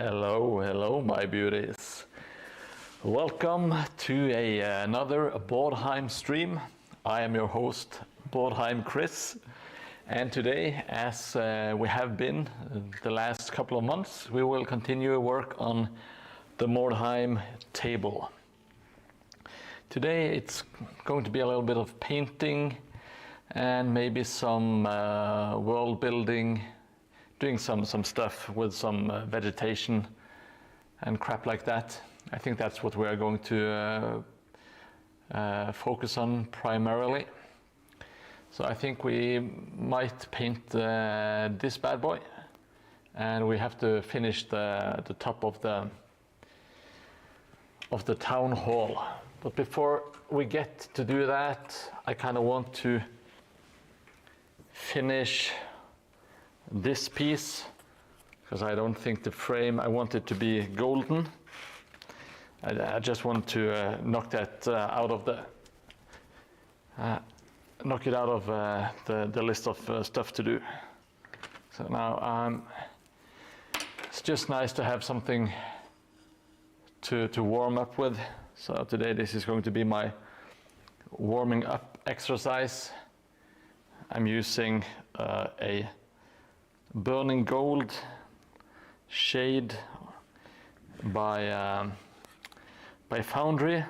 Hello, my beauties. Welcome to another Mordheim stream. I am your host, Mordheim Chris. And today, as we have been the last couple of months, we will continue work on the Mordheim table. Today it's going to be a little bit of painting and maybe some world building, doing some stuff with some vegetation and crap like that. I think that's what we are going to focus on primarily. So I think we might paint this bad boy, and we have to finish the top of the town hall. But before we get to do that, I kind of want to finish this piece, because I don't think the frame, I want it to be golden. I just want to knock that out of the the list of stuff to do. So now it's just nice to have something to warm up with. So today this is going to be my warming up exercise. I'm using a burning gold shade by Foundry.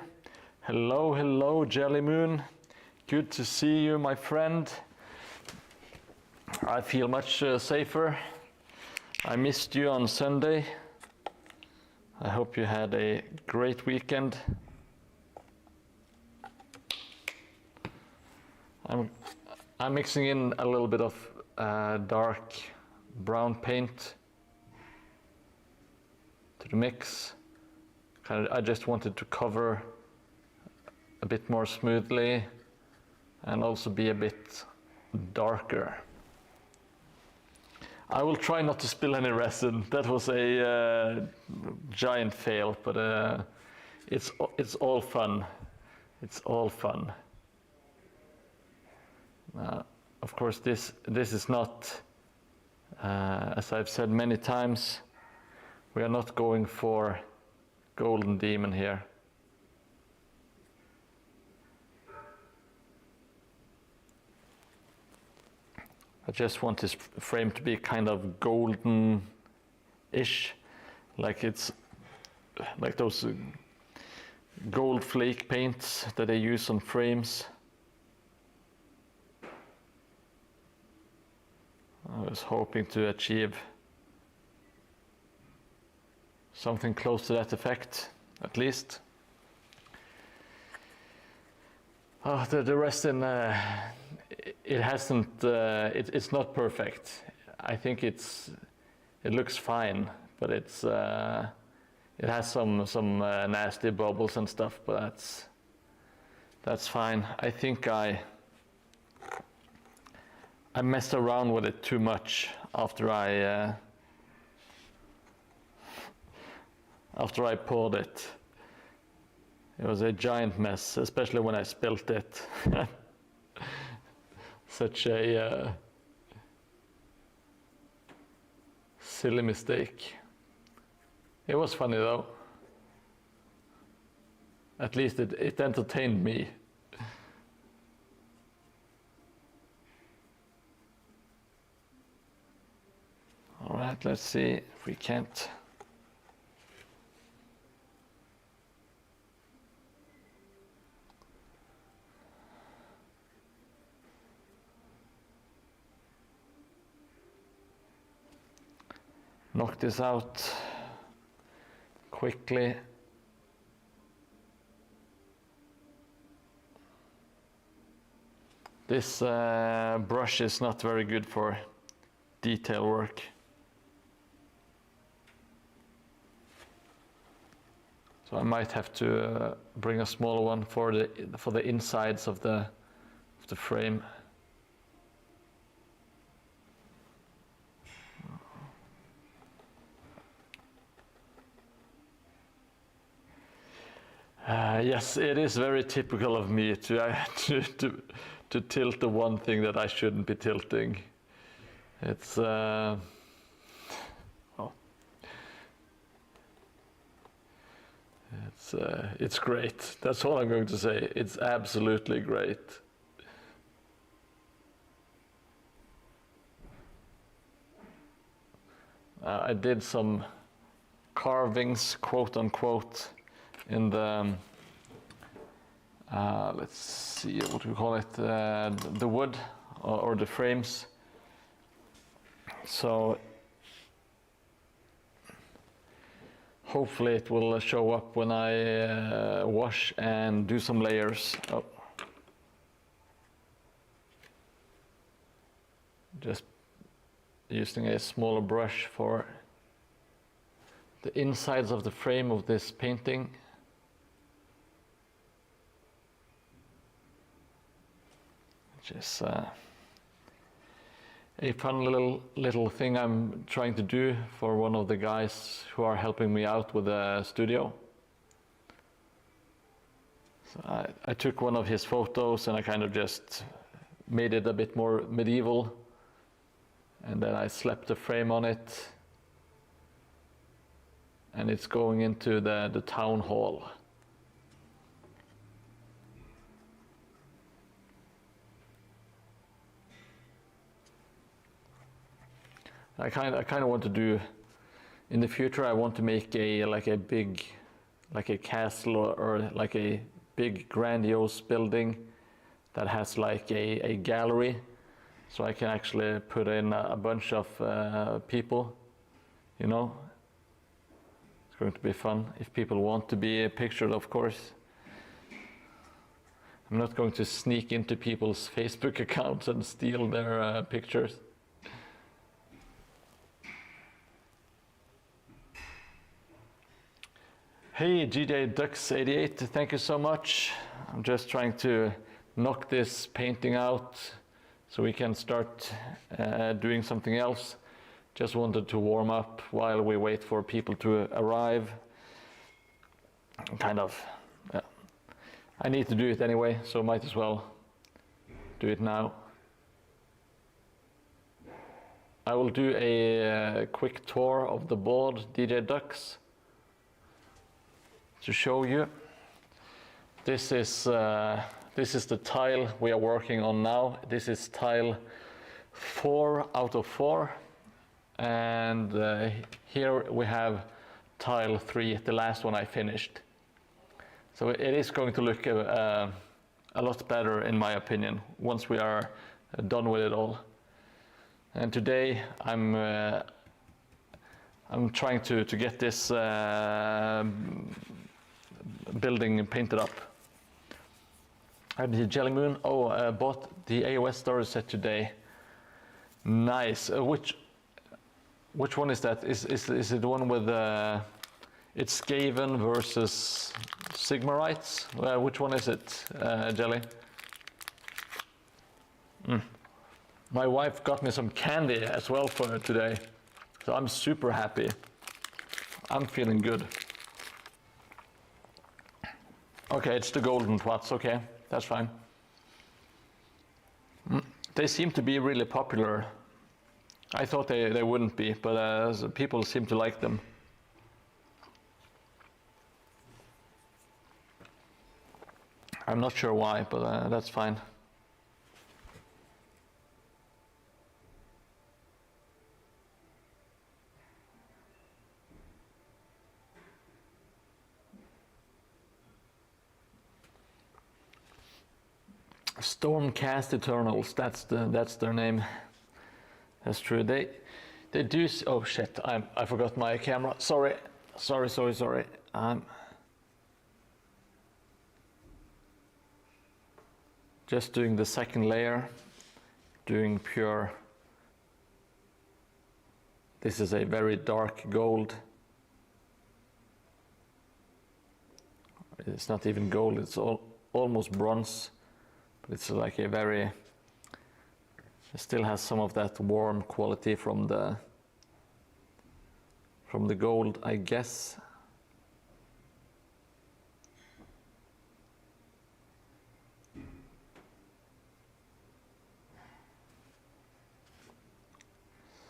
Hello Jelly Moon, good to see you, my friend. I feel much safer. I missed you on Sunday. I hope you had a great weekend. I'm mixing in a little bit of dark brown paint to the mix. I just wanted to cover a bit more smoothly and also be a bit darker. I will try not to spill any resin. That was a giant fail, but it's all fun. It's all fun. Of course, this is not, as I've said many times, we are not going for Golden Demon here. I just want this frame to be kind of golden-ish, like it's like those gold flake paints that they use on frames. I was hoping to achieve something close to that effect, at least. Oh, the resin, it hasn't, it's not perfect. I think it looks fine, but it has some nasty bubbles and stuff, but that's fine. I think I messed around with it too much after I poured it. It was a giant mess, especially when I spilt it. Such a silly mistake. It was funny though. At least it entertained me. All right, let's see if we can't. Knock this out quickly. This brush is not very good for detail work. So I might have to bring a smaller one for the insides of the frame. Yes, it is very typical of me to tilt the one thing that I shouldn't be tilting. It's It's great. That's all I'm going to say. It's absolutely great. I did some carvings, quote unquote, in the, let's see, what do we call it, the wood or the frames. So hopefully it will show up when I wash and do some layers. Oh. Just using a smaller brush for the insides of the frame of this painting. Which is a fun little thing I'm trying to do for one of the guys who are helping me out with the studio. So I took one of his photos and I kind of just made it a bit more medieval, and then I slapped the frame on it, and it's going into the town hall. I kind of want to do, in the future, I want to make like a castle or like a big grandiose building that has like a gallery, so I can actually put in a bunch of people, you know. It's going to be fun if people want to be pictured, of course. I'm not going to sneak into people's Facebook accounts and steal their pictures. Hey, GJ Dux88, thank you so much. I'm just trying to knock this painting out so we can start doing something else. Just wanted to warm up while we wait for people to arrive. Kind of, yeah. I need to do it anyway, so might as well do it now. I will do a quick tour of the board, DJ Dux, to show you. This is the tile we are working on now. This is tile 4 out of 4, and here we have tile 3, the last one I finished. So it is going to look a lot better, in my opinion, once we are done with it all. And today I'm trying to get this building painted up. The Jelly Moon, bought the AOS storage set today. Nice. Which one is that? Is it the one with it's Skaven versus Sigmarites? Which one is it, Jelly? My wife got me some candy as well for today, so I'm super happy. I'm feeling good. Okay, it's the golden twats, okay, that's fine. They seem to be really popular. I thought they wouldn't be, but people seem to like them. I'm not sure why, but that's fine. Stormcast Eternals, that's their name. That's true. They do. Oh shit! I forgot my camera. Sorry. Just doing the second layer, doing pure. This is a very dark gold. It's not even gold. It's almost bronze. It's like a very, it still has some of that warm quality from the gold, I guess.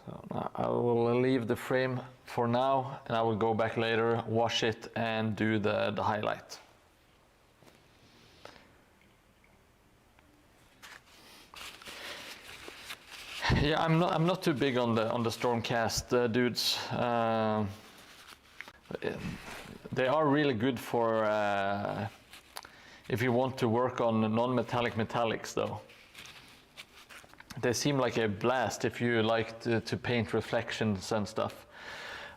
So now I will leave the frame for now, and I will go back later, wash it, and do the highlight. Yeah, I'm not too big on the Stormcast dudes. They are really good for if you want to work on non-metallic metallics, though. They seem like a blast if you like to paint reflections and stuff.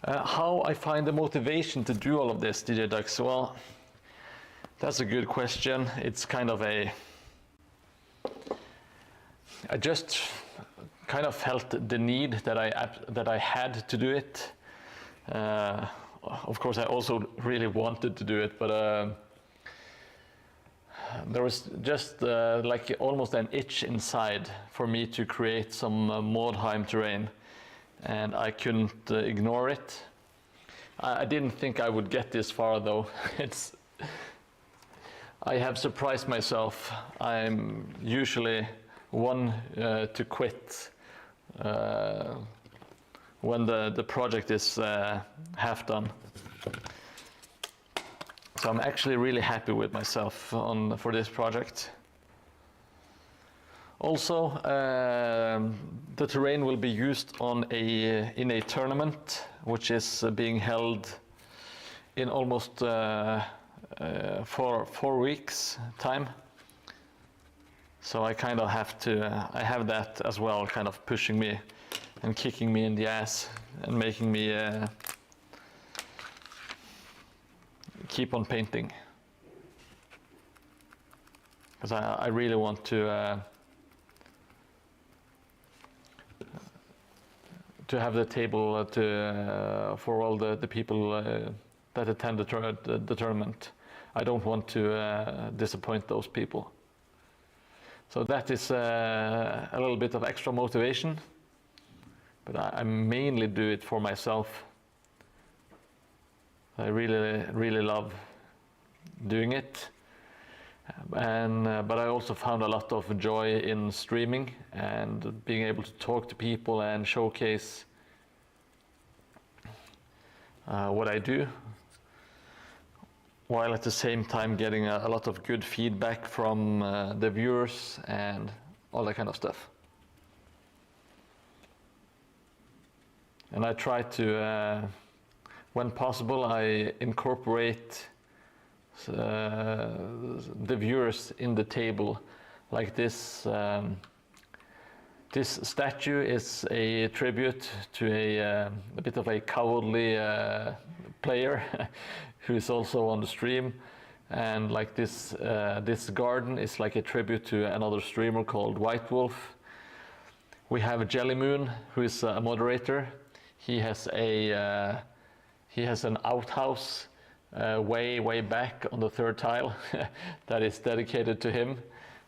How I find the motivation to do all of this, DJ Dux? Well, that's a good question. It's kind of I just kind of felt the need that I had to do it. Of course, I also really wanted to do it, but there was just like almost an itch inside for me to create some Mordheim terrain, and I couldn't ignore it. I didn't think I would get this far, though. I have surprised myself. I'm usually one to quit when the project is half done. So I'm actually really happy with myself for this project. Also, the terrain will be used in a tournament, which is being held in almost 4 weeks time. So I kind of have to, I have that as well, kind of pushing me and kicking me in the ass and making me keep on painting. Because I really want to have the table for all the people that attend the tournament. I don't want to disappoint those people. So that is a little bit of extra motivation, but I mainly do it for myself. I really love doing it, but I also found a lot of joy in streaming and being able to talk to people and showcase what I do, while at the same time getting a lot of good feedback from the viewers and all that kind of stuff. And I try to, when possible, I incorporate the viewers in the table, like this. This statue is a tribute to a bit of a cowardly player who is also on the stream, and like this garden is like a tribute to another streamer called White Wolf. We have Jelly Moon, who is a moderator. He has an outhouse way back on the third tile that is dedicated to him.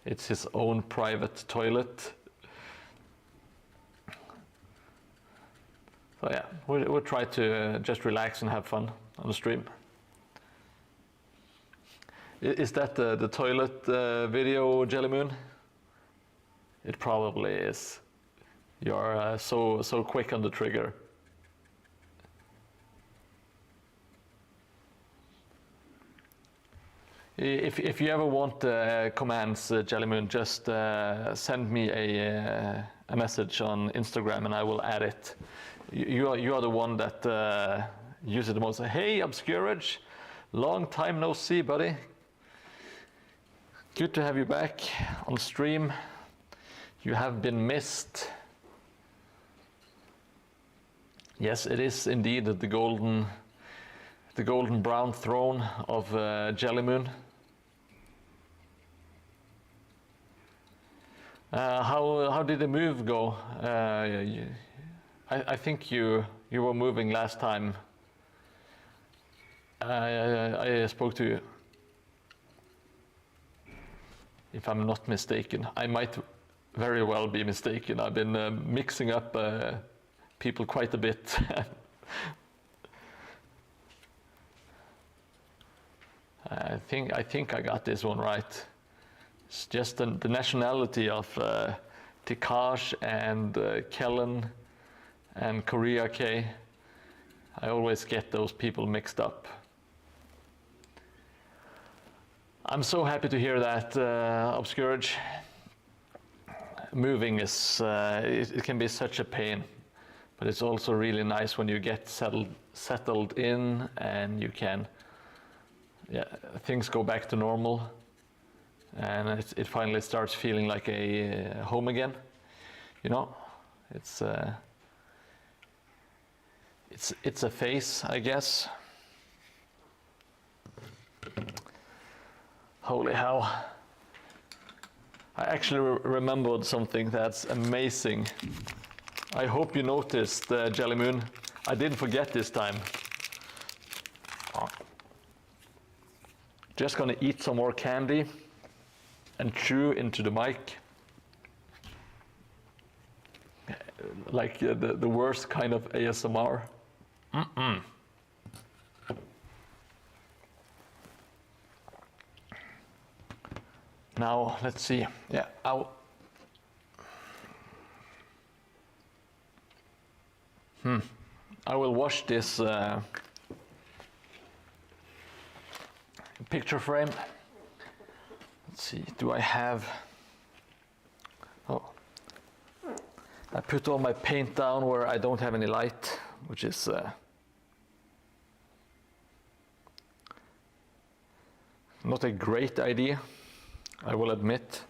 It's his own private toilet. So yeah, we'll try to just relax and have fun on the stream. Is that the toilet video, Jelly Moon? It probably is. You're so quick on the trigger. If you ever want commands, Jelly Moon, just send me a message on Instagram and I will add it. You are the one that uses it the most. Hey, Obscurage, long time no see, buddy. Good to have you back on stream. You have been missed. Yes, it is indeed the golden brown throne of Jelly Moon. How did the move go? I think you were moving last time I spoke to you. If I'm not mistaken, I might very well be mistaken. I've been mixing up people quite a bit. I think I got this one right. It's just the nationality of Tikash and Kellen and Korea K. I always get those people mixed up. I'm so happy to hear that, Obscourage. Moving is, it can be such a pain, but it's also really nice when you get settled in and you can, yeah, things go back to normal and it finally starts feeling like a home again. You know, it's a phase, I guess. Holy hell. I actually remembered something that's amazing. I hope you noticed, Jelly Moon. I didn't forget this time. Just gonna eat some more candy and chew into the mic. Like the worst kind of ASMR. Now, let's see. Yeah, I will wash this picture frame. Let's see, do I have... Oh, I put all my paint down where I don't have any light, which is not a great idea, I will admit.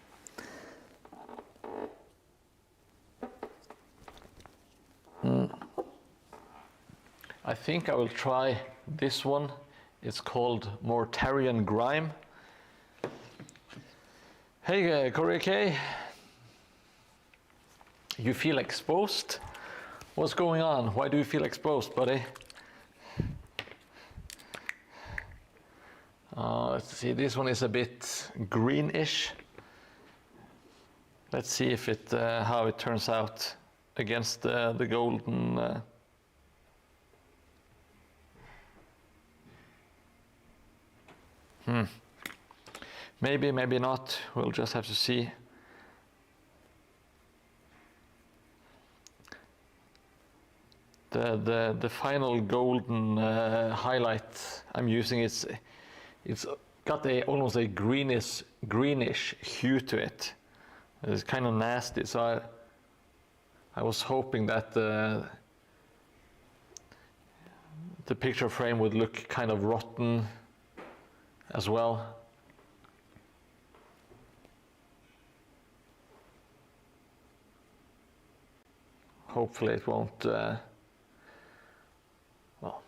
I think I will try this one. It's called Mortarian Grime. Hey, Korea K. You feel exposed? What's going on? Why do you feel exposed, buddy? Let's see, this one is a bit greenish. Let's see if it how it turns out against the golden. Maybe, maybe not. We'll just have to see. The final golden highlight I'm using it's got almost a greenish hue to it. It's kind of nasty. So I was hoping that the picture frame would look kind of rotten as well. Hopefully it won't. Well,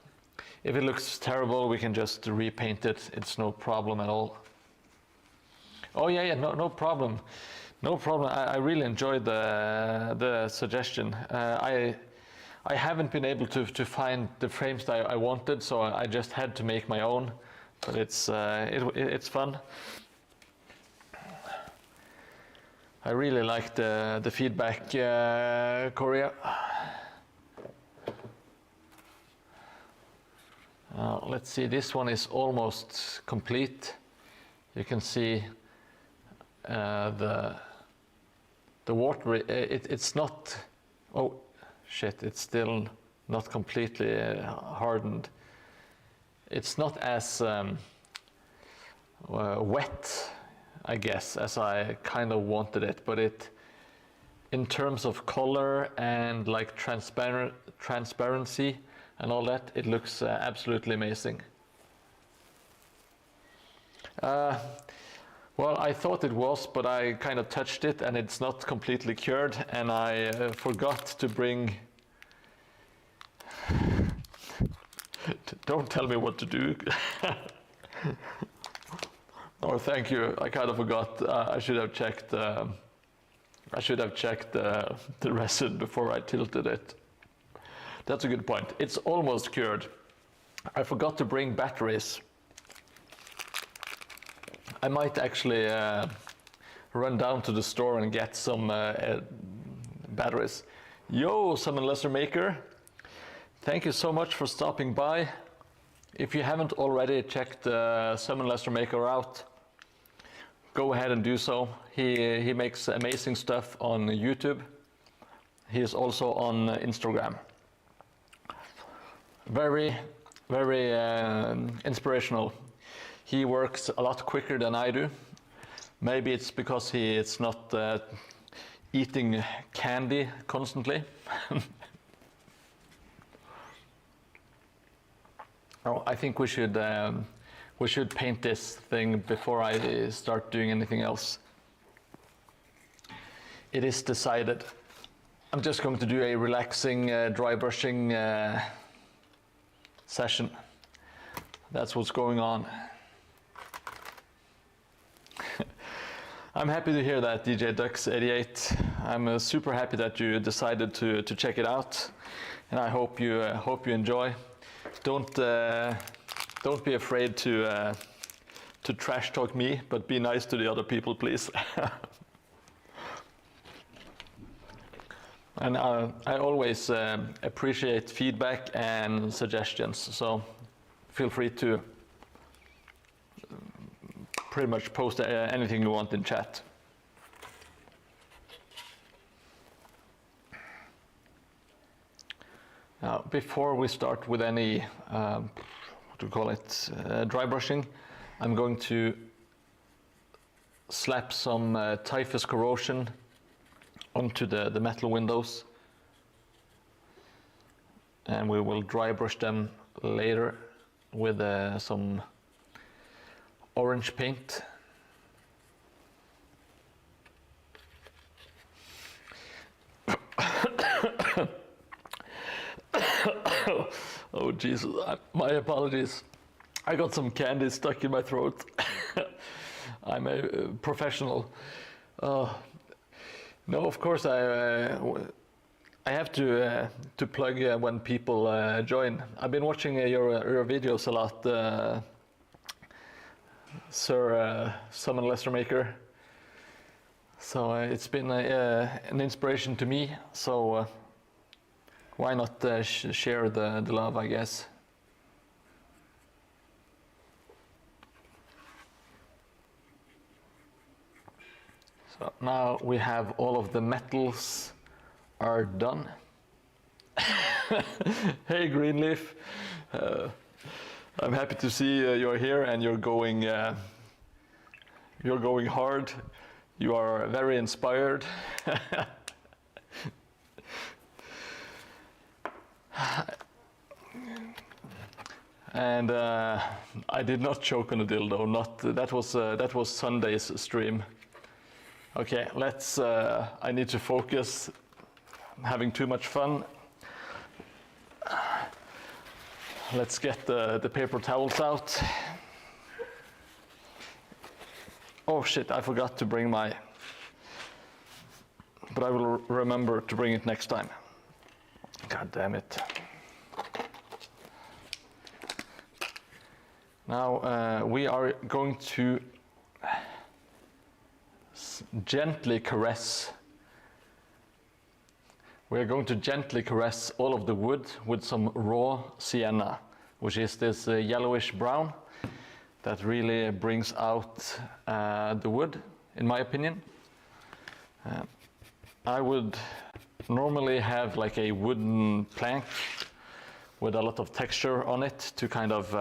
if it looks terrible, we can just repaint it. It's no problem at all. Oh yeah, no problem. No problem. I really enjoyed the suggestion. I haven't been able to find the frames that I wanted, so I just had to make my own. But it's fun. I really like the feedback, Korea. Let's see, this one is almost complete. You can see the water, it's not, oh shit, it's still not completely hardened. It's not as wet, I guess, as I kind of wanted it, but in terms of color and like transparency and all that, it looks absolutely amazing. Well, I thought it was, but I kind of touched it and it's not completely cured, and I forgot to bring... Don't tell me what to do. Oh, thank you. I kind of forgot. I should have checked. I should have checked the resin before I tilted it. That's a good point. It's almost cured. I forgot to bring batteries. I might actually run down to the store and get some batteries. Yo, Summon Lesser Maker. Thank you so much for stopping by. If you haven't already checked Summon Lesser Maker out, go ahead and do so. He makes amazing stuff on YouTube. He is also on Instagram. very, very inspirational. He works a lot quicker than I do. Maybe it's because it's not eating candy constantly. Oh, I think we should paint this thing before I start doing anything else. It is decided. I'm just going to do a relaxing dry brushing session. That's what's going on. I'm happy to hear that, DJ Dux88. I'm super happy that you decided to check it out, and I hope you enjoy. Don't be afraid to trash talk me, but be nice to the other people, please. And I always appreciate feedback and suggestions, so feel free to pretty much post anything you want in chat. Now, before we start with any, what do you call it, dry brushing, I'm going to slap some typhus corrosion onto the metal windows, and we will dry brush them later with some orange paint. Oh Jesus, my apologies. I got some candy stuck in my throat. I'm a professional. No, of course I have to plug when people join. I've been watching your videos a lot, Sir Summon Lester Maker. So it's been an inspiration to me. So why not share the love, I guess. So now we have all of the metals are done. Hey Greenleaf, I'm happy to see you're here and you're going hard. You are very inspired. And I did not choke on a dildo. That was Sunday's stream. Okay, let's. I need to focus. I'm having too much fun. Let's get the paper towels out. Oh shit! I forgot to bring my. But I will remember to bring it next time. God damn it. Now we are going to gently caress. We are going to gently caress all of the wood with some raw sienna, which is this yellowish brown that really brings out the wood, in my opinion. I would normally have like a wooden plank with a lot of texture on it to kind of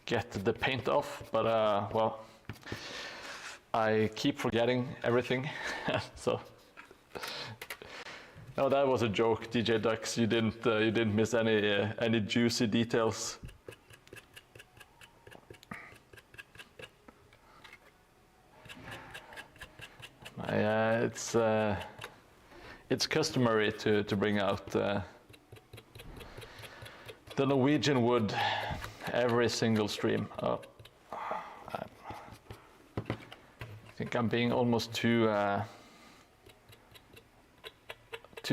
get the paint off, but well, I keep forgetting everything. So no, that was a joke, DJ Dux. You didn't miss any juicy details. It's customary to bring out the Norwegian wood every single stream. Oh, I think I'm being almost too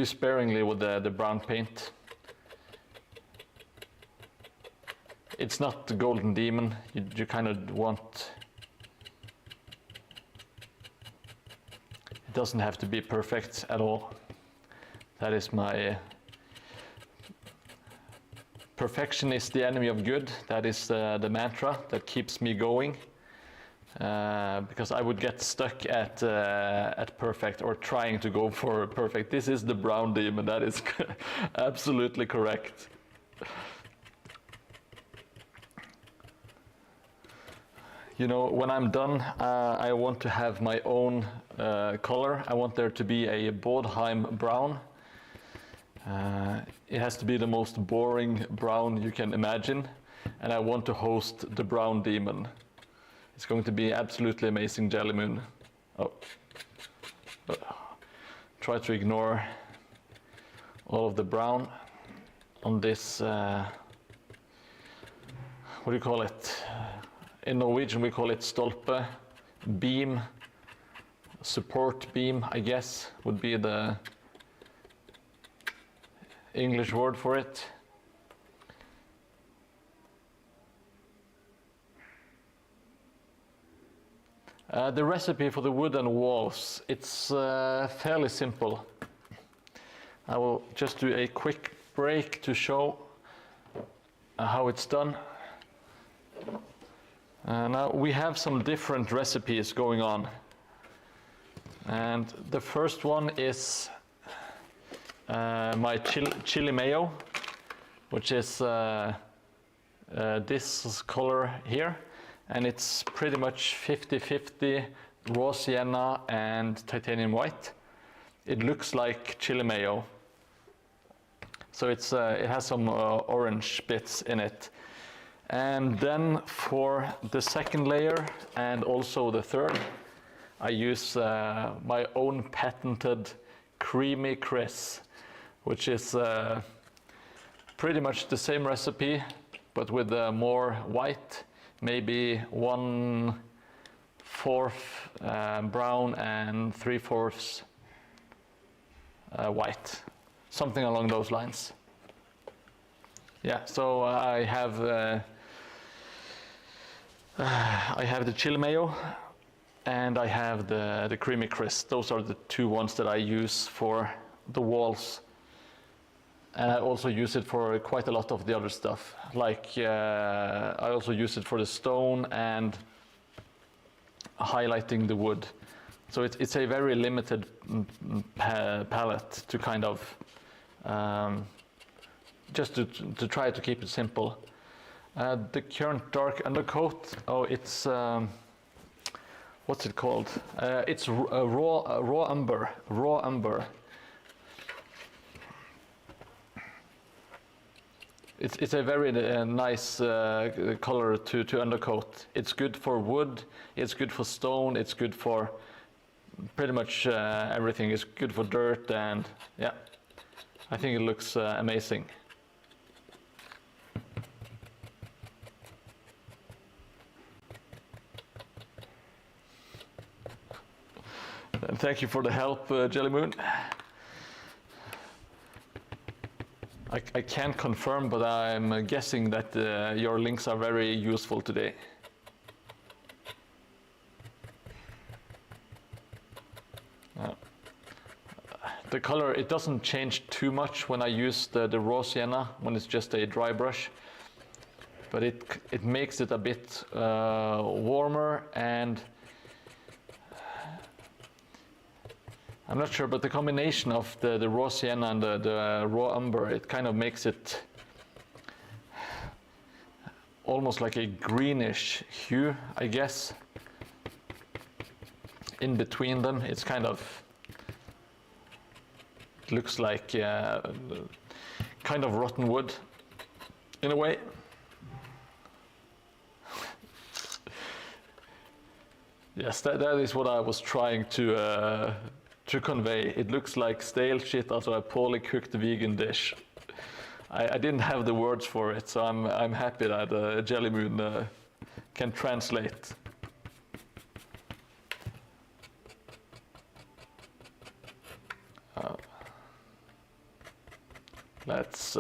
sparingly with the brown paint. It's not the Golden Demon. You kind of want. It doesn't have to be perfect at all. That is my. Perfection is the enemy of good. That is the mantra that keeps me going. Because I would get stuck at perfect or trying to go for perfect. This is the brown demon. That is absolutely correct. You know, when I'm done, I want to have my own color. I want there to be a Mordheim brown. It has to be the most boring brown you can imagine, and I want to host the brown demon. It's going to be absolutely amazing jelly moon. Oh. Try to ignore all of the brown on this, what do you call it? In Norwegian we call it stolpe, beam, support beam, I guess, would be the English word for it. The recipe for the wooden walls, it's fairly simple. I will just do a quick break to show how it's done. Now we have some different recipes going on. And the first one is my chili mayo, which is this color here. And it's pretty much 50-50 raw sienna and titanium white. It looks like chili mayo. So it's, it has some orange bits in it. And then for the second layer and also the third, I use my own patented creamy Chris, which is pretty much the same recipe, but with more white. Maybe 1/4 brown and 3/4 white, something along those lines. Yeah, so I have the chili mayo and I have the creamy crisp. Those are the two ones that I use for the walls. And I also use it for quite a lot of the other stuff. Like I also use it for the stone and highlighting the wood. So it's a very limited palette to kind of just to try to keep it simple. The current dark undercoat, oh, it's what's it called? It's raw umber. It's a very nice color to undercoat. It's good for wood, it's good for stone, it's good for pretty much everything. It's good for dirt, and yeah, I think it looks amazing. And thank you for the help, Jelly Moon. I can't confirm, but I'm guessing that your links are very useful today. The color, it doesn't change too much when I use the raw sienna, when it's just a dry brush. But it makes it a bit warmer, and I'm not sure, but the combination of the raw sienna and the raw umber, it kind of makes it almost like a greenish hue, I guess. In between them, it's kind of, it looks like kind of rotten wood, in a way. Yes, that is what I was trying to convey. It looks like stale shit, also a poorly cooked vegan dish. I didn't have the words for it, so I'm happy that Jelly Moon can translate. Let's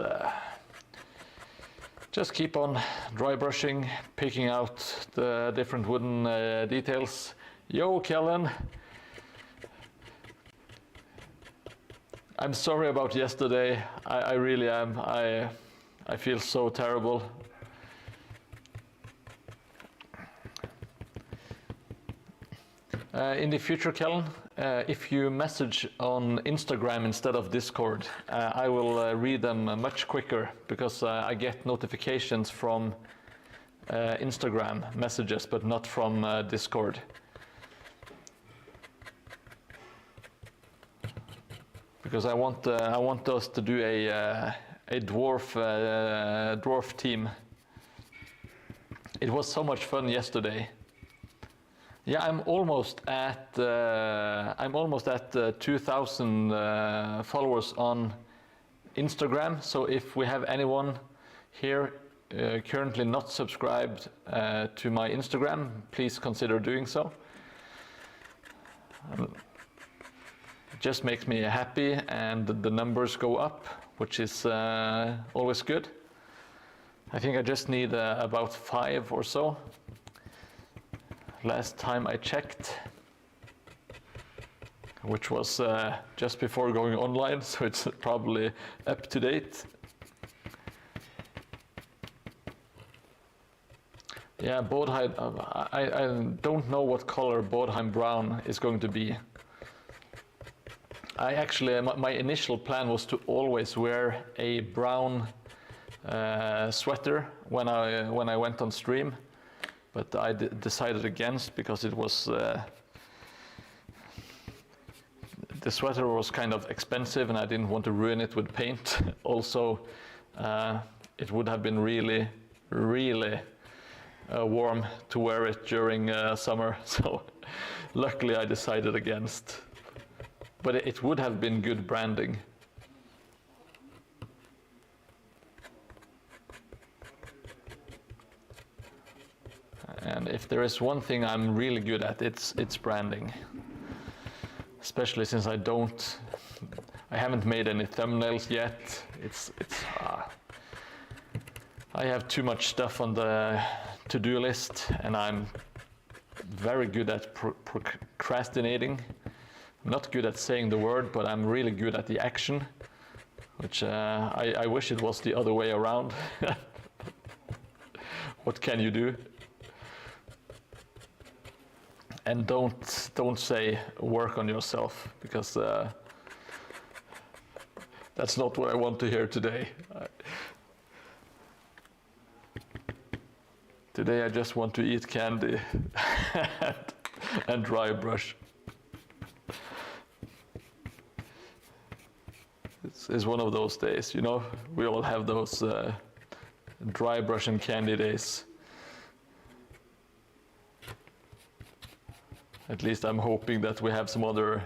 just keep on dry brushing, picking out the different wooden details. Yo, Kellen. I'm sorry about yesterday. I really am. I feel so terrible. In the future, Kellen, if you message on Instagram instead of Discord, I will read them much quicker because I get notifications from Instagram messages, but not from Discord. Because I want us to do a dwarf team. It was so much fun yesterday. Yeah, I'm almost at 2,000 followers on Instagram. So if we have anyone here currently not subscribed to my Instagram, please consider doing so. It just makes me happy, and the numbers go up, which is always good. I think I just need about 5 or so. Last time I checked, which was just before going online, so it's probably up to date. Yeah, Mordheim, I don't know what color Mordheim brown is going to be. I actually, my initial plan was to always wear a brown sweater when I went on stream, but I decided against because it was the sweater was kind of expensive and I didn't want to ruin it with paint. Also, it would have been really warm to wear it during summer, so luckily I decided against. But it would have been good branding. And if there is one thing I'm really good at, it's branding. Especially since I haven't made any thumbnails yet. I have too much stuff on the to-do list, and I'm very good at procrastinating. I'm not good at saying the word, but I'm really good at the action, which I wish it was the other way around. What can you do? And don't say work on yourself, because that's not what I want to hear today. Today I just want to eat candy and dry brush. It's one of those days, you know. We all have those dry brush and candy days. At least I'm hoping that we have some other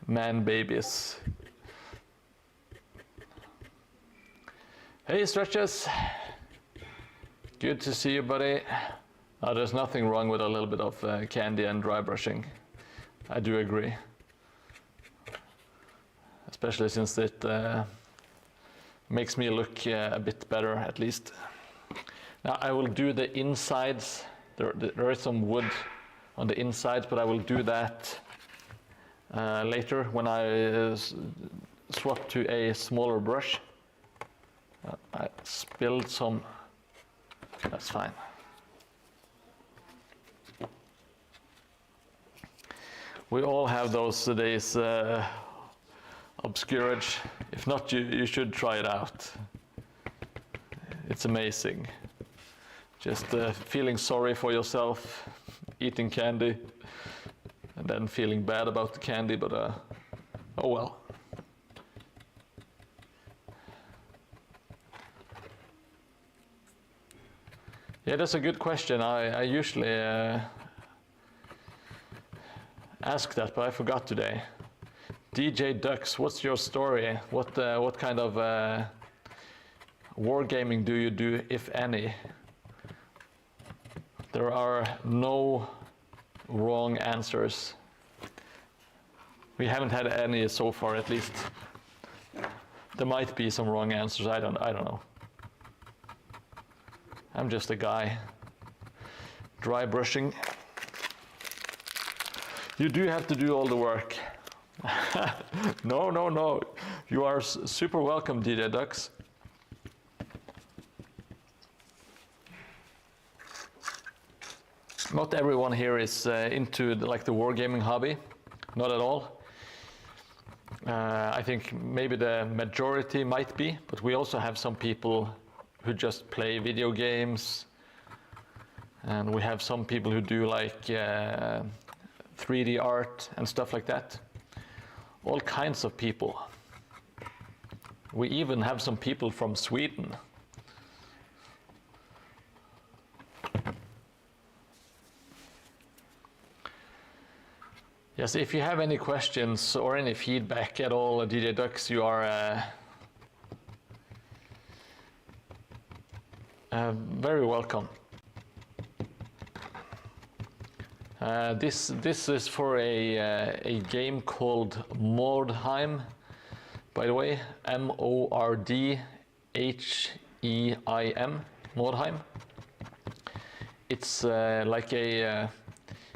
man babies. Hey, Stretches. Good to see you, buddy. There's nothing wrong with a little bit of candy and dry brushing. I do agree. Especially since it makes me look a bit better, at least. Now I will do the insides. There is some wood on the insides, but I will do that later when I swap to a smaller brush. I spilled some. That's fine. We all have those days obscurage. If not, you should try it out. It's amazing. Just feeling sorry for yourself, eating candy, and then feeling bad about the candy, but oh well. Yeah, that's a good question. I usually ask that, but I forgot today. DJ Ducks, what's your story? What kind of wargaming do you do, if any? There are no wrong answers. We haven't had any so far, at least. There might be some wrong answers. I don't know. I'm just a guy. Dry brushing. You do have to do all the work. No. You are super welcome, DJ Ducks. Not everyone here is into the wargaming hobby, not at all. I think maybe the majority might be, but we also have some people who just play video games, and we have some people who do 3D art and stuff like that. All kinds of people. We even have some people from Sweden. Yes, if you have any questions or any feedback at all, DJ Dux, you are very welcome. This is for a game called Mordheim, by the way, M-O-R-D-H-E-I-M, Mordheim. It's like a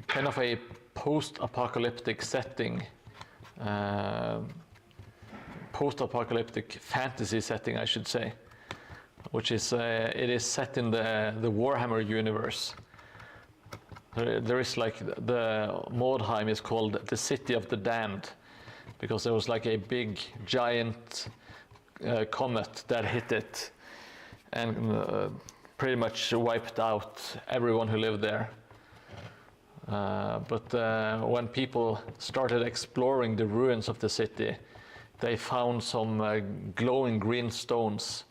kind of a post-apocalyptic setting, post-apocalyptic fantasy setting, I should say, which is it is set in the Warhammer universe. There is the Mordheim is called the City of the Damned, because there was a big giant comet that hit it and pretty much wiped out everyone who lived there. But when people started exploring the ruins of the city, they found some glowing green stones,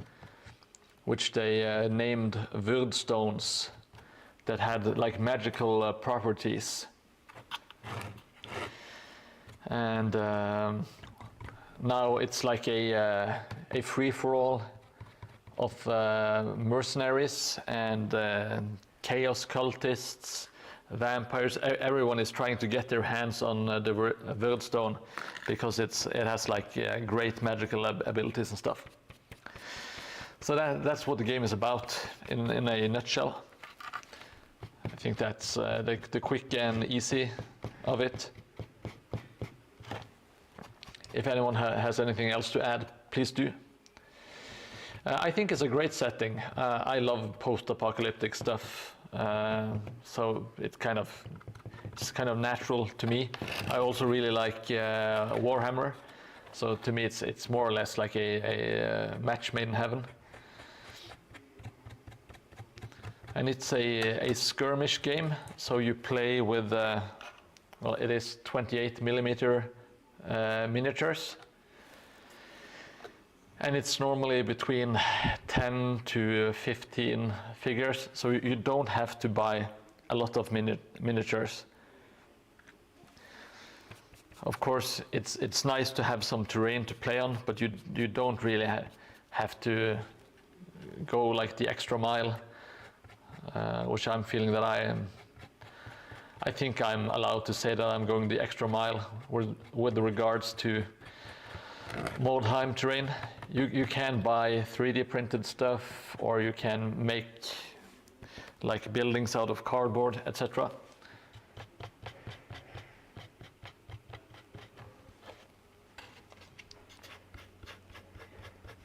which they named Vyrdstones, that had magical properties. And now it's a free-for-all of mercenaries and chaos cultists, vampires. Everyone is trying to get their hands on the Vyrdstone because it has great magical abilities and stuff. So that's what the game is about in a nutshell. I think that's the quick and easy of it. If anyone has anything else to add, please do. I think it's a great setting. I love post-apocalyptic stuff, so it's kind of natural to me. I also really like Warhammer, so to me it's more or less like a match made in heaven. And it's a skirmish game, so you play with well, it is 28mm miniatures, and it's normally between 10 to 15 figures, so you don't have to buy a lot of miniatures. Of course, it's nice to have some terrain to play on, but you don't really have to go the extra mile, which I'm feeling that I think I'm allowed to say that I'm going the extra mile with regards to Mordheim terrain. You can buy 3D printed stuff, or you can make buildings out of cardboard, etc.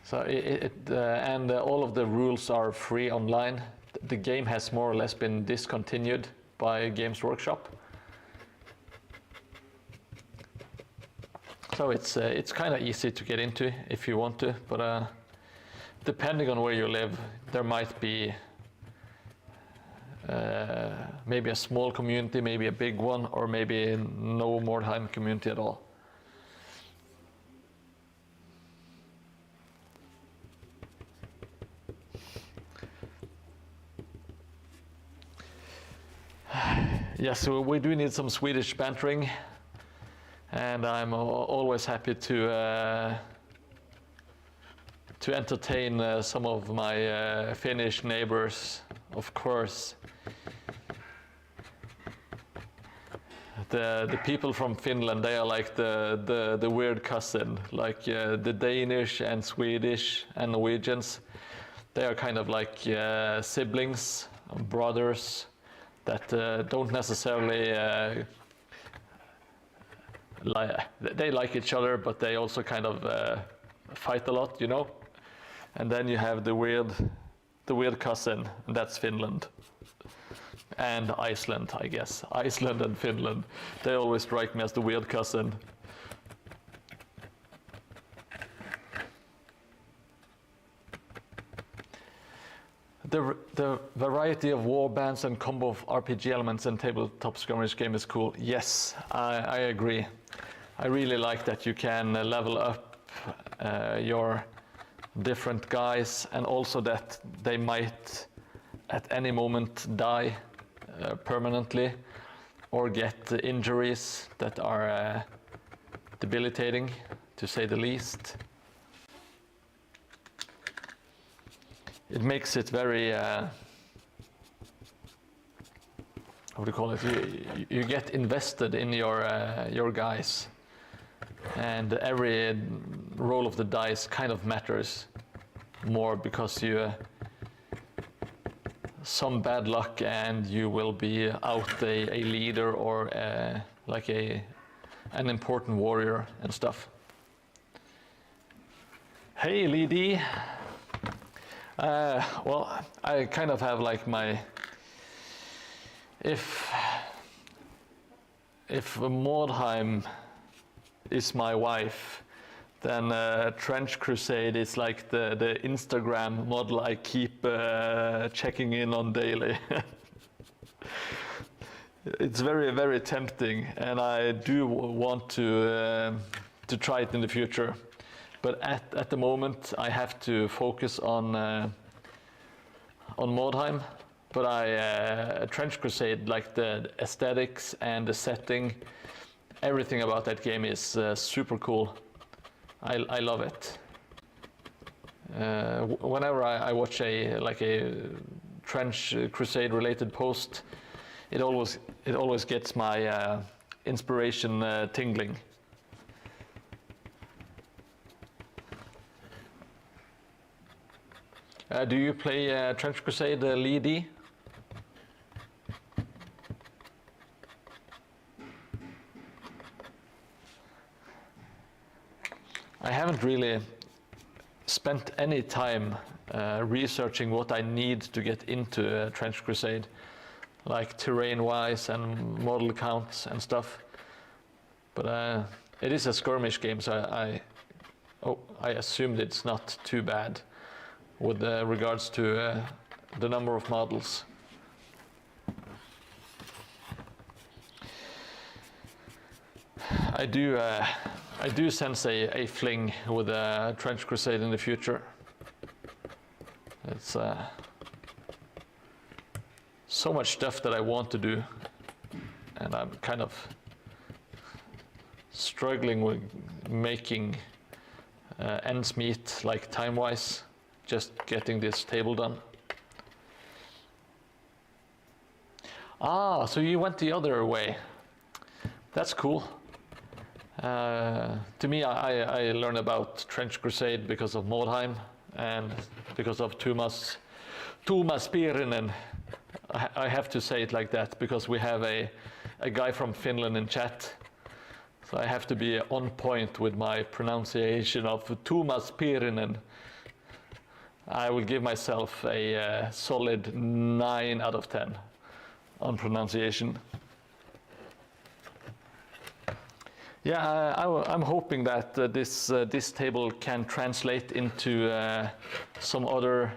So and all of the rules are free online. The game has more or less been discontinued by Games Workshop. So it's kind of easy to get into if you want to, but depending on where you live, there might be maybe a small community, maybe a big one, or maybe no Mordheim community at all. Yes, so we do need some Swedish bantering, and I'm always happy to entertain some of my Finnish neighbors, of course. The people from Finland, they are like the weird cousin, the Danish and Swedish and Norwegians. They are kind of like siblings, brothers, that don't necessarily they like each other, but they also kind of fight a lot, you know. And then you have the weird cousin, and that's Finland. And Iceland, I guess. Iceland and Finland. They always strike me as the weird cousin. The variety of war bands and combo of RPG elements and tabletop skirmish game is cool. Yes, I agree. I really like that you can level up your different guys, and also that they might at any moment die permanently or get injuries that are debilitating, to say the least. It makes it very, how do you call it? You get invested in your guys, and every roll of the dice kind of matters more, because some bad luck and you will be out a leader or like an important warrior and stuff. Hey, Lady. Well, I kind of have like my, if Mordheim is my wife, then Trench Crusade is like the Instagram model I keep checking in on daily. It's very, very tempting, and I do want to try it in the future. But at the moment, I have to focus on Mordheim. But Trench Crusade, like the aesthetics and the setting, everything about that game is super cool. I love it. Whenever I watch a Trench Crusade related post, it always gets my inspiration tingling. Do you play Trench Crusade, Lady? I haven't really spent any time researching what I need to get into Trench Crusade, like terrain-wise and model counts and stuff. But it is a skirmish game, so I assumed it's not too bad with regards to the number of models. I do sense a fling with Trench Crusade in the future. It's so much stuff that I want to do, and I'm kind of struggling with making ends meet, like time-wise, just getting this table done. Ah, so you went the other way. That's cool. To me, I learned about Trench Crusade because of Mordheim and because of Tuomas Piirinen. I have to say it like that because we have a guy from Finland in chat. So I have to be on point with my pronunciation of Tuomas Piirinen. I will give myself a solid 9 out of 10 on pronunciation. Yeah, I'm hoping that this table can translate into some other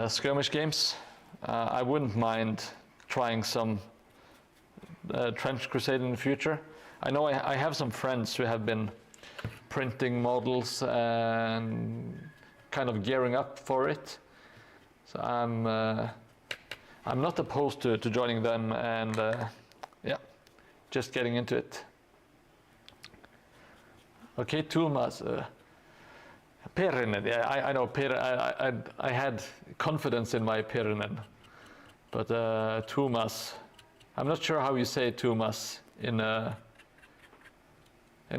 skirmish games. I wouldn't mind trying some Trench Crusade in the future. I know I have some friends who have been printing models and kind of gearing up for it. So I'm not opposed to joining them and yeah, just getting into it. Okay, Tuomas. Piirinen, yeah, I know I had confidence in my Piirinen, but Tuomas, I'm not sure how you say Tuomas in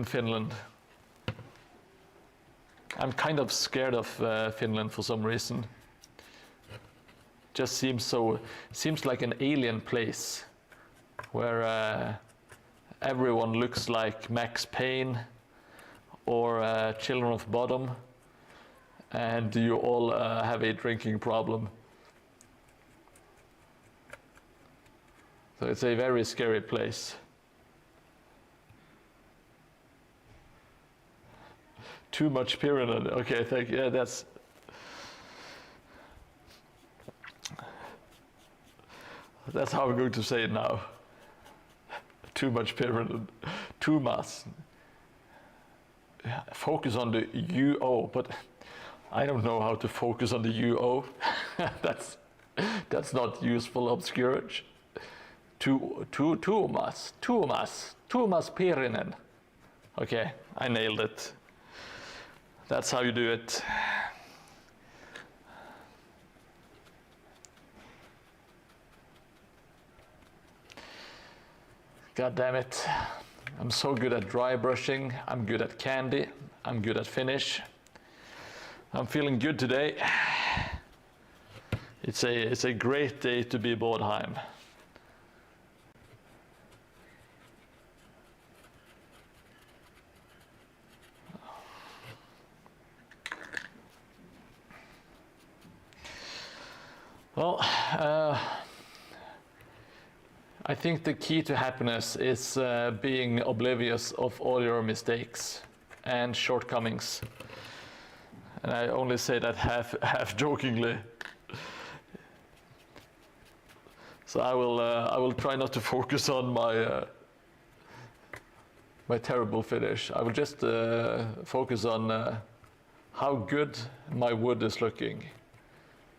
Finland. I'm kind of scared of Finland for some reason. Just seems like an alien place where everyone looks like Max Payne or Children of Bodom, and you all have a drinking problem. So it's a very scary place. Too much pyramid. Okay, thank you. Yeah, that's how I'm going to say it now. Too much pyramid. Too much. Focus on the UO, but I don't know how to focus on the UO. that's not useful obscurage. Tuomas Pirinen. Okay, I nailed it. That's how you do it. God damn it. I'm so good at dry brushing. I'm good at candy. I'm good at finish. I'm feeling good today. It's a great day to be Mordheim. Well, I think the key to happiness is being oblivious of all your mistakes and shortcomings. And I only say that half jokingly. So I will try not to focus on my terrible finish. I will just focus on how good my wood is looking.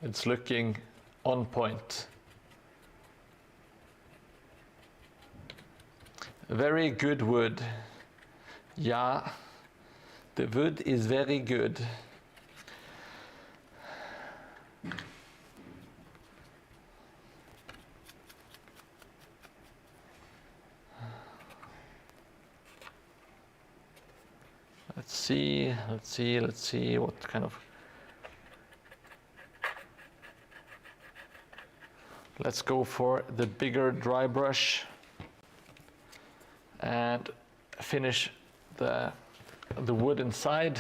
It's looking on point. Very good wood. Yeah, the wood is very good. Let's see what kind of. Let's go for the bigger dry brush and finish the wood inside.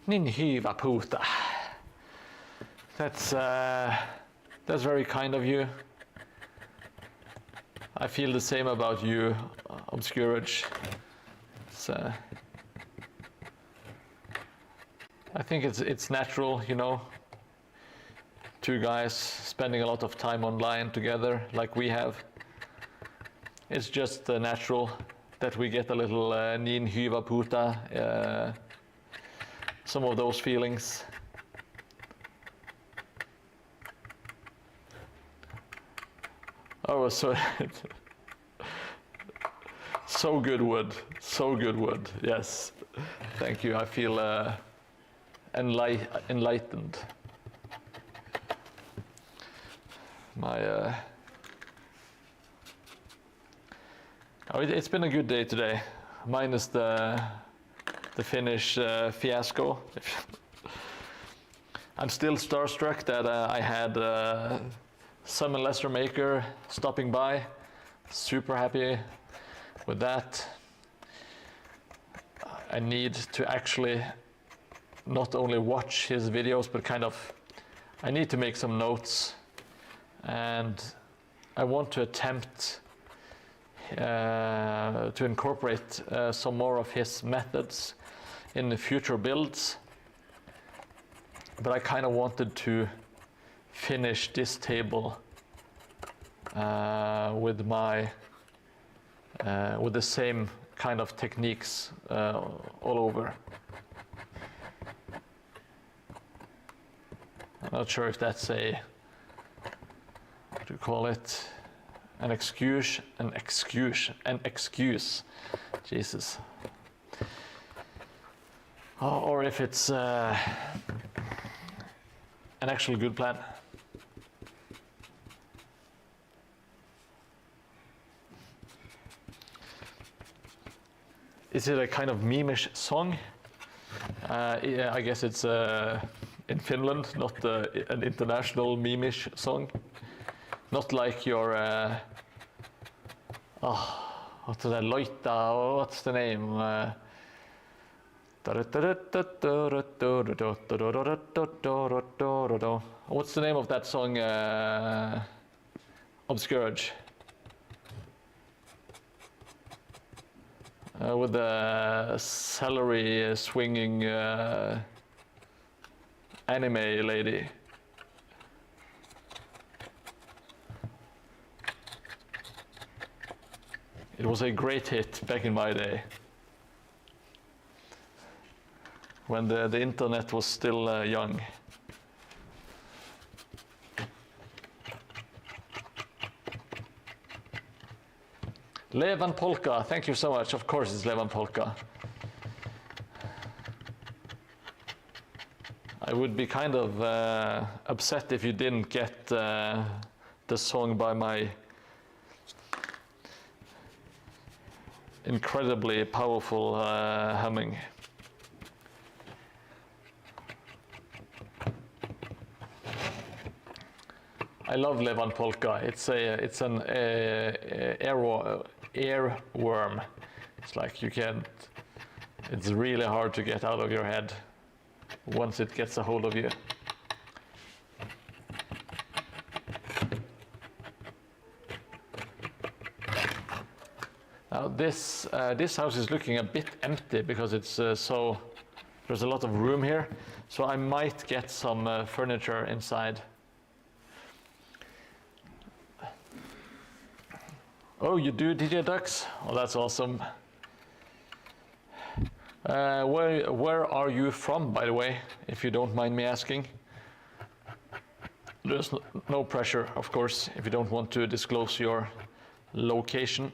Niin hyvä puuta. That's very kind of you. I feel the same about you, Obscurage. I think it's natural, you know, two guys spending a lot of time online together like we have. It's just natural that we get a little niin hyvä puuta, some of those feelings. Oh, so so good wood. Yes, thank you. I feel enlightened. It's been a good day today, minus the Finnish fiasco. I'm still starstruck that I had Summon Lesser Maker stopping by. Super happy with that. I need to actually not only watch his videos, but I need to make some notes, and I want to attempt to incorporate some more of his methods in the future builds. But I kind of wanted to finish this table with the same kind of techniques all over. I'm not sure if that's what do you call it? An excuse. Jesus. Or if it's an actual good plan. Is it a kind of meme-ish song? Yeah, I guess it's in Finland, not an international meme-ish song. Not like your, what's that, Loita, what's the name? What's the name of that song? Obscourge. With the celery swinging anime lady. It was a great hit back in my day, when the internet was still young. Levan Polka, thank you so much. Of course it's Levan Polka. I would be kind of upset if you didn't get the song by my incredibly powerful humming. I love Levan Polka. It's an earworm. It's like you can't. It's really hard to get out of your head once it gets a hold of you. Now this house is looking a bit empty because it's there's a lot of room here, so I might get some furniture inside. Oh, you do DJ Ducks? Oh, that's awesome. Where are you from, by the way, if you don't mind me asking? There's no pressure, of course, if you don't want to disclose your location.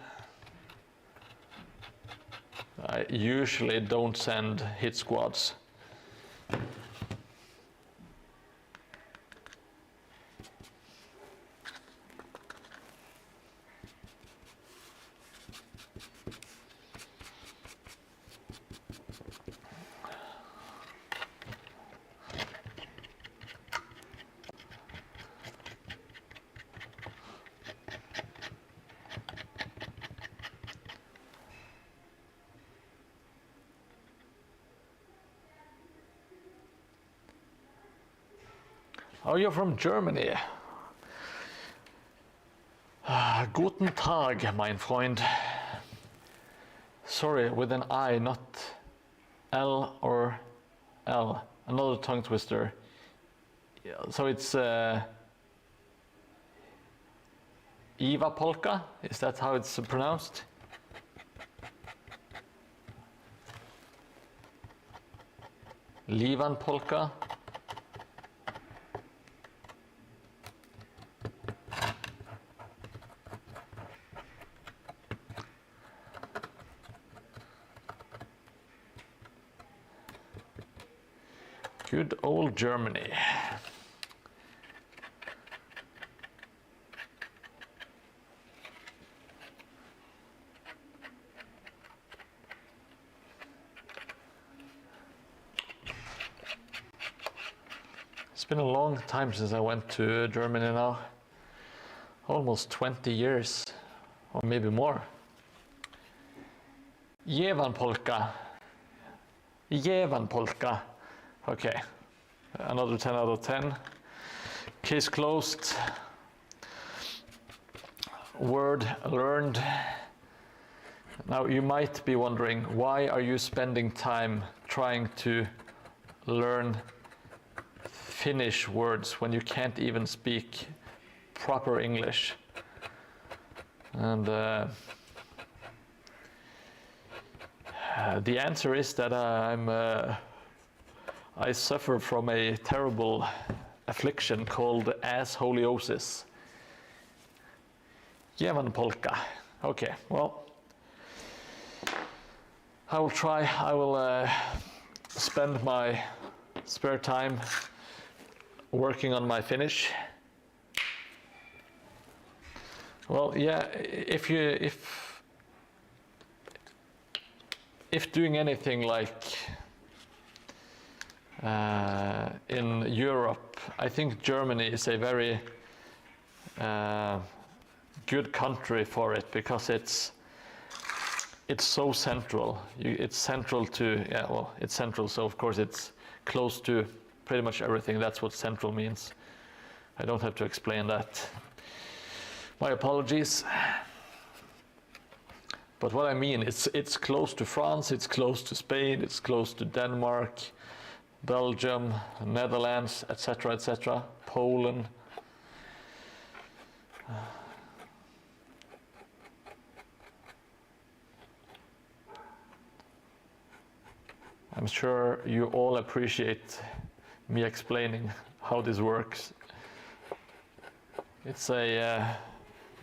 I usually don't send hit squads. Oh, you're from Germany. Guten Tag, mein Freund. Sorry, with an I, not L or L. Another tongue twister. Yeah, so it's Iva Polka? Is that how it's pronounced? Livan Polka? Good old Germany. It's been a long time since I went to Germany now. Almost 20 years, or maybe more. Jevan Polka. Jevan Polka. Okay, another 10 out of 10. Case closed. Word learned. Now you might be wondering, why are you spending time trying to learn Finnish words when you can't even speak proper English? And the answer is that I suffer from a terrible affliction called assholiosis. Jevan Polka. Okay, well, I will try. I will spend my spare time working on my Finnish. Well, yeah, if doing anything like in Europe, I think Germany is a very good country for it, because it's it's so central. It's central to, yeah, well, it's central, so of course it's close to pretty much everything. That's what central means. I don't have to explain that. My apologies. But what I mean, it's close to France, it's close to Spain, it's close to Denmark, Belgium, Netherlands, etc., etc., Poland. I'm sure you all appreciate me explaining how this works. It's a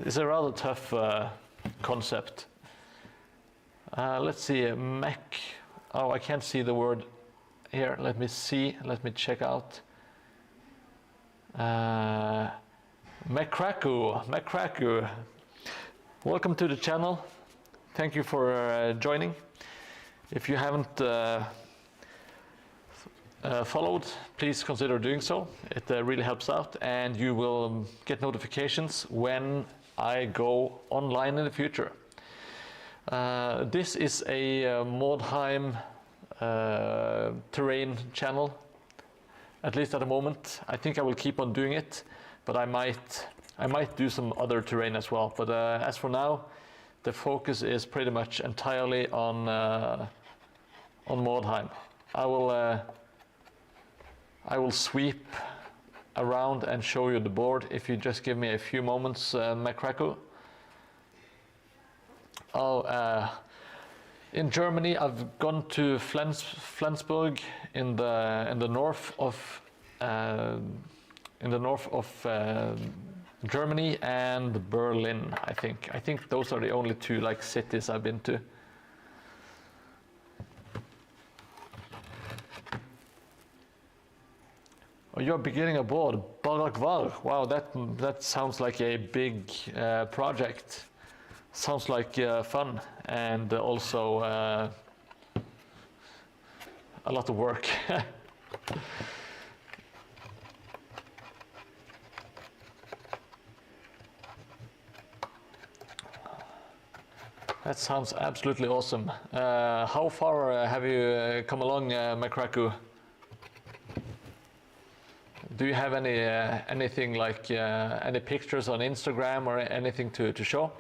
rather tough concept. Let's see, mech. Oh, I can't see the word here. Let me see. Let me check out. Mekraku. Welcome to the channel. Thank you for joining. If you haven't followed, please consider doing so. It really helps out, and you will get notifications when I go online in the future. This is a Mordheim terrain channel, at least at the moment. I think I will keep on doing it, but I might do some other terrain as well. But as for now, the focus is pretty much entirely on Mordheim. I will sweep around and show you the board if you just give me a few moments, Mekraku. Oh, in Germany, I've gone to Flensburg in the north of Germany, and Berlin. I think those are the only two like cities I've been to. Oh, you're beginning a board, Barakvar. Wow, that sounds like a big project. Sounds like fun, and also a lot of work. That sounds absolutely awesome. How far have you come along, Mekraku? Do you have anything like any pictures on Instagram or anything to show?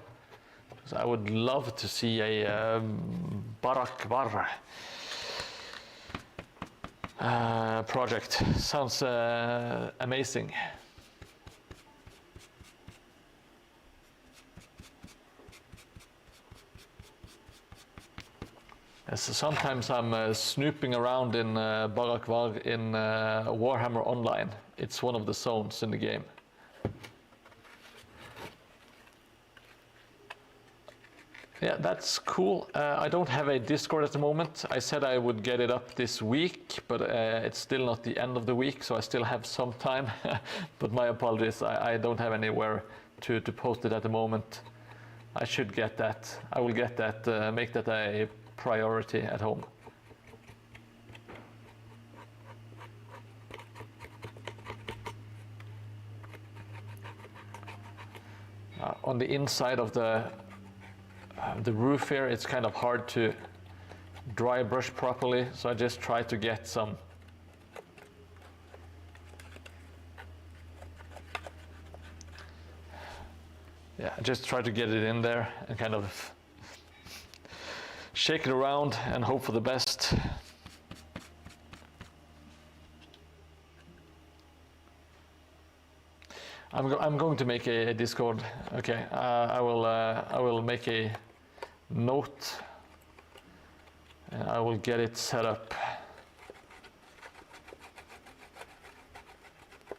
I would love to see a Barakvar project. Sounds amazing. Yes, sometimes I'm snooping around in Barakvar in Warhammer Online. It's one of the zones in the game. Yeah, that's cool. I don't have a Discord at the moment. I said I would get it up this week, but it's still not the end of the week, so I still have some time. But my apologies, I don't have anywhere to post it at the moment. I should get that. I will get that, make that a priority at home. On the inside of the roof here, it's kind of hard to dry brush properly, so I just try to get some I just try to get it in there and kind of shake it around and hope for the best. I'm going to make a Discord. Okay, I will make a note and I will get it set up,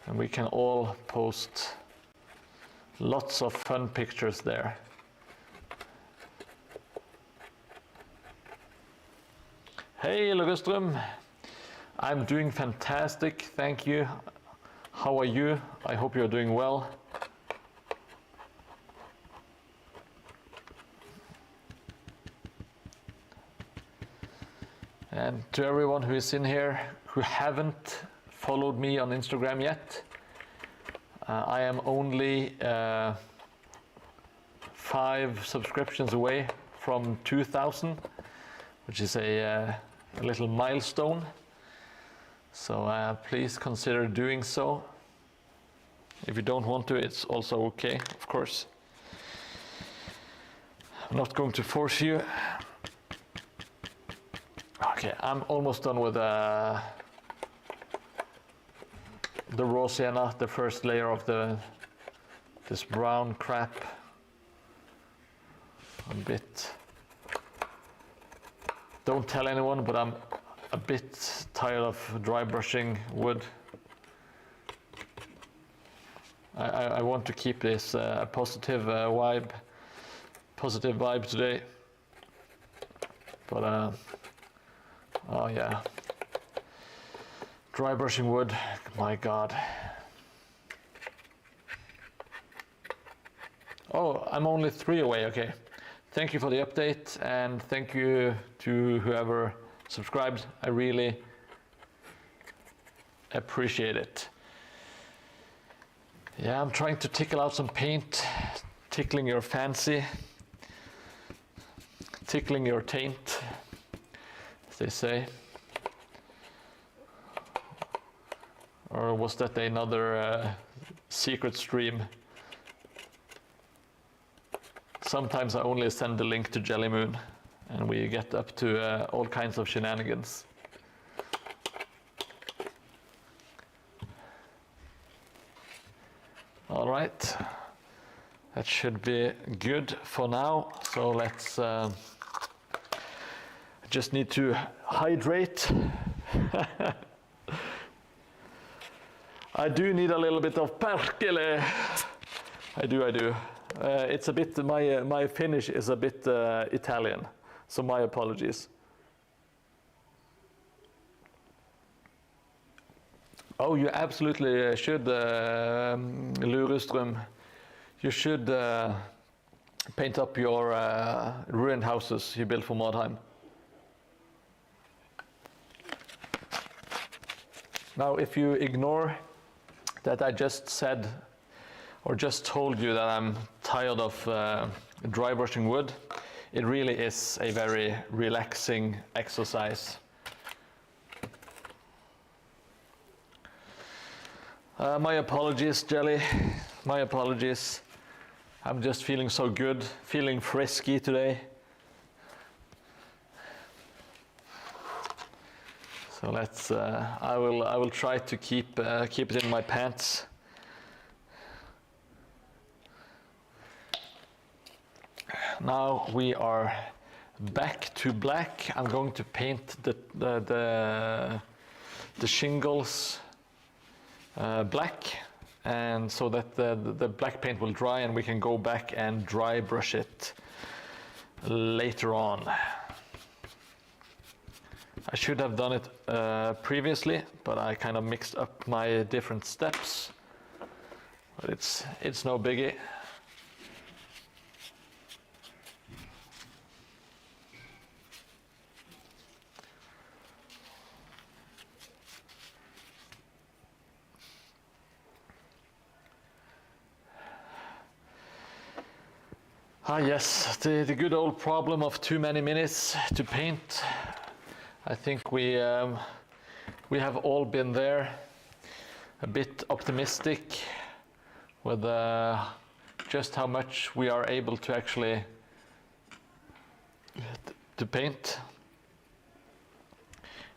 and we can all post lots of fun pictures there. Hey Lugustrum, I'm doing fantastic, thank you. How are you? I hope you're doing well. And to everyone who is in here who haven't followed me on Instagram yet, I am only 5 subscriptions away from 2000, which is a little milestone. So please consider doing so. If you don't want to, it's also okay, of course. I'm not going to force you. Okay, I'm almost done with the raw sienna, the first layer of this brown crap. A bit. Don't tell anyone, but I'm a bit tired of dry brushing wood. I want to keep this positive vibe today. But oh yeah, dry brushing wood, my God. Oh, I'm only 3 away, okay. Thank you for the update, and thank you to whoever subscribed. I really appreciate it. Yeah, I'm trying to tickle out some paint, tickling your fancy, tickling your taint, as they say. Or was that another secret stream? Sometimes I only send the link to Jelly Moon, and we get up to all kinds of shenanigans. All right, that should be good for now. So let's just need to hydrate. I do need a little bit of perkele. I do. It's a bit, my Finnish is a bit Italian, so my apologies. Oh, you absolutely should, Lureström. You should paint up your ruined houses you built for Mordheim. Now, if you ignore that I just said, or just told you that I'm tired of dry brushing wood, it really is a very relaxing exercise. My apologies, Jelly. My apologies. I'm just feeling so good, feeling frisky today. So let's. I will try to keep it in my pants. Now we are back to black. I'm going to paint the shingles black, and so that the black paint will dry and we can go back and dry brush it later on. I should have done it previously, but I kind of mixed up my different steps. But it's no biggie. Ah yes, the good old problem of too many minutes to paint. I think we have all been there, a bit optimistic with just how much we are able to actually to paint.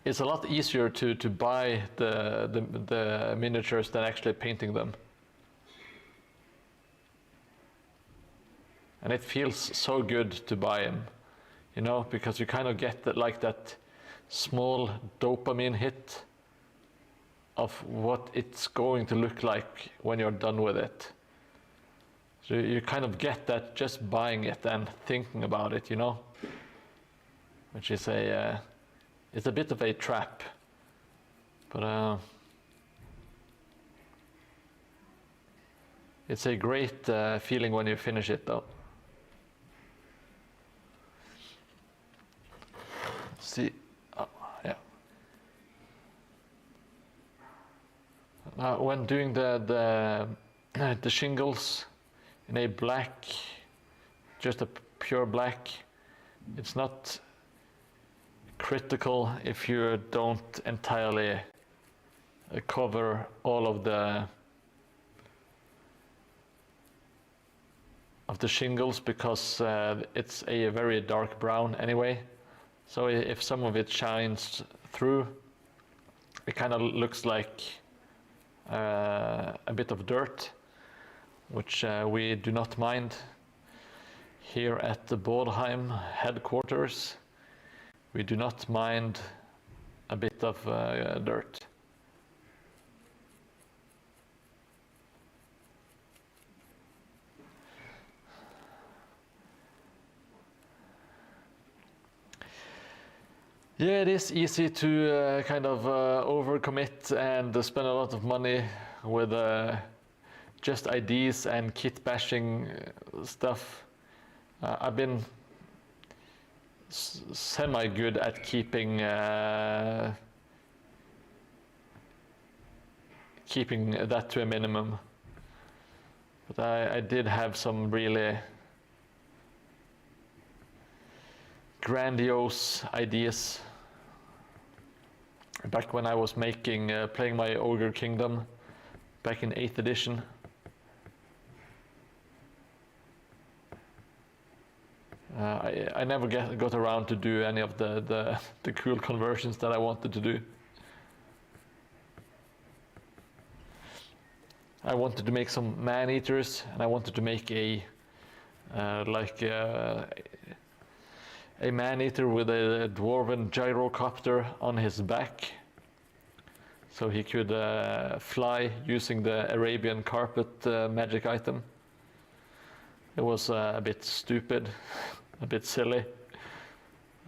It's a lot easier to buy the miniatures than actually painting them. And it feels so good to buy them, you know, because you kind of get that small dopamine hit of what it's going to look like when you're done with it. So you kind of get that just buying it and thinking about it, you know, which is it's a bit of a trap, but it's a great feeling when you finish it, though. See, yeah. When doing the shingles in a black, just a pure black, it's not critical if you don't entirely cover all of the shingles, because it's a very dark brown anyway. So if some of it shines through, it kind of looks like a bit of dirt, which we do not mind here at the Mordheim headquarters. We do not mind a bit of dirt. Yeah, it is easy to kind of overcommit and spend a lot of money with just ideas and kit bashing stuff. I've been semi-good at keeping that to a minimum, but I did have some really grandiose ideas back when I was playing my Ogre Kingdom back in 8th edition. I never got around to do any of the cool conversions that I wanted to do. I wanted to make some man-eaters, and I wanted to make a man-eater with a dwarven gyrocopter on his back, so he could fly using the Arabian carpet magic item. It was a bit stupid, a bit silly,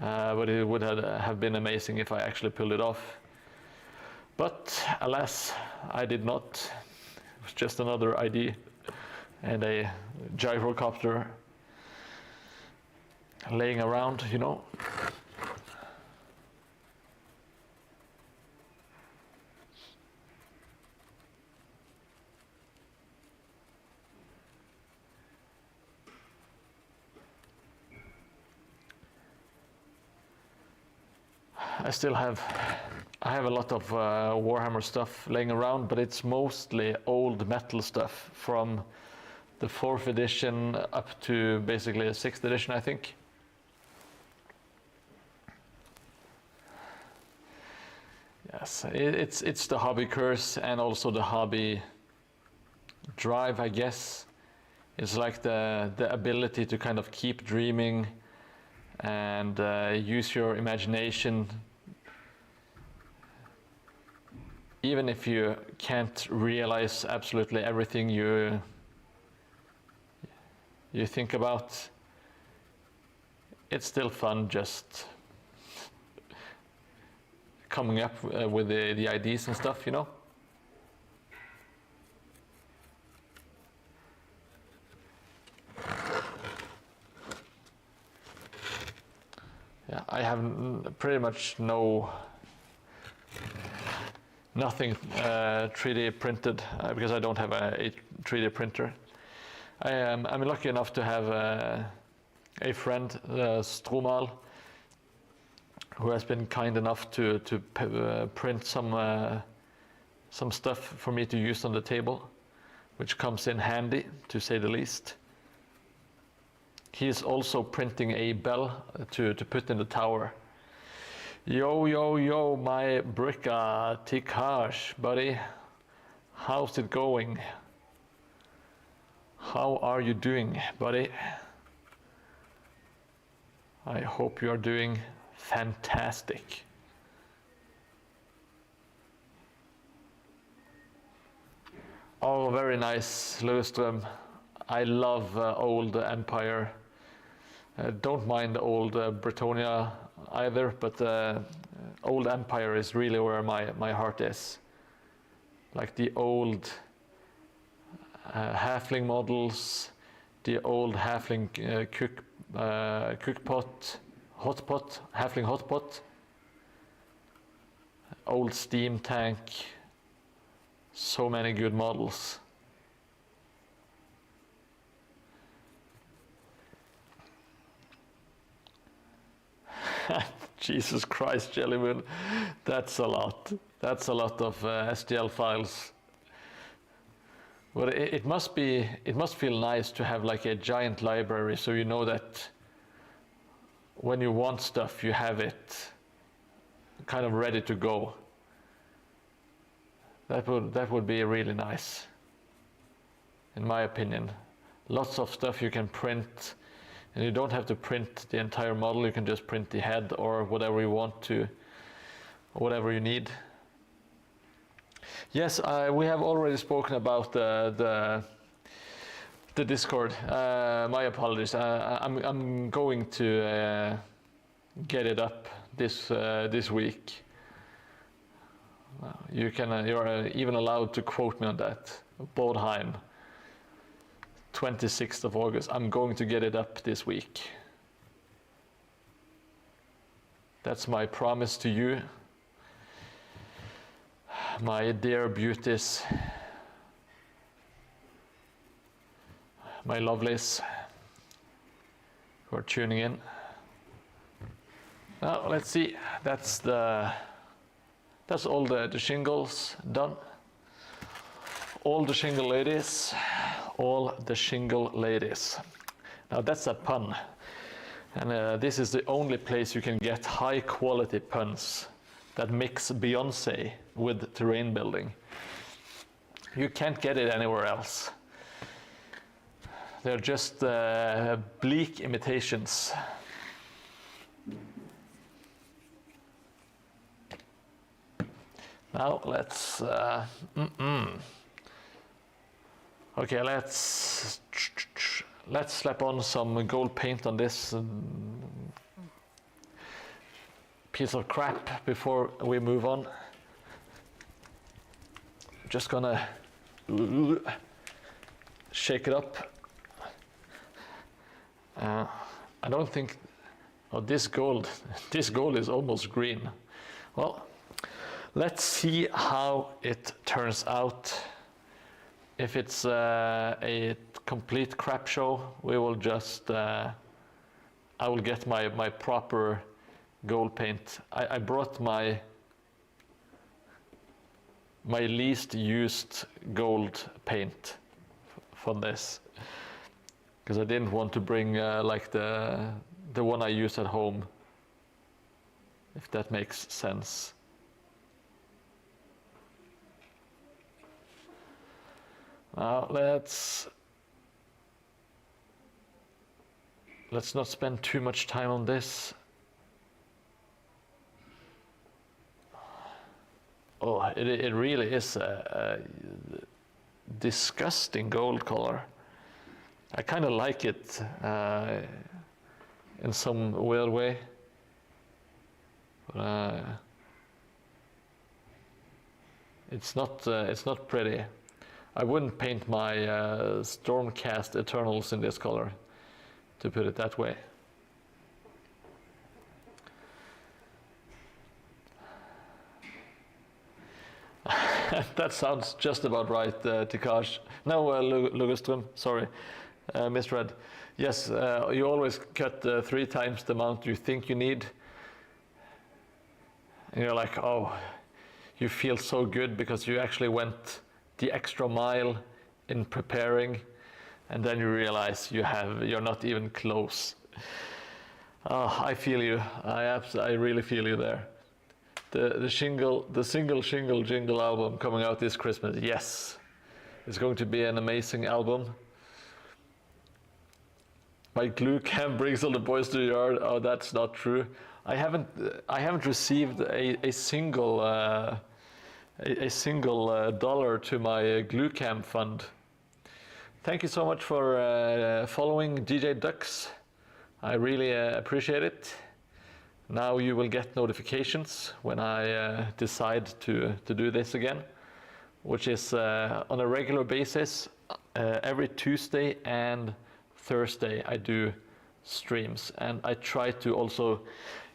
but it would have been amazing if I actually pulled it off. But alas, I did not. It was just another idea, and a gyrocopter laying around, you know. I have a lot of Warhammer stuff laying around, but it's mostly old metal stuff from the 4th edition up to basically 6th edition, I think. Yes, it's the hobby curse and also the hobby drive, I guess. It's like the ability to kind of keep dreaming and use your imagination. Even if you can't realize absolutely everything you think about, it's still fun just coming up with the ideas and stuff, you know? Yeah, I have pretty much nothing 3D printed because I don't have a 3D printer. I'm lucky enough to have a friend, Stromal, who has been kind enough to print some stuff for me to use on the table, which comes in handy, to say the least. He's also printing a bell to put in the tower. Yo, my Bricka Tikash, buddy. How's it going? How are you doing, buddy? I hope you are doing fantastic. Oh, very nice, Löfström. I love old Empire. Don't mind old Bretonia either, but old Empire is really where my heart is. Like the old halfling models, the old halfling cookpot, hotpot, halfling hotpot, old steam tank, so many good models. Jesus Christ, Jellymoon, that's a lot. That's a lot of STL files. But it must feel nice to have like a giant library, so you know that when you want stuff, you have it kind of ready to go. That would be really nice, in my opinion. Lots of stuff you can print, and you don't have to print the entire model. You can just print the head or whatever you want to, whatever you need. Yes, we have already spoken about the Discord. My apologies. I'm going to get it up this week. You're even allowed to quote me on that. Mordheim, 26th of August. I'm going to get it up this week. That's my promise to you, my dear beauties, my lovelies who are tuning in. Now let's see. That's all the shingles done. All the shingle ladies. All the shingle ladies. Now that's a pun. And this is the only place you can get high quality puns that mix Beyonce with terrain building. You can't get it anywhere else. They're just bleak imitations. Now let's okay, let's slap on some gold paint on this piece of crap before we move on. Just gonna shake it up. I don't think, oh, this gold is almost green. Well, let's see how it turns out. If it's a complete crap show, we will just, I will get my proper gold paint. I brought my least used gold paint for this, because I didn't want to bring like the one I use at home, if that makes sense. Now let's not spend too much time on this. Oh, it really is a disgusting gold color. I kind of like it in some weird way. But, it's not pretty. I wouldn't paint my Stormcast Eternals in this color, to put it that way. That sounds just about right, Tikash. No, Lugustrum, sorry, misread. Yes, you always cut 3 times the amount you think you need. And you're like, oh, you feel so good because you actually went the extra mile in preparing, and then you realize you're not even close. Oh, I feel you. I really feel you there. The single shingle jingle album coming out this Christmas. Yes, it's going to be an amazing album. My glue cam brings all the boys to the yard. Oh, that's not true. I haven't received a single dollar to my glue cam fund. Thank you so much for following DJ Ducks. I really appreciate it. Now you will get notifications when I decide to do this again, which is on a regular basis. Every Tuesday and Thursday I do streams, and I try to also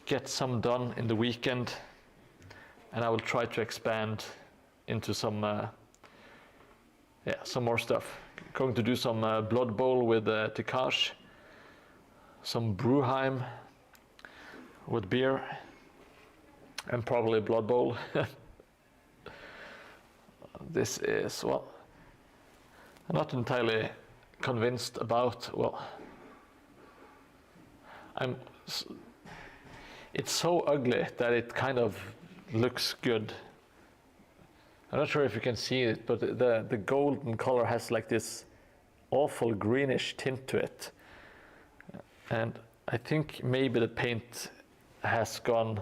get some done in the weekend, and I will try to expand into some more stuff. Going to do some Blood Bowl with Tikash, some Mordheim with beer and probably Blood Bowl. This is, well, I'm not entirely convinced about, well, it's so ugly that it kind of looks good. I'm not sure if you can see it, but the golden color has like this awful greenish tint to it. And I think maybe the paint has gone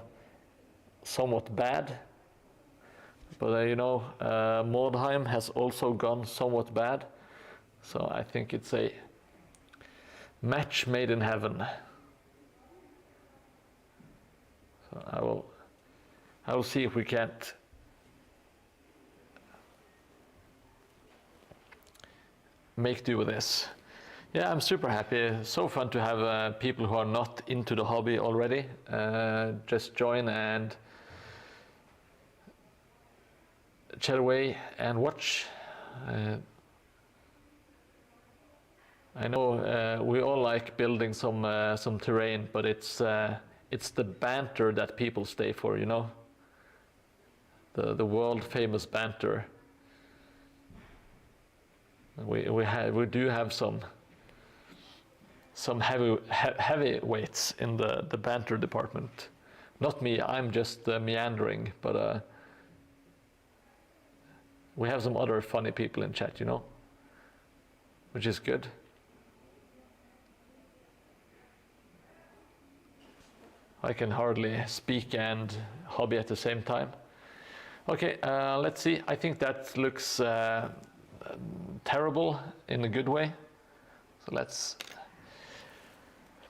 somewhat bad. But Mordheim has also gone somewhat bad. So I think it's a match made in heaven. So I will see if we can't make do with this. Yeah, I'm super happy. So fun to have people who are not into the hobby already just join and chat away and watch. I know we all like building some terrain, but it's the banter that people stay for, you know, the world famous banter. We do have some heavy weights in the banter department. Not me, I'm just meandering, but we have some other funny people in chat, you know, which is good. I can hardly speak and hobby at the same time. Okay, let's see. I think that looks terrible in a good way. So let's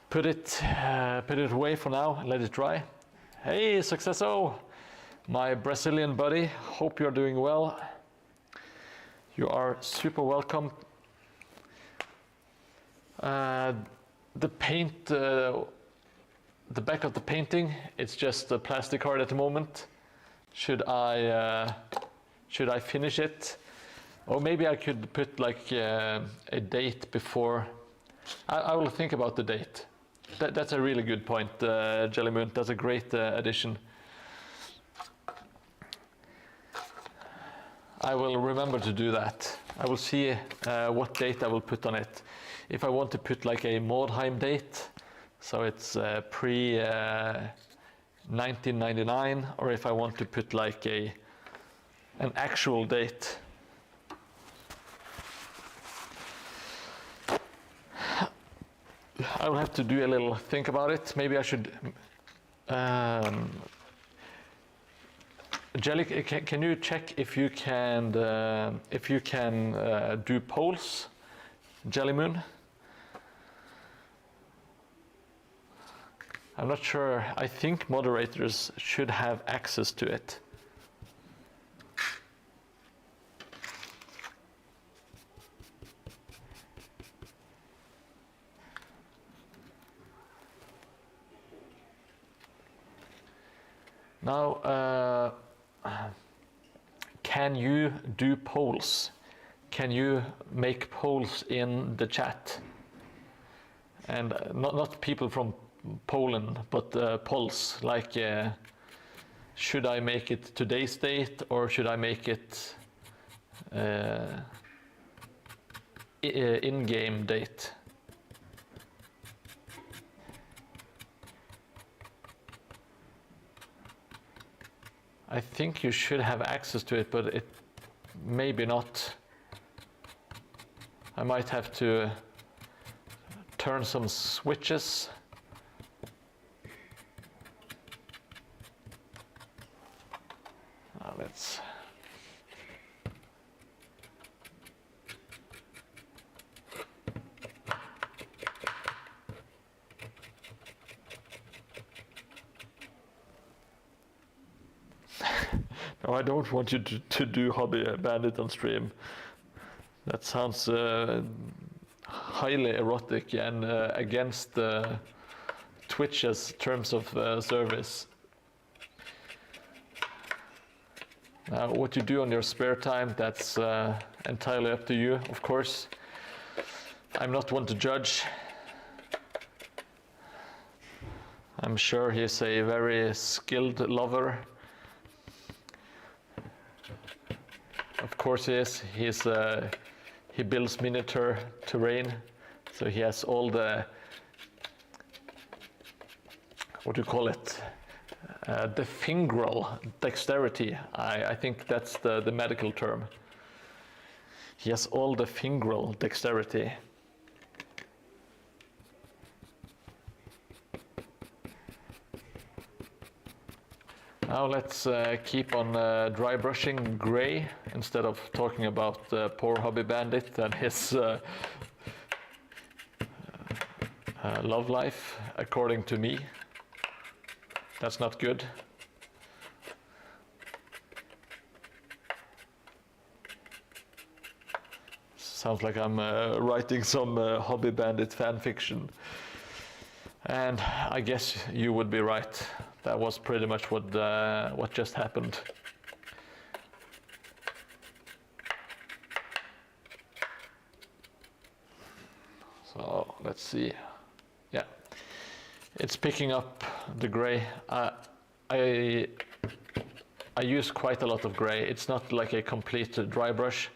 put it away for now and let it dry. Hey, Successo, my Brazilian buddy. Hope you're doing well. You are super welcome. The paint, the back of the painting, it's just a plastic card at the moment. Should I finish it? Or maybe I could put like a date before. I will think about the date. That's a really good point, Jelly Moon. That's a great addition. I will remember to do that. I will see what date I will put on it. If I want to put like a Mordheim date, so it's pre 1999, or if I want to put like an actual date. I will have to do a little think about it. Maybe I should. Jelly, can you check if you can do polls, Jelly Moon? I'm not sure. I think moderators should have access to it. Now, can you do polls? Can you make polls in the chat? And not people from Poland, but polls like should I make it today's date or should I make it in-game date? I think you should have access to it, but it maybe not. I might have to turn some switches. Let's. No, I don't want you to do Hobby Bandit on stream. That sounds highly erotic and against Twitch's terms of service. What you do on your spare time, that's entirely up to you, of course. I'm not one to judge. I'm sure he's a very skilled lover. Of course he is. He builds miniature terrain, so he has all the, what do you call it? The fingral dexterity. I think that's the medical term. He has all the fingral dexterity. Now let's keep on dry brushing gray instead of talking about poor hobby bandit and his love life, according to me. That's not good. Sounds like I'm writing some hobby bandit fan fiction. And I guess you would be right. That was pretty much what just happened. So let's see. Yeah, it's picking up the gray. I use quite a lot of gray. It's not like a complete dry brush,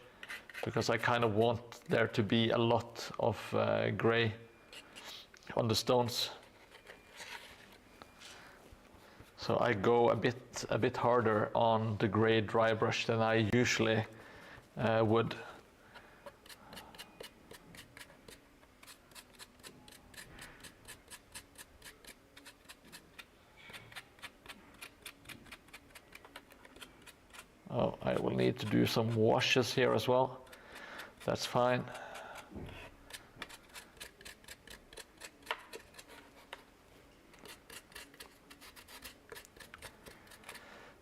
because I kind of want there to be a lot of gray on the stones. So I go a bit harder on the gray dry brush than I usually would. Oh, I will need to do some washes here as well. That's fine.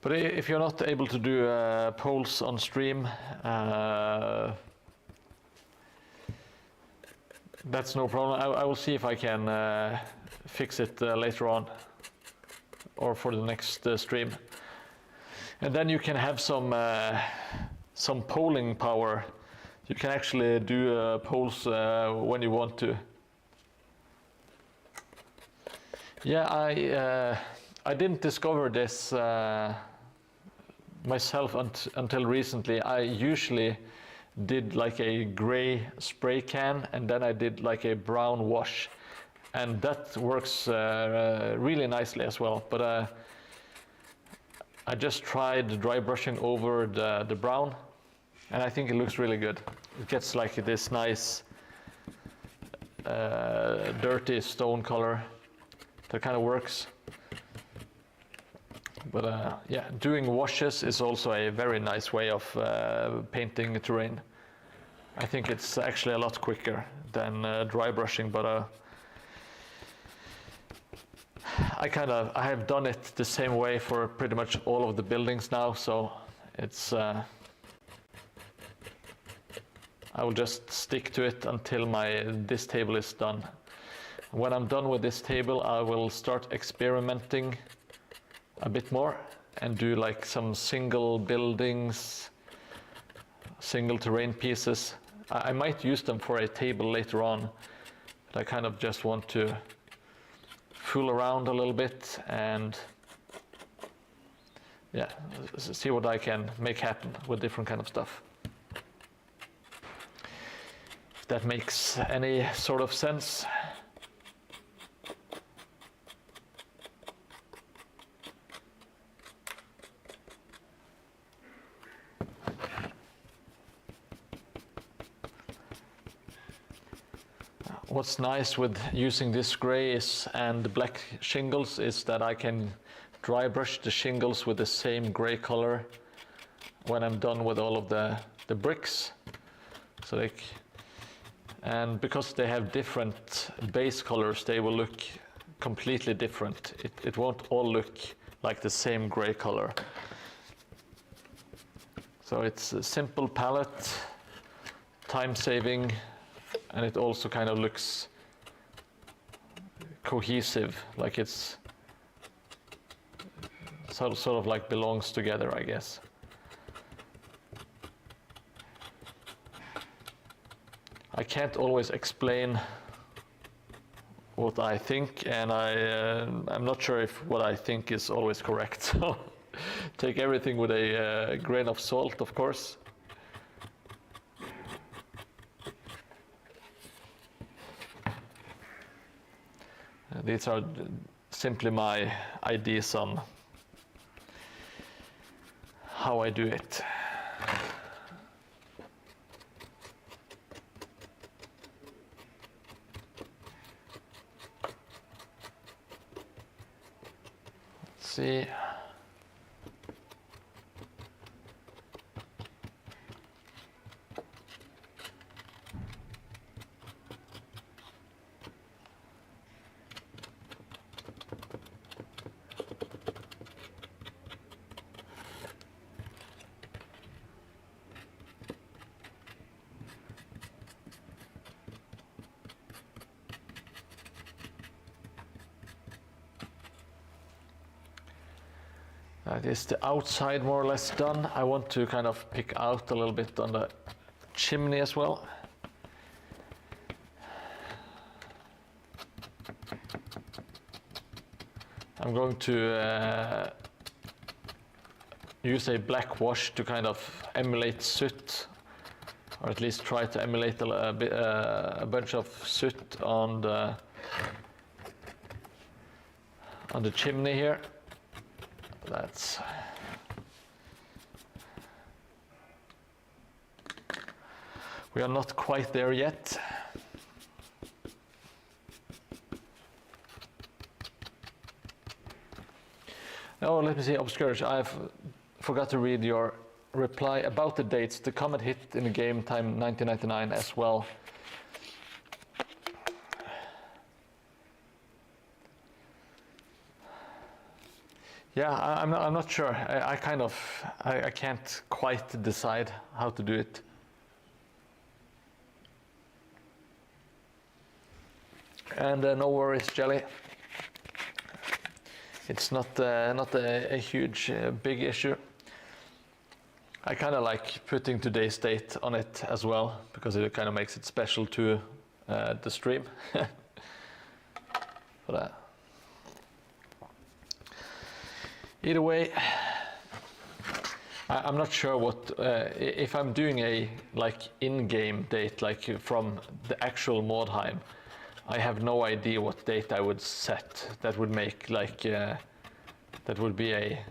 But if you're not able to do polls on stream, that's no problem. I will see if I can fix it later on, or for the next stream. And then you can have some polling power. You can actually do polls when you want to. Yeah, I didn't discover this myself until recently. I usually did like a gray spray can, and then I did like a brown wash, and that works really nicely as well. But I just tried dry brushing over the brown, and I think it looks really good. It gets like this nice dirty stone color that kind of works. But yeah, doing washes is also a very nice way of painting terrain. I think it's actually a lot quicker than dry brushing, but I have done it the same way for pretty much all of the buildings now, so it's I will just stick to it until this table is done. When I'm done with this table, I will start experimenting a bit more and do like some single buildings, single terrain pieces. I might use them for a table later on, but I kind of just want to fool around a little bit and yeah, see what I can make happen with different kind of stuff. If that makes any sort of sense. What's nice with using this gray and the black shingles is that I can dry brush the shingles with the same gray color when I'm done with all of the bricks. So and because they have different base colors, they will look completely different. It won't all look like the same gray color. So it's a simple palette, time saving, and it also kind of looks cohesive, like it's sort of like belongs together, I guess. I can't always explain what I think, and I'm not sure if what I think is always correct. So take everything with a grain of salt, of course. These are simply my ideas on how I do it. Let's see. That is the outside more or less done. I want to kind of pick out a little bit on the chimney as well. I'm going to use a black wash to kind of emulate soot, or at least try to emulate a bunch of soot on the chimney here. We are not quite there yet. Oh, let me see, Obscurge, I've forgot to read your reply about the dates. The comet hit in the game time 1999 as well. Yeah, I'm not sure. I can't quite decide how to do it. And no worries, Jelly. It's not a huge, big issue. I kind of like putting today's date on it as well, because it kind of makes it special to the stream. But, either way, I'm not sure what if I'm doing a in-game date, like from the actual Mordheim. I have no idea what date I would set that would make that would be a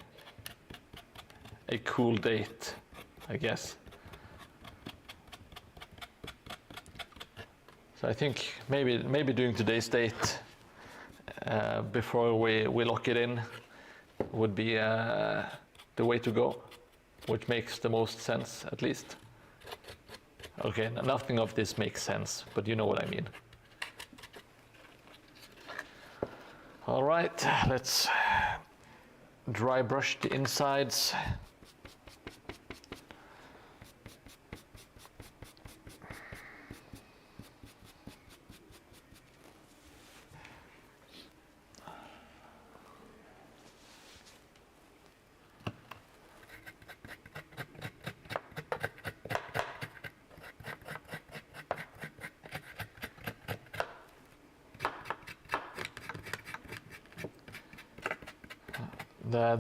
cool date, I guess. So I think maybe doing today's date before we lock it in would be the way to go, which makes the most sense, at least. Okay, nothing of this makes sense, but you know what I mean. All right, let's dry brush the insides.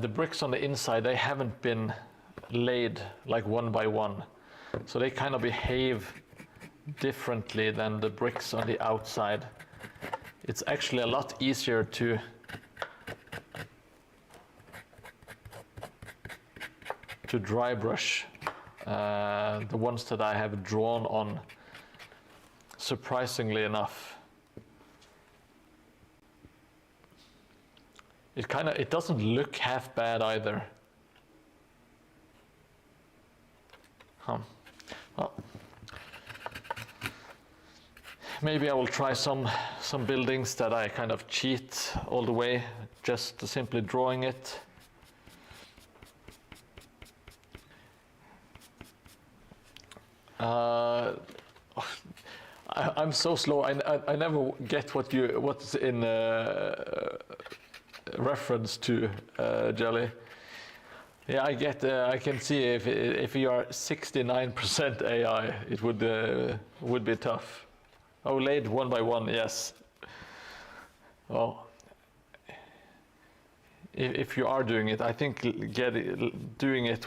The bricks on the inside, they haven't been laid like one by one. So they kind of behave differently than the bricks on the outside. It's actually a lot easier to dry brush the ones that I have drawn on, surprisingly enough. It doesn't look half bad either. Well, maybe I will try some buildings that I kind of cheat all the way, just simply drawing it. I'm so slow. I never get what's in reference to Jelly. Yeah, I can see if you are 69% AI, it would be tough. Oh, laid one by one, yes. Well, if you are doing it, I think doing it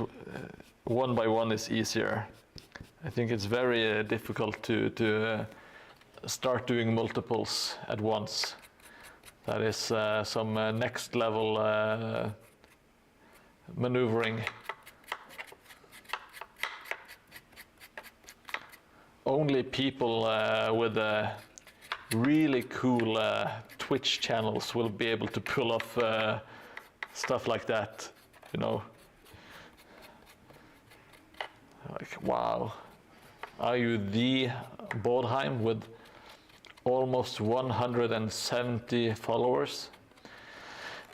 one by one is easier. I think it's very difficult to start doing multiples at once. That is some next level maneuvering. Only people with really cool Twitch channels will be able to pull off stuff like that, you know. Like, wow. Are you the Mordheim with almost 170 followers?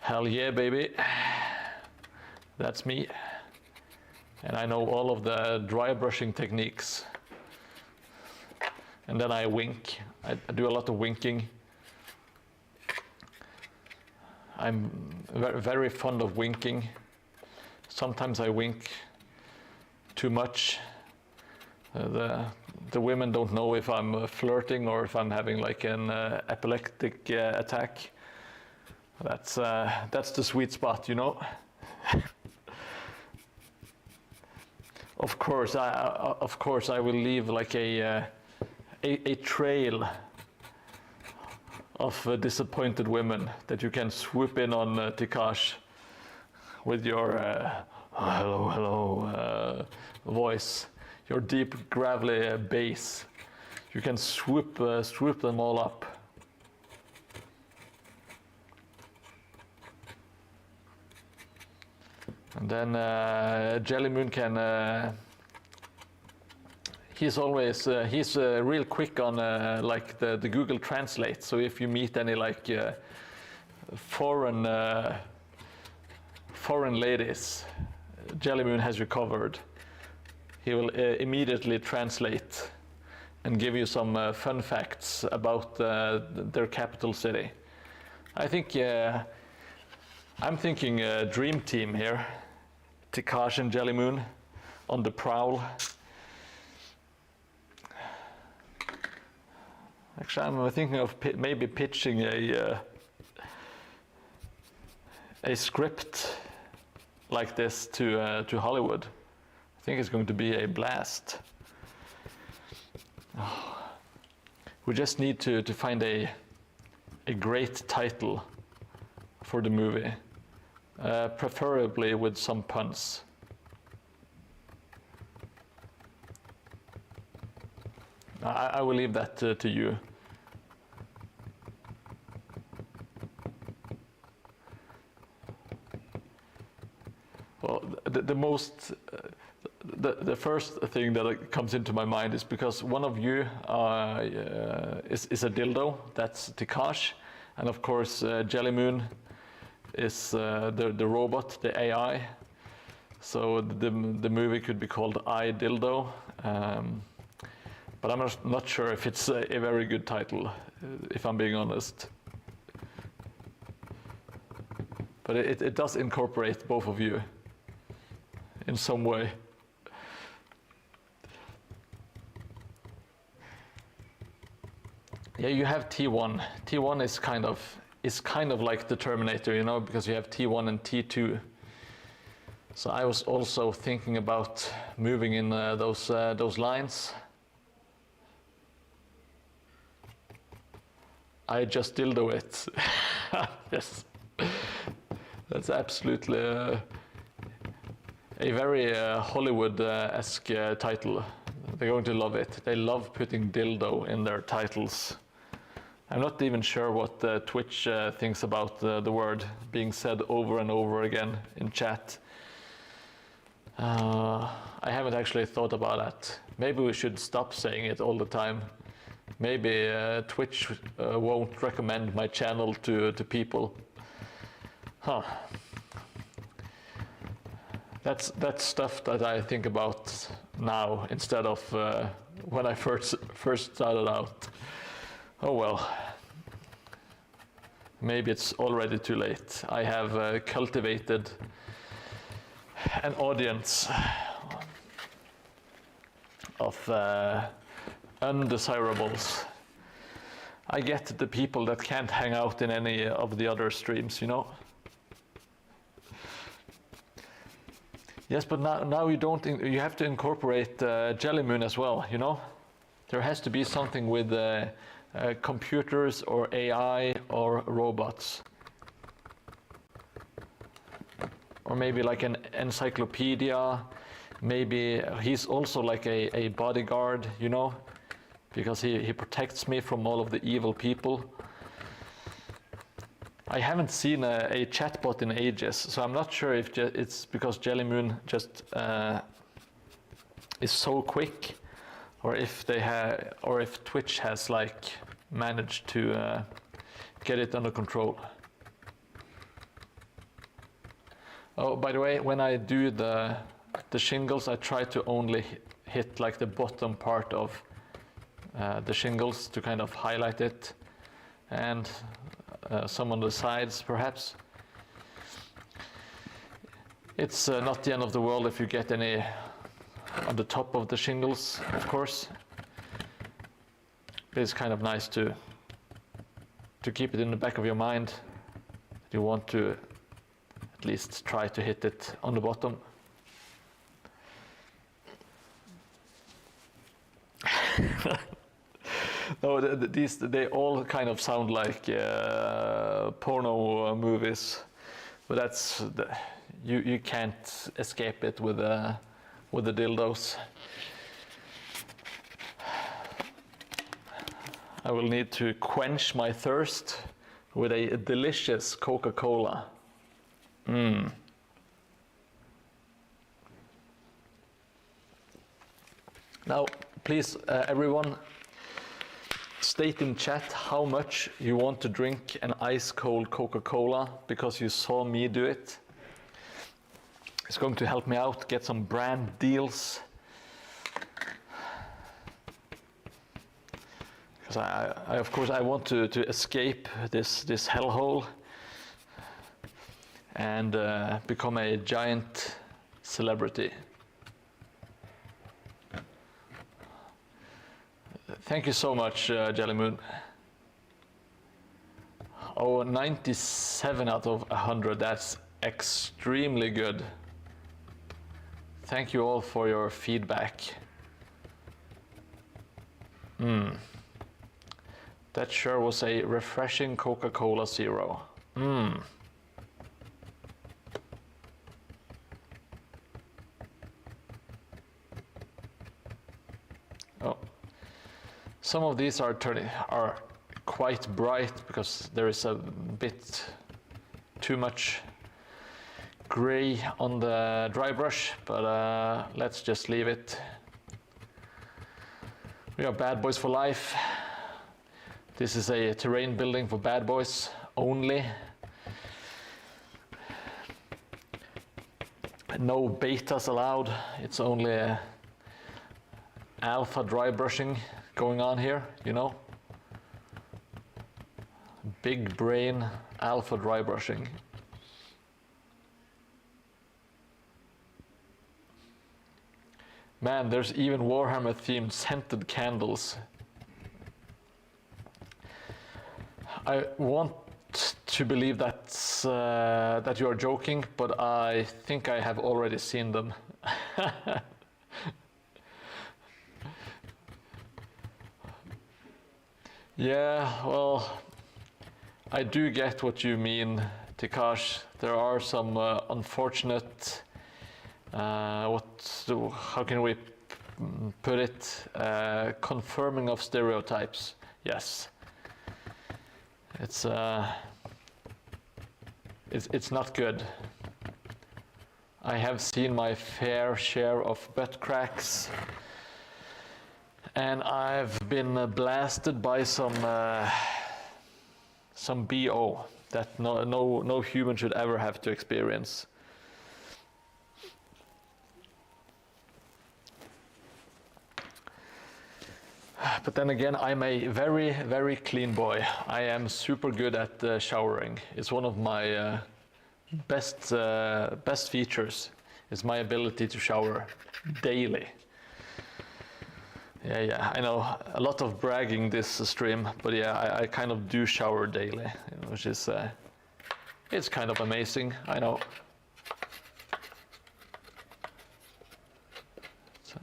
Hell yeah, baby. That's me. And I know all of the dry brushing techniques. And then I wink. I do a lot of winking. I'm very fond of winking. Sometimes I wink too much. The women don't know if I'm flirting or if I'm having like an epileptic attack. That's the sweet spot, you know. Of course, I will leave like a trail of disappointed women that you can swoop in on Tikash with your hello voice, your deep gravelly bass. You can swoop them all up. And then Jellymoon can. He's always real quick on like the Google Translate. So if you meet any like foreign ladies, Jellymoon has you covered. He will immediately translate and give you some fun facts about their capital city. I think I'm thinking Dream Team here. Tikash and Jellymoon on the prowl. Actually, I'm thinking of maybe pitching a script like this to Hollywood. I think it's going to be a blast. Oh, we just need to find a great title for the movie, preferably with some puns. I will leave that to you. Well, the first thing that comes into my mind is because one of you is a dildo. That's Tikash, and of course Jellymoon is the robot, the AI. So the movie could be called I Dildo. But I'm not sure if it's a very good title, if I'm being honest. But it does incorporate both of you in some way. Yeah, you have T1. T1 is kind of like the Terminator, you know, because you have T1 and T2. So I was also thinking about moving in those lines. I just dildo it. Yes, that's absolutely a very Hollywood-esque title. They're going to love it. They love putting dildo in their titles. I'm not even sure what Twitch thinks about the word being said over and over again in chat. I haven't actually thought about that. Maybe we should stop saying it all the time. Maybe Twitch won't recommend my channel to people. Huh. That's stuff that I think about now instead of when I first started out. Oh well. Maybe it's already too late. I have cultivated an audience of undesirables. I get the people that can't hang out in any of the other streams, you know. Yes, but now you have to incorporate Jelly Moon as well, you know. There has to be something with computers or AI or robots. Or maybe like an encyclopedia. Maybe he's also like a bodyguard, you know, because he protects me from all of the evil people. I haven't seen a chatbot in ages, so I'm not sure if it's because Jelly Moon just is so quick, or if Twitch has like managed to get it under control. Oh, by the way, when I do the shingles, I try to only hit like the bottom part of the shingles to kind of highlight it, and some on the sides perhaps. It's not the end of the world if you get any on the top of the shingles, of course. But it's kind of nice to keep it in the back of your mind. You want to at least try to hit it on the bottom. No, they all kind of sound like porno movies, but that's you can't escape it with the dildos. I will need to quench my thirst with a delicious Coca-Cola. Now, please, everyone, state in chat how much you want to drink an ice-cold Coca-Cola, because you saw me do it. It's going to help me out, get some brand deals. Because I of course, I want to escape this hellhole and become a giant celebrity. Thank you so much, Jelly Moon. Oh, 97 out of 100, that's extremely good. Thank you all for your feedback. That sure was a refreshing Coca-Cola Zero. Oh, some of these are quite bright because there is a bit too much gray on the dry brush, but let's just leave it. We are bad boys for life. This is a terrain building for bad boys only. No betas allowed. It's only alpha dry brushing going on here, you know. Big brain alpha dry brushing. Man, there's even Warhammer themed scented candles. I want to believe that's, that you are joking, but I think I have already seen them. Yeah, well, I do get what you mean, Tikash. There are some unfortunate, how can we put it, confirming of stereotypes. Yes. It's not good. I have seen my fair share of butt cracks, and I've been blasted by some BO that no human should ever have to experience. But then again, I'm a very, very clean boy. I am super good at showering. It's one of my best features, is my ability to shower daily. Yeah, I know a lot of bragging this stream, but yeah, I kind of do shower daily, which is it's kind of amazing. I know. So.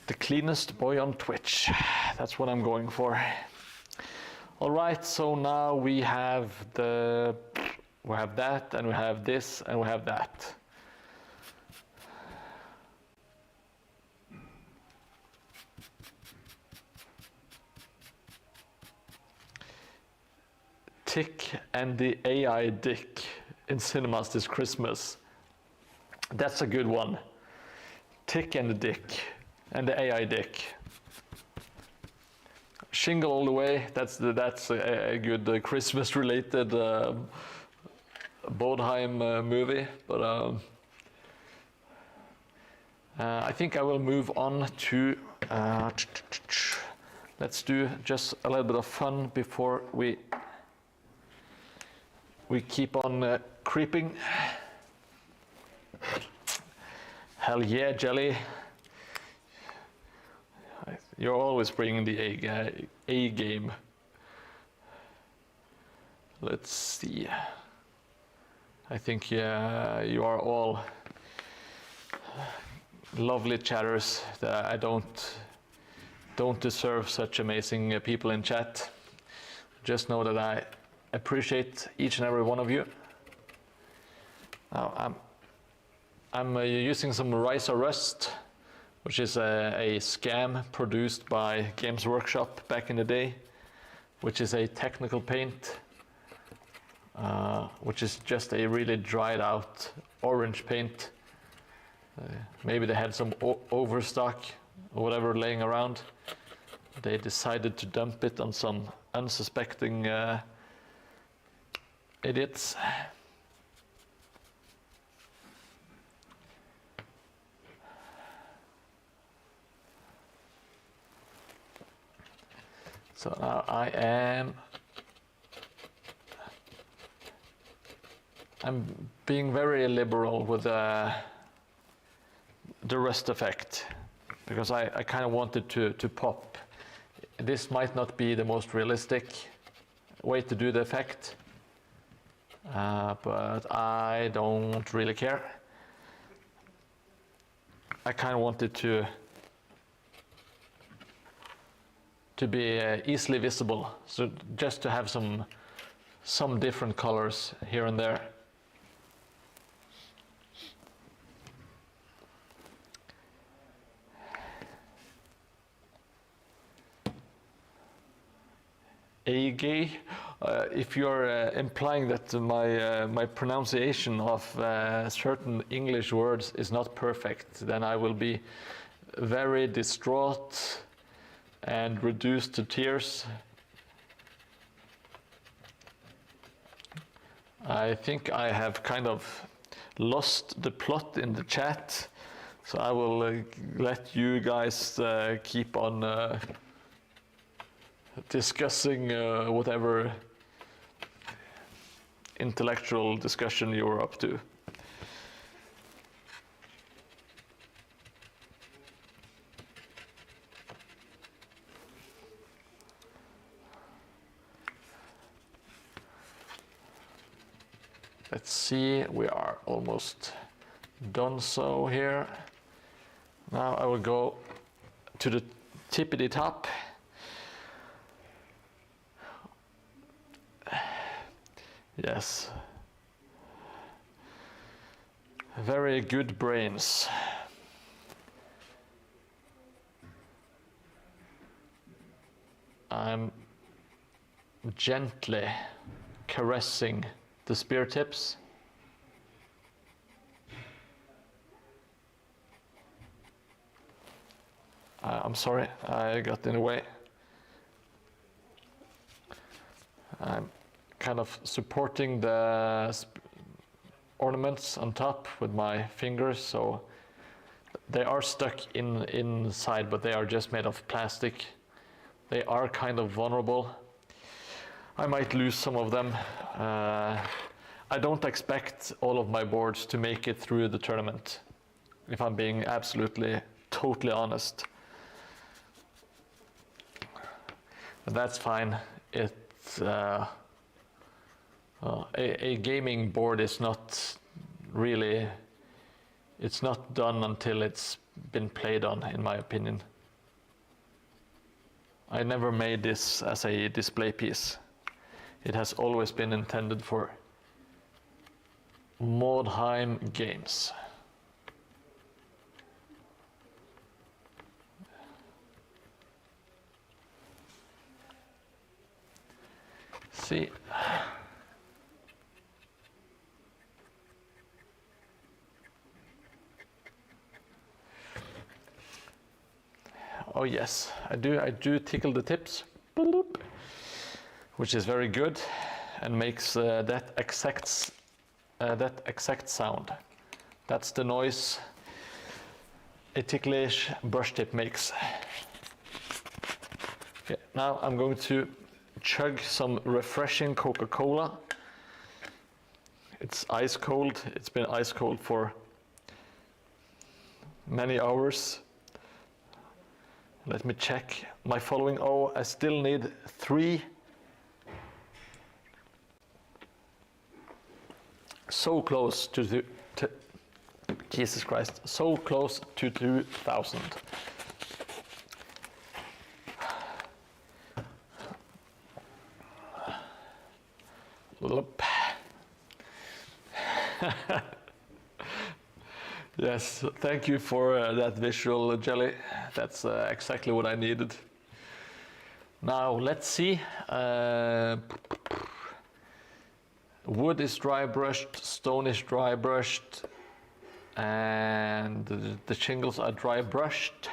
The cleanest boy on Twitch. That's what I'm going for. All right, so now we have that, and we have this, and we have that. Tick and the AI dick in cinemas this Christmas. That's a good one. Tick and the dick, and the AI dick. Shingle all the way. That's a good Christmas-related Mordheim movie. But I think I will move on to. Let's do just a little bit of fun before we keep on creeping. Hell yeah, Jelly. You're always bringing the A game. Let's see. I think you are all lovely chatters. That I don't deserve such amazing people in chat. Just know that I appreciate each and every one of you. Now I'm using some Rise or Rust, which is a scam produced by Games Workshop back in the day, which is a technical paint, which is just a really dried out orange paint. Maybe they had some overstock or whatever laying around. They decided to dump it on some unsuspecting idiots. So now I'm being very liberal with the rust effect, because I kind of wanted to pop. This might not be the most realistic way to do the effect, but I don't really care. I kind of wanted to be easily visible, so just to have some different colors here and there. Age, if you're implying that my pronunciation of certain English words is not perfect, then I will be very distraught and reduced to tears. I think I have kind of lost the plot in the chat, so I will let you guys keep on discussing whatever intellectual discussion you're up to. Let's see, we are almost done so here. Now I will go to the tippity top. Yes. Very good brains. I'm gently caressing the spear tips. I'm sorry, I got in the way. I'm kind of supporting the ornaments on top with my fingers, so they are stuck inside, but they are just made of plastic. they are kind of vulnerable. I might lose some of them. I don't expect all of my boards to make it through the tournament, if I'm being absolutely, totally honest. But that's fine. It's a gaming board is not really, it's not done until it's been played on, in my opinion. I never made this as a display piece. It has always been intended for Mordheim games. See. Oh yes, I do tickle the tips, which is very good and makes that exact sound. That's the noise a ticklish brush tip makes. Okay, now I'm going to chug some refreshing Coca-Cola. It's ice cold. It's been ice cold for many hours. Let me check my following. Oh, I still need 3. So close to Jesus Christ, so close to 2,000. Yes, thank you for that visual, Jelly. That's exactly what I needed. Now, let's see. Wood is dry brushed, stone is dry brushed, and the shingles are dry brushed.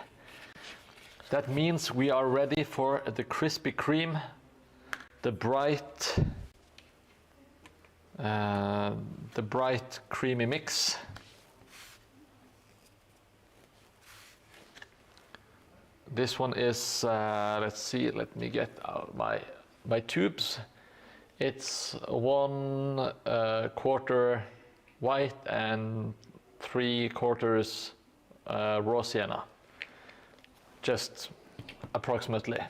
That means we are ready for the Krispy Kreme, the bright creamy mix. This one is, let's see, let me get out my tubes. It's 1/4 white and 3/4 raw sienna, just approximately.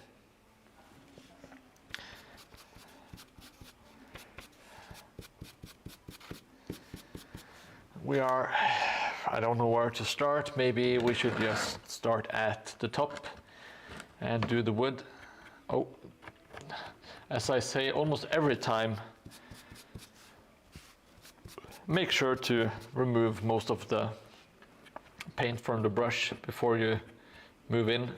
I don't know where to start. Maybe we should just start at the top and do the wood. Oh, as I say almost every time, make sure to remove most of the paint from the brush before you move in,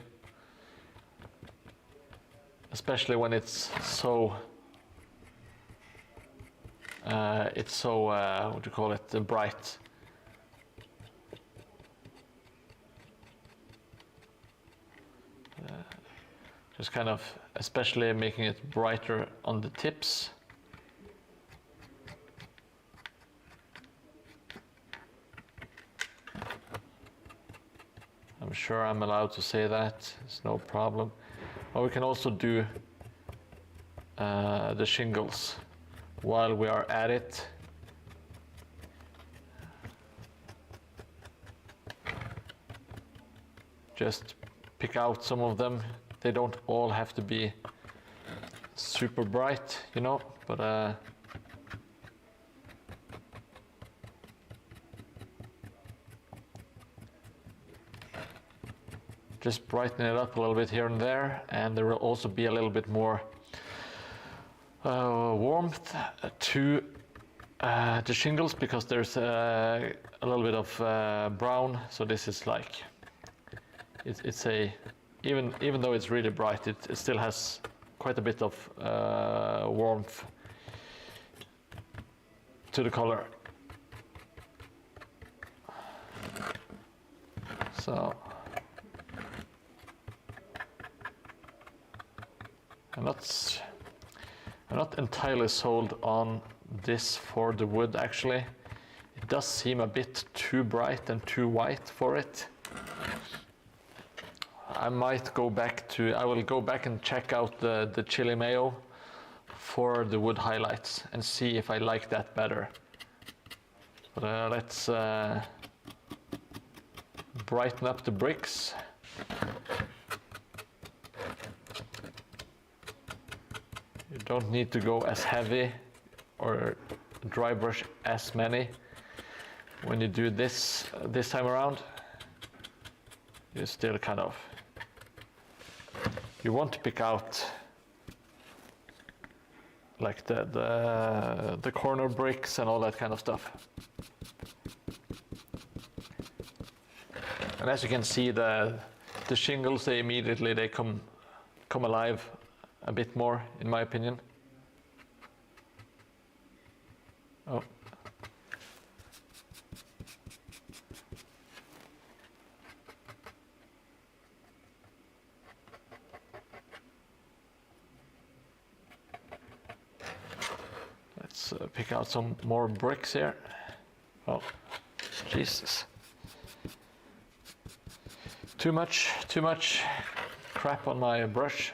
especially when it's so what do you call it, bright. Just kind of, especially making it brighter on the tips. I'm sure I'm allowed to say that, it's no problem. Or we can also do the shingles while we are at it. Just pick out some of them. They don't all have to be super bright, you know, but just brighten it up a little bit here and there, and there will also be a little bit more warmth to the shingles, because there's a little bit of brown. So this is like, it's a, even though it's really bright, it still has quite a bit of warmth to the color. So I'm not entirely sold on this for the wood, actually. It does seem a bit too bright and too white for it. I will go back and check out the chili mayo for the wood highlights and see if I like that better. But let's brighten up the bricks. You don't need to go as heavy or dry brush as many when you do this time around. You still kind of, you want to pick out like the corner bricks and all that kind of stuff. And as you can see, the shingles, they come alive a bit more, in my opinion. Oh. Let's pick out some more bricks here. Oh, Jesus. Too much crap on my brush.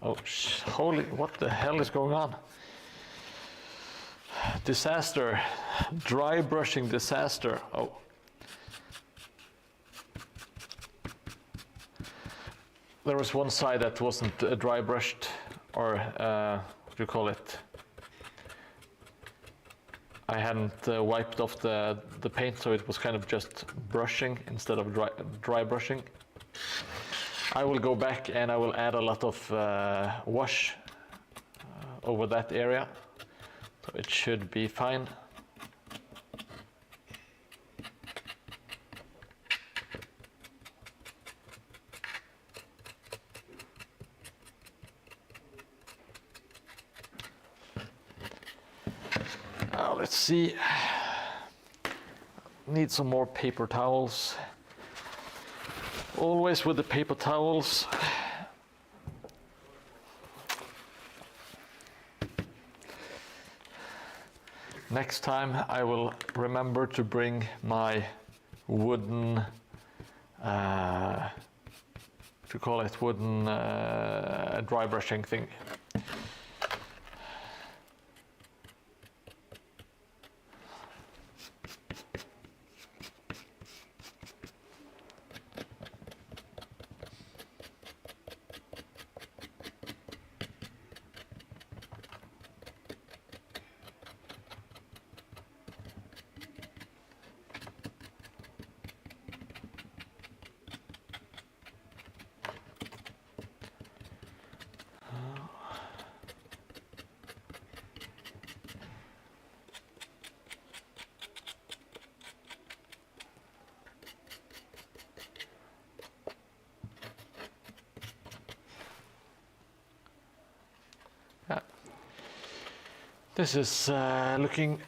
Oh, holy, what the hell is going on? Disaster, dry brushing disaster. Oh. There was one side that wasn't dry brushed, or what do you call it? I hadn't wiped off the paint, so it was kind of just brushing instead of dry brushing. I will go back and I will add a lot of wash over that area, so it should be fine. Now let's see. Need some more paper towels. Always with the paper towels. Next time I will remember to bring my wooden, what do you call it, wooden dry brushing thing. This is looking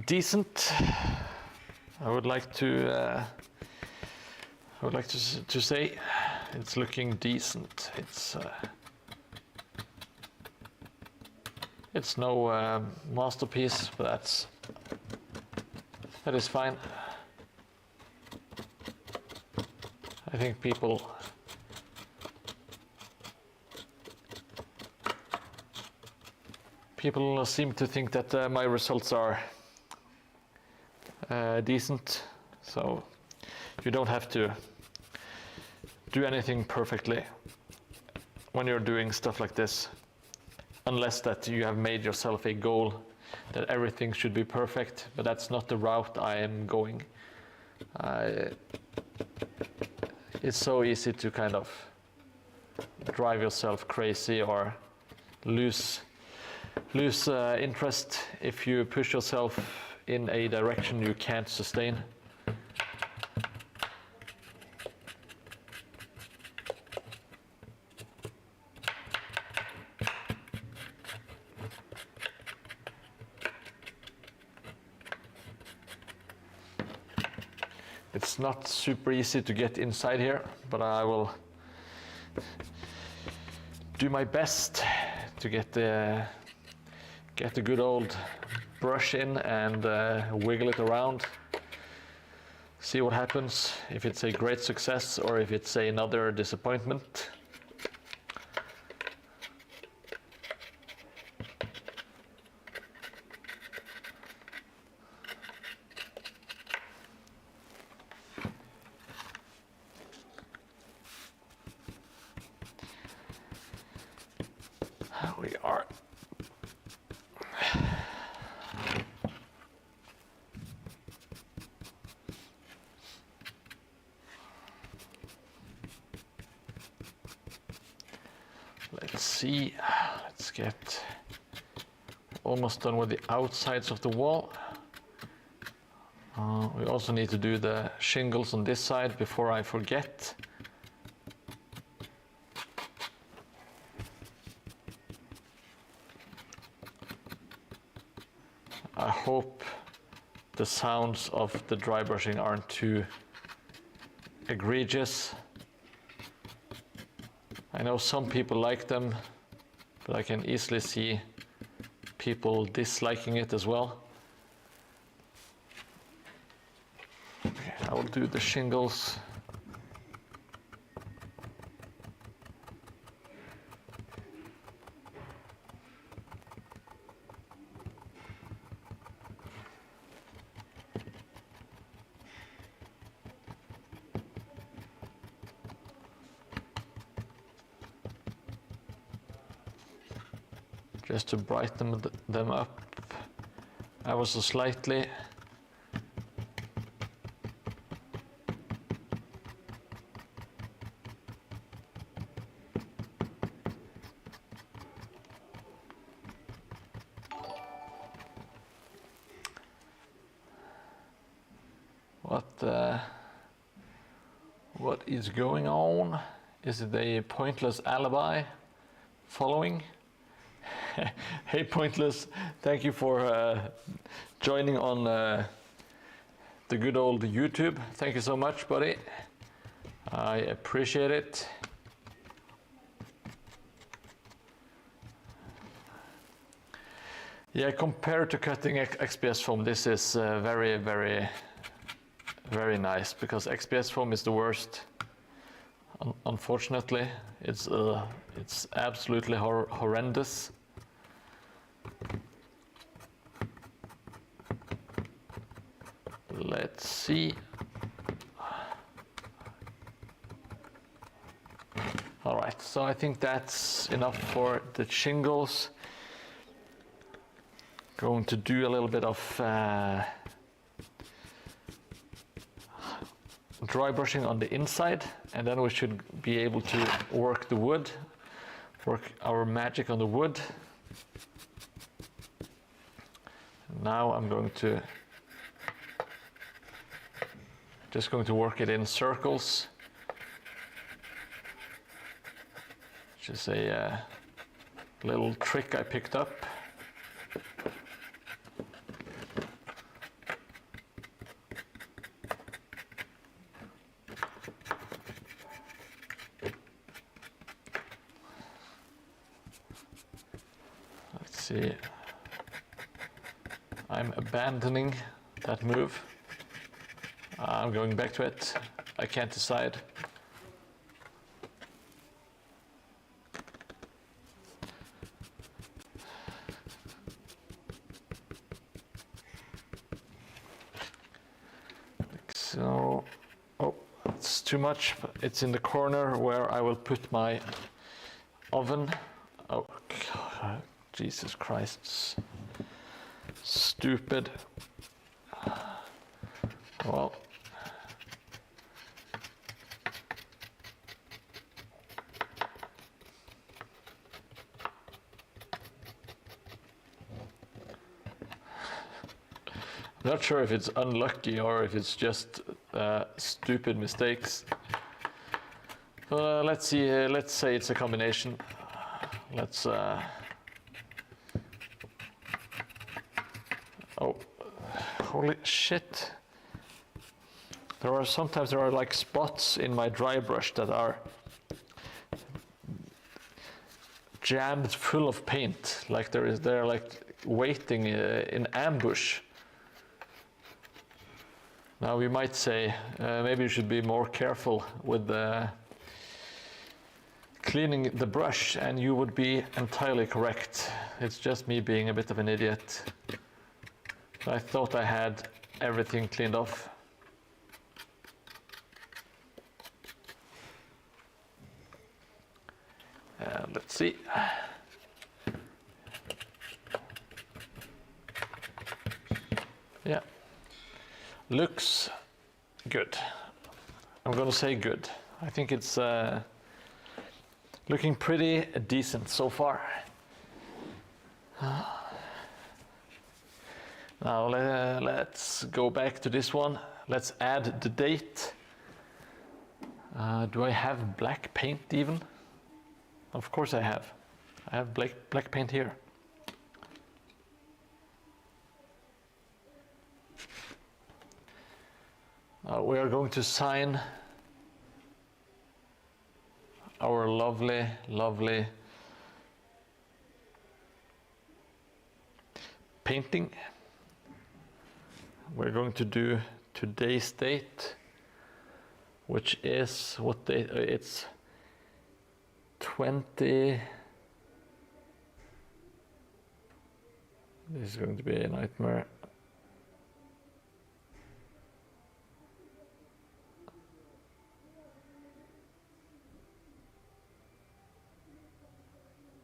decent. I would like to say it's looking decent. It's no masterpiece, but that is fine. I think people seem to think that my results are decent, so you don't have to do anything perfectly when you're doing stuff like this, unless that you have made yourself a goal that everything should be perfect, but that's not the route I am going. It's so easy to kind of drive yourself crazy or lose interest if you push yourself in a direction you can't sustain. It's not super easy to get inside here, but I will do my best to get the good old brush in and wiggle it around See what happens, if it's a great success or if it's another disappointment. We are let's see, let's get almost done with the outsides of the wall. We also need to do the shingles on this side before I forget. I hope the sounds of the dry brushing aren't too egregious. I know some people like them, but I can easily see people disliking it as well. Okay, I will do the shingles. Just to brighten them up ever so slightly. What is going on? Is it a pointless alibi following? Hey Pointless, thank you for joining on the good old YouTube. Thank you so much, buddy. I appreciate it. Yeah, compared to cutting XPS foam, this is very, very, very nice, because XPS foam is the worst. Unfortunately, it's absolutely horrendous. Let's see. All right, so I think that's enough for the shingles. Going to do a little bit of dry brushing on the inside, and then we should be able to work the wood, work our magic on the wood. Now I'm just going to work it in circles, which is a little trick I picked up. Let's see. I'm abandoning that move. I'm going back to it. I can't decide. Like so. Oh, it's too much. It's in the corner where I will put my oven. Oh, God, Jesus Christ. Stupid. Well. Not sure if it's unlucky or if it's just stupid mistakes. Let's see. Let's say it's a combination. Let's. Oh, holy shit! Sometimes there are like spots in my dry brush that are jammed full of paint. Like they're like waiting in ambush. Now you might say, maybe you should be more careful with cleaning the brush, and you would be entirely correct. It's just me being a bit of an idiot. I thought I had everything cleaned off. Let's see. Yeah, looks good. I'm gonna say good. I think it's looking pretty decent so far. Now let's go back to this one. Let's add the date. Do I have black paint even? Of course I have. I have black paint here. We are going to sign our lovely, lovely painting. We're going to do today's date, which is what day? It's 20. This is going to be a nightmare.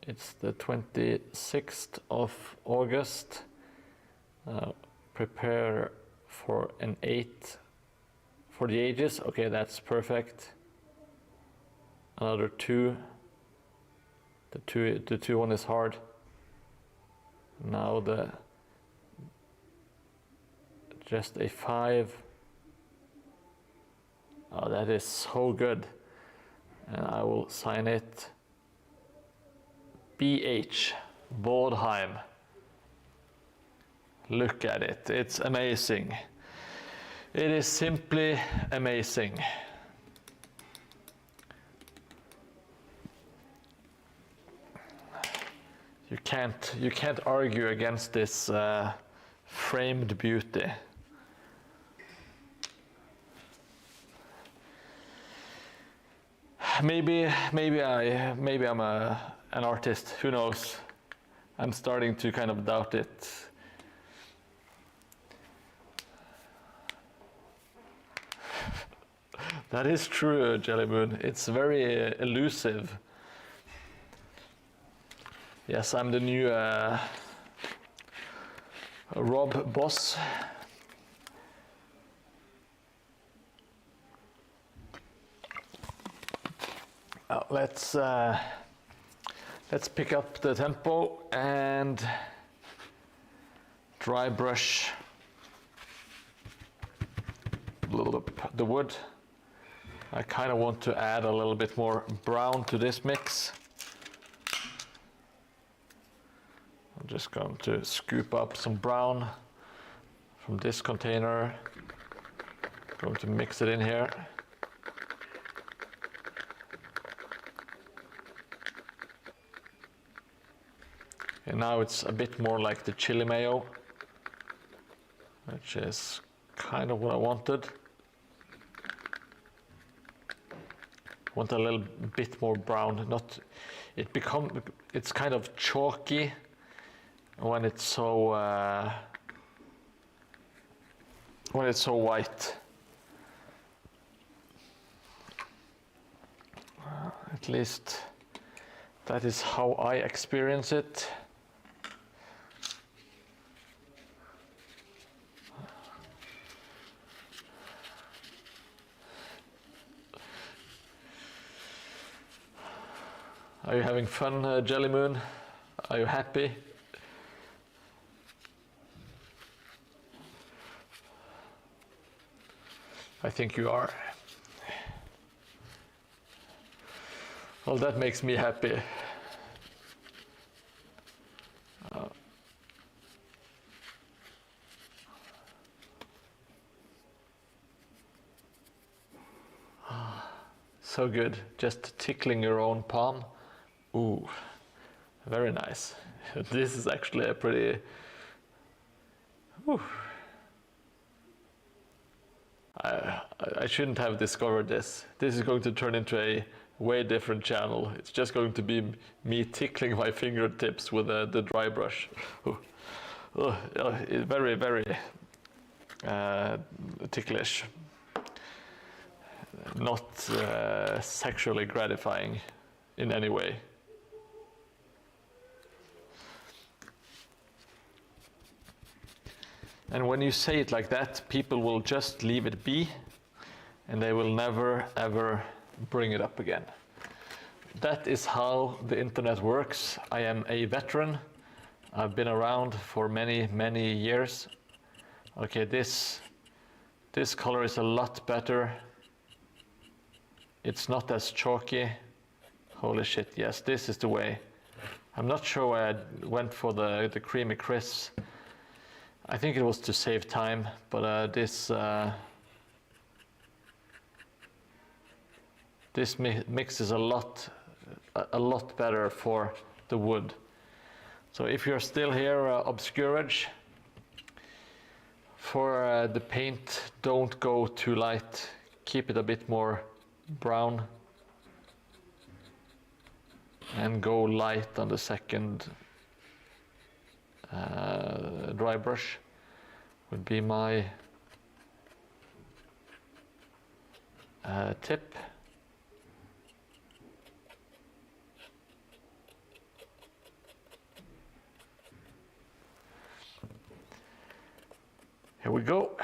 It's the 26th of August. Prepare for an 8 for the ages. Okay, that's perfect. Another 2. The two one is hard. Now just a 5. Oh, that is so good. And I will sign it. BH, Mordheim. Look at it, it's amazing. It is simply amazing. You can't argue against this framed beauty. Maybe I'm an artist, who knows? I'm starting to kind of doubt it. That is true, Jelly Moon. It's very elusive. Yes, I'm the new Rob boss. Let's pick up the tempo and dry brush the wood. I kind of want to add a little bit more brown to this mix. I'm just going to scoop up some brown from this container. Going to mix it in here. And now it's a bit more like the chili mayo, which is kind of what I wanted. Want a little bit more brown. It's kind of chalky when it's so white. At least that is how I experience it. Are you having fun, Jelly Moon? Are you happy? I think you are. Well, that makes me happy. So good, just tickling your own palm. Ooh, very nice. This is actually a pretty... Whew. I shouldn't have discovered this. This is going to turn into a way different channel. It's just going to be me tickling my fingertips with the dry brush. Very, very ticklish. Not sexually gratifying in any way. And when you say it like that, people will just leave it be, and they will never ever bring it up again. That is how the internet works. I am a veteran. I've been around for many, many years. Okay, this color is a lot better. It's not as chalky. Holy shit, yes, this is the way. I'm not sure why I went for the creamy crisp. I think it was to save time, but this mixes a lot better for the wood. So if you're still here, Obscurage, for the paint, don't go too light. Keep it a bit more brown, and go light on the second dry brush would be my tip. Here we go.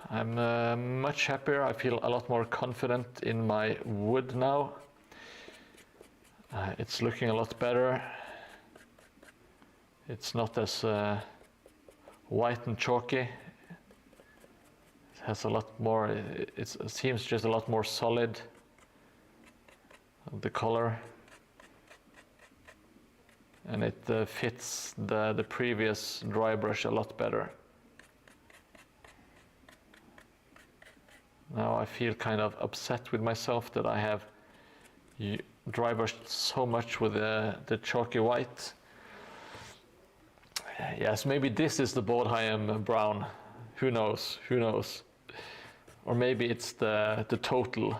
I'm much happier. I feel a lot more confident in my wood now. It's looking a lot better. It's not as white and chalky. It has a lot more, it seems just a lot more solid, the color. And it fits the previous dry brush a lot better. Now I feel kind of upset with myself that I have dry brushed so much with the chalky white. Yes, maybe this is the Mordheim brown. Who knows? Who knows? Or maybe it's the total,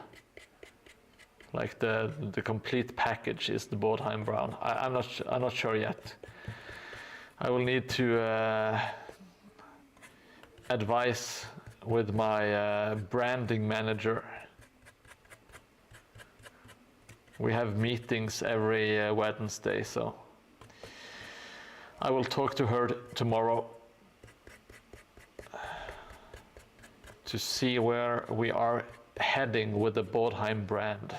like the complete package is the Mordheim brown. I'm not sure yet. I will need to advise with my branding manager. We have meetings every Wednesday, so I will talk to her tomorrow to see where we are heading with the Mordheim brand.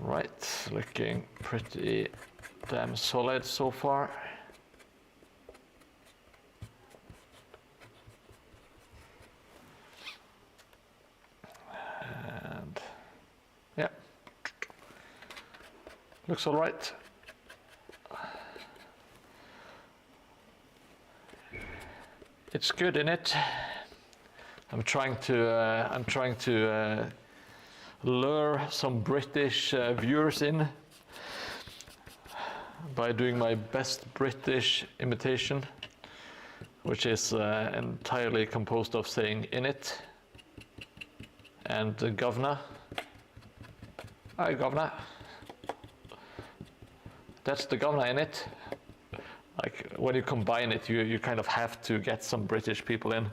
Right, looking pretty damn solid so far. And yeah, looks all right. It's good in it. I'm trying to lure some British viewers in by doing my best British imitation, which is entirely composed of saying "in it" and "governor." Hi, governor. That's the governor in it. Like when you combine it, you kind of have to get some British people in.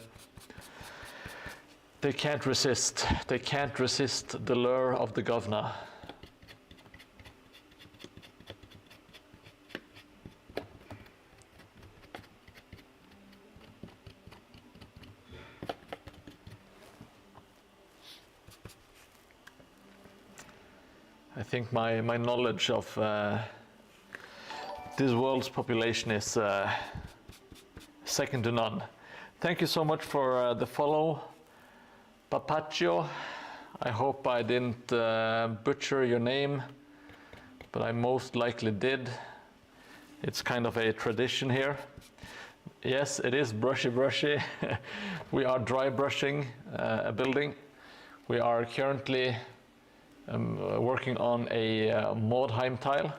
They can't resist. They can't resist the lure of the governor. I think my knowledge of this world's population is second to none. Thank you so much for the follow. Papaccio, I hope I didn't butcher your name, but I most likely did. It's kind of a tradition here. Yes, it is brushy. We are dry brushing a building. We are currently working on a Mordheim tile.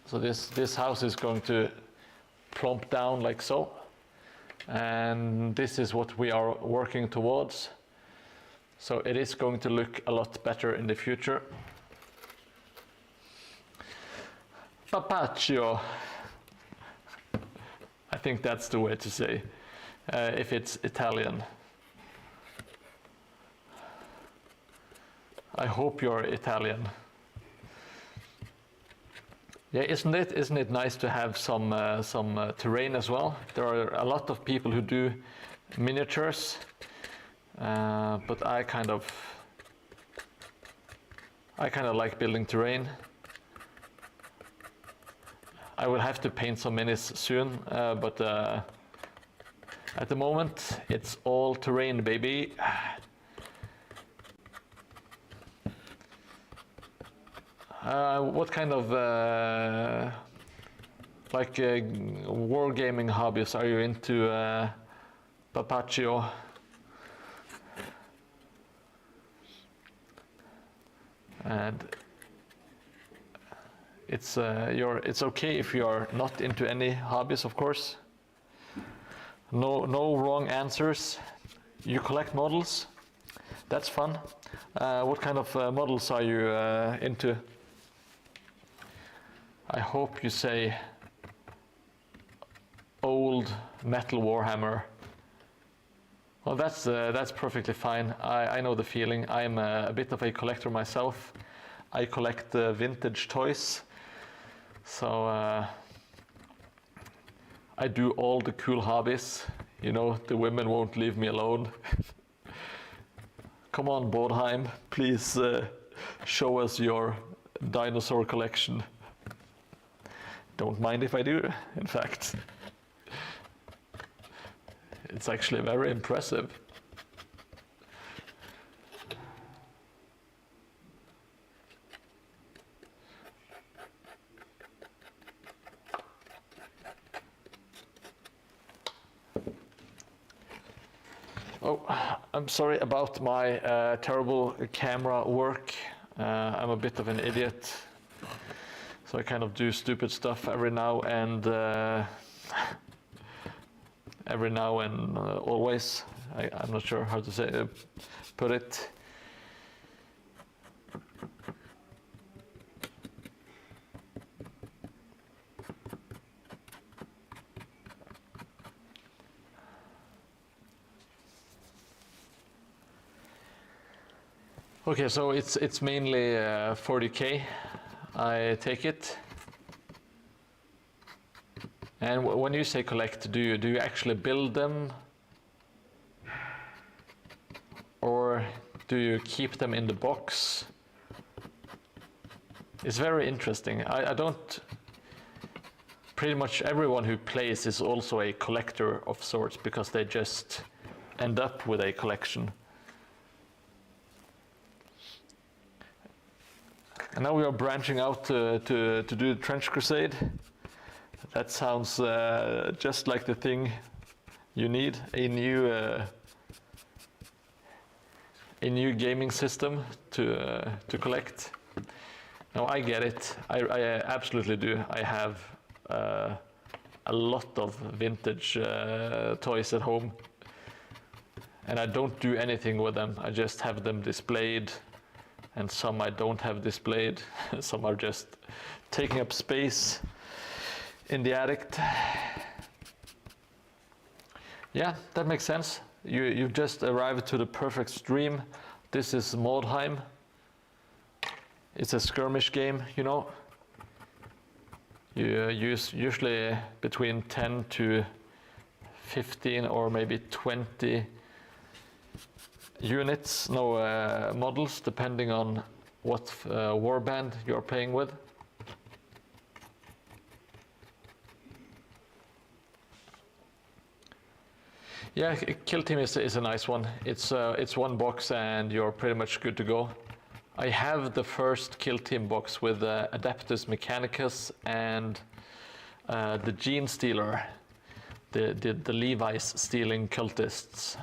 So this house is going to plump down like so. And this is what we are working towards. So it is going to look a lot better in the future. Papaccio. I think that's the way to say, if it's Italian. I hope you're Italian. Yeah, isn't it nice to have some terrain as well? There are a lot of people who do miniatures, but I kind of like building terrain. I will have to paint some minis soon, but at the moment it's all terrain, baby. What kind of wargaming hobbies are you into, Papaccio? And it's okay if you are not into any hobbies, of course. No wrong answers. You collect models. That's fun. What kind of models are you into? I hope you say old metal Warhammer. Well, that's perfectly fine. I know the feeling. I'm a bit of a collector myself. I collect vintage toys. So I do all the cool hobbies. You know, the women won't leave me alone. Come on, Mordheim, please show us your dinosaur collection. Don't mind if I do, in fact. It's actually very impressive. Oh, I'm sorry about my terrible camera work. I'm a bit of an idiot, so I kind of do stupid stuff every now and always. I'm not sure how to put it. Okay, so it's mainly 40K, I take it. And when you say collect, do you actually build them, or do you keep them in the box? It's very interesting. I don't. Pretty much everyone who plays is also a collector of sorts, because they just end up with a collection. And now we are branching out to do the Trench Crusade. That sounds just like the thing you need, a new gaming system to collect. Now I get it. I absolutely do. I have a lot of vintage toys at home, and I don't do anything with them. I just have them displayed. And some I don't have displayed. Some are just taking up space in the attic. Yeah, that makes sense. You've just arrived to the perfect stream. This is Mordheim. It's a skirmish game, you know. You use usually between 10 to 15 or maybe 20 units, models, depending on what warband you're playing with. Yeah, Kill Team is a nice one. It's one box and you're pretty much good to go. I have the first Kill Team box with Adeptus Mechanicus and the Gene Stealer. the Levi's stealing cultists.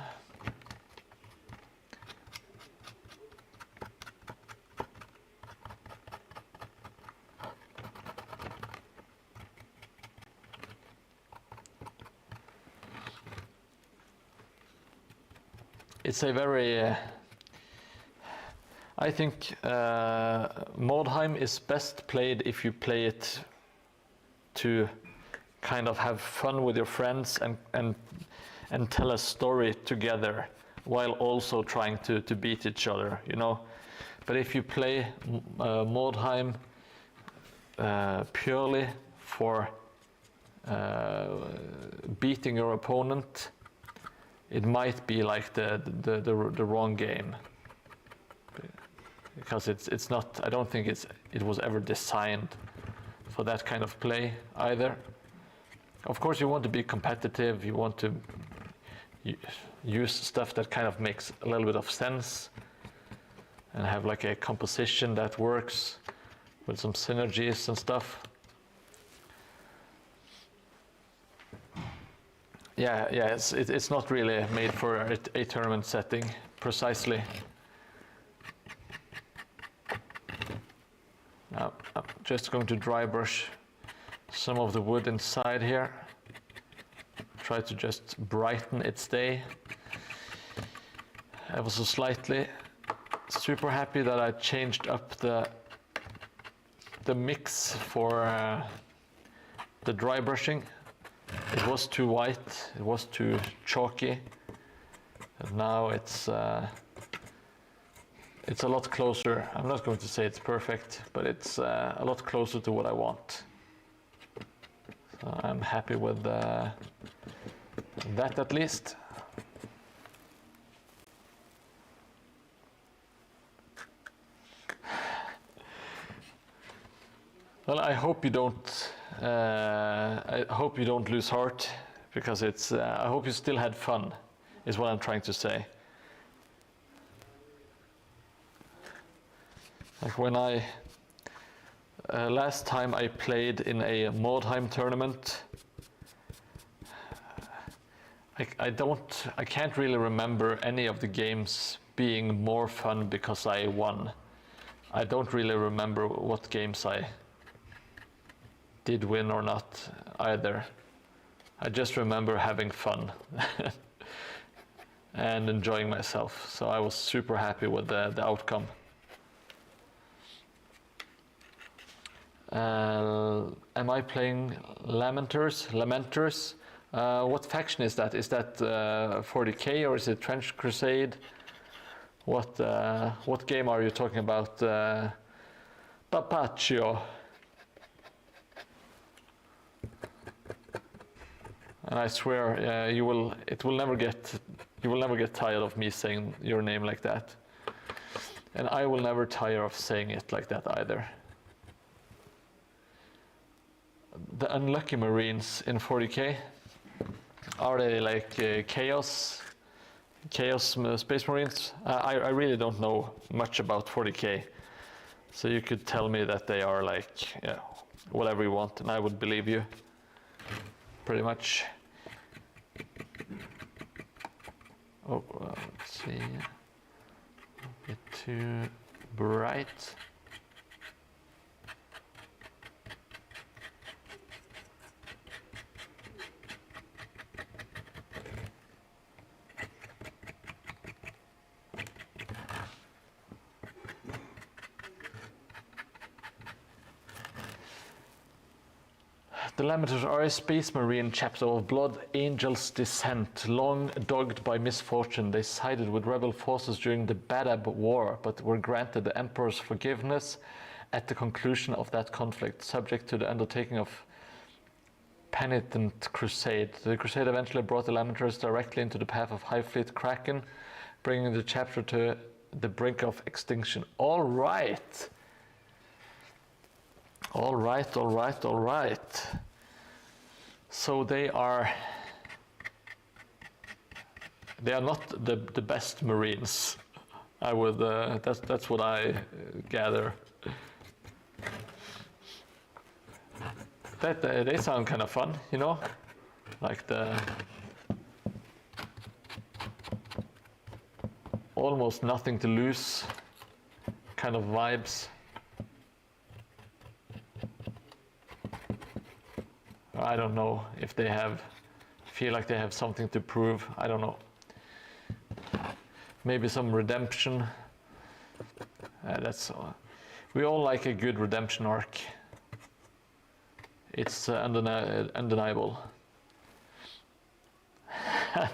It's a very, I think Mordheim is best played if you play it to kind of have fun with your friends and tell a story together while also trying to beat each other, you know. But if you play Mordheim purely for beating your opponent, it might be like the wrong game, because it's not. I don't think it was ever designed for that kind of play either. Of course, you want to be competitive. You want to use stuff that kind of makes a little bit of sense, and have like a composition that works with some synergies and stuff. Yeah, it's not really made for a tournament setting, precisely. Now, I'm just going to dry brush some of the wood inside here. Try to just brighten its day ever so slightly. Super happy that I changed up the mix for the dry brushing. It was too white, it was too chalky, and now it's a lot closer. I'm not going to say it's perfect, but it's a lot closer to what I want. So I'm happy with that at least. Well, I hope you don't. I hope you don't lose heart, because it's. I hope you still had fun, is what I'm trying to say. Like when I last time I played in a Mordheim tournament, I can't really remember any of the games being more fun because I won. I don't really remember what games I did win or not either. I just remember having fun and enjoying myself. So I was super happy with the outcome. Am I playing Lamenters? What faction is that? Is that 40k or is it Trench Crusade? What game are you talking about? Papaccio. And I swear, you will never get tired of me saying your name like that. And I will never tire of saying it like that either. The Unlucky Marines in 40k, are they like Chaos Space Marines? I really don't know much about 40k. So you could tell me that they are like, yeah, whatever you want, and I would believe you. Pretty much. Oh, let's see. A bit too bright. The Lamenters are a space marine chapter of Blood Angel's Descent. Long dogged by misfortune, they sided with rebel forces during the Badab War, but were granted the Emperor's forgiveness at the conclusion of that conflict, subject to the undertaking of Penitent Crusade. The crusade eventually brought the Lamenters directly into the path of High Fleet Kraken, bringing the chapter to the brink of extinction. All right. All right. So they are not the best Marines. I would that's what I gather. That they sound kind of fun, you know. like the almost nothing to lose kind of vibes. I don't know if they feel like they have something to prove. I don't know. Maybe some redemption. We all like a good redemption arc. It's undeniable.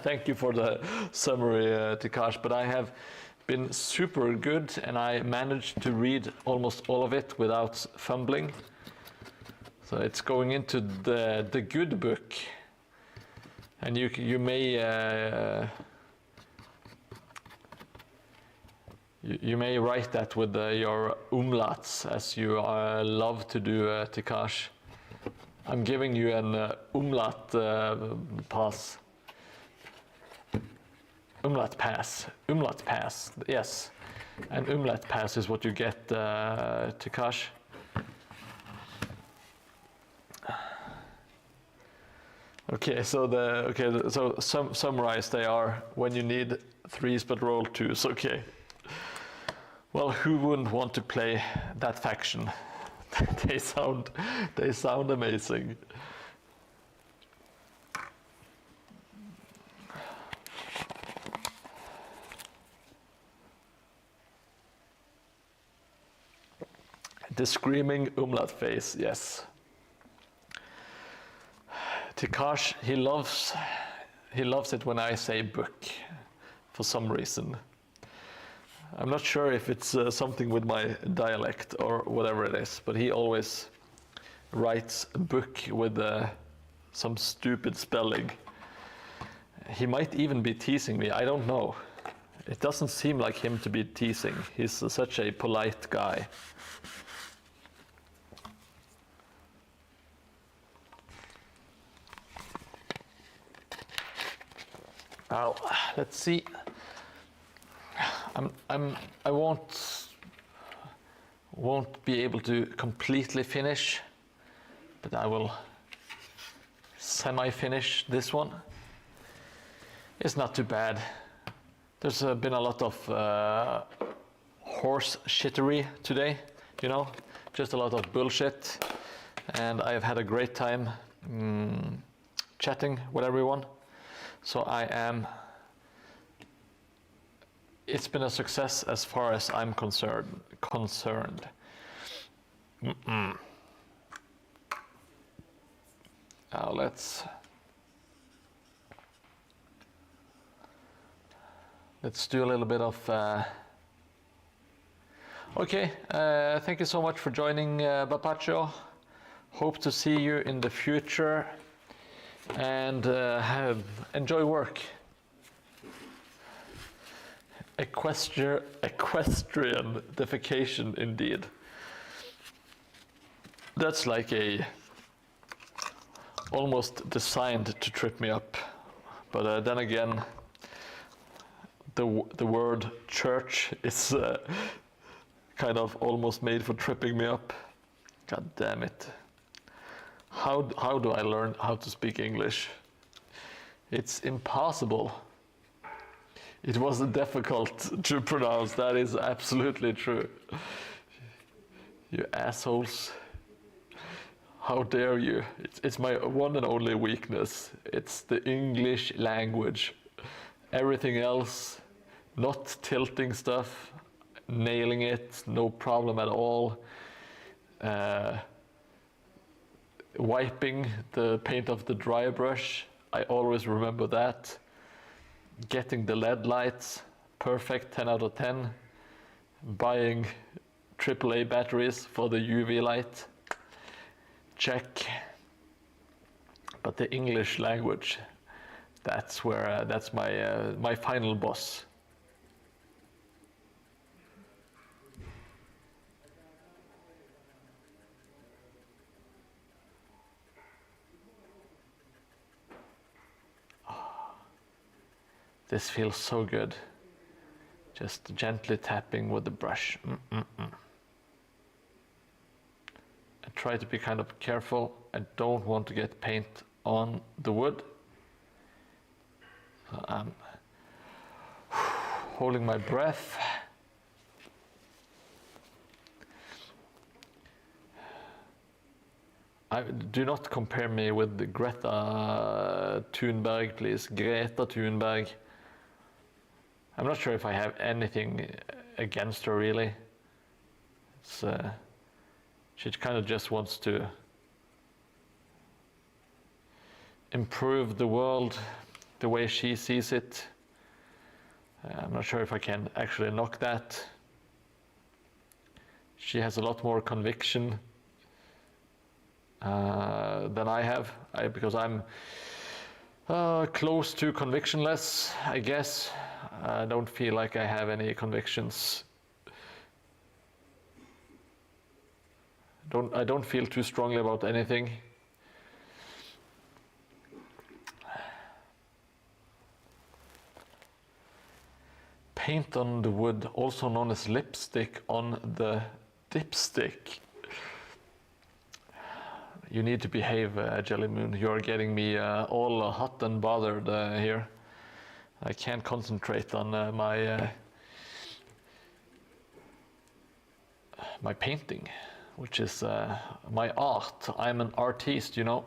Thank you for the summary, Tikash, but I have been super good and I managed to read almost all of it without fumbling. So it's going into the good book, and you may you may write that with your umlauts, as you love to do, Tikash. I'm giving you an umlaut pass. Umlaut pass. Umlaut pass. Yes, an umlaut pass is what you get, Tikash. Okay, so summarize, they are when you need threes but roll twos. Okay. Well, who wouldn't want to play that faction? they sound amazing. The screaming umlaut face, yes. Tikash, he loves it when I say book, for some reason. I'm not sure if it's something with my dialect or whatever it is, but he always writes a book with some stupid spelling. He might even be teasing me, I don't know. It doesn't seem like him to be teasing. He's such a polite guy. Now, let's see. I won't be able to completely finish, but I will semi-finish this one. It's not too bad. There's been a lot of horse shittery today, you know, just a lot of bullshit, and I've had a great time chatting with everyone. So it's been a success as far as I'm concerned. Now let's do a little bit of okay, thank you so much for joining, Bapaccio. Hope to see you in the future, and enjoy work. Equestrian defecation, indeed. That's like almost designed to trip me up, but then again, the word church is kind of almost made for tripping me up. God damn it. How do I learn how to speak English? It's impossible. It wasn't difficult to pronounce, that is absolutely true. You assholes. How dare you? It's my one and only weakness. It's the English language. Everything else, not tilting stuff, nailing it, no problem at all. Wiping the paint off the dry brush, I always remember that. Getting the LED lights, perfect, 10 out of 10. Buying AAA batteries for the UV light, check. But the English language, that's my final boss. This feels so good. Just gently tapping with the brush. I try to be kind of careful. I don't want to get paint on the wood, I'm holding my breath. Do not compare me with Greta Thunberg, please. Greta Thunberg. I'm not sure if I have anything against her, really. She kind of just wants to improve the world the way she sees it. I'm not sure if I can actually knock that. She has a lot more conviction than I have, because I'm close to convictionless, I guess. I don't feel like I have any convictions. I don't feel too strongly about anything. Paint on the wood, also known as lipstick on the dipstick. You need to behave, Jelly Moon. You're getting me all hot and bothered here. I can't concentrate on my painting, which is my art. I'm an artist, you know.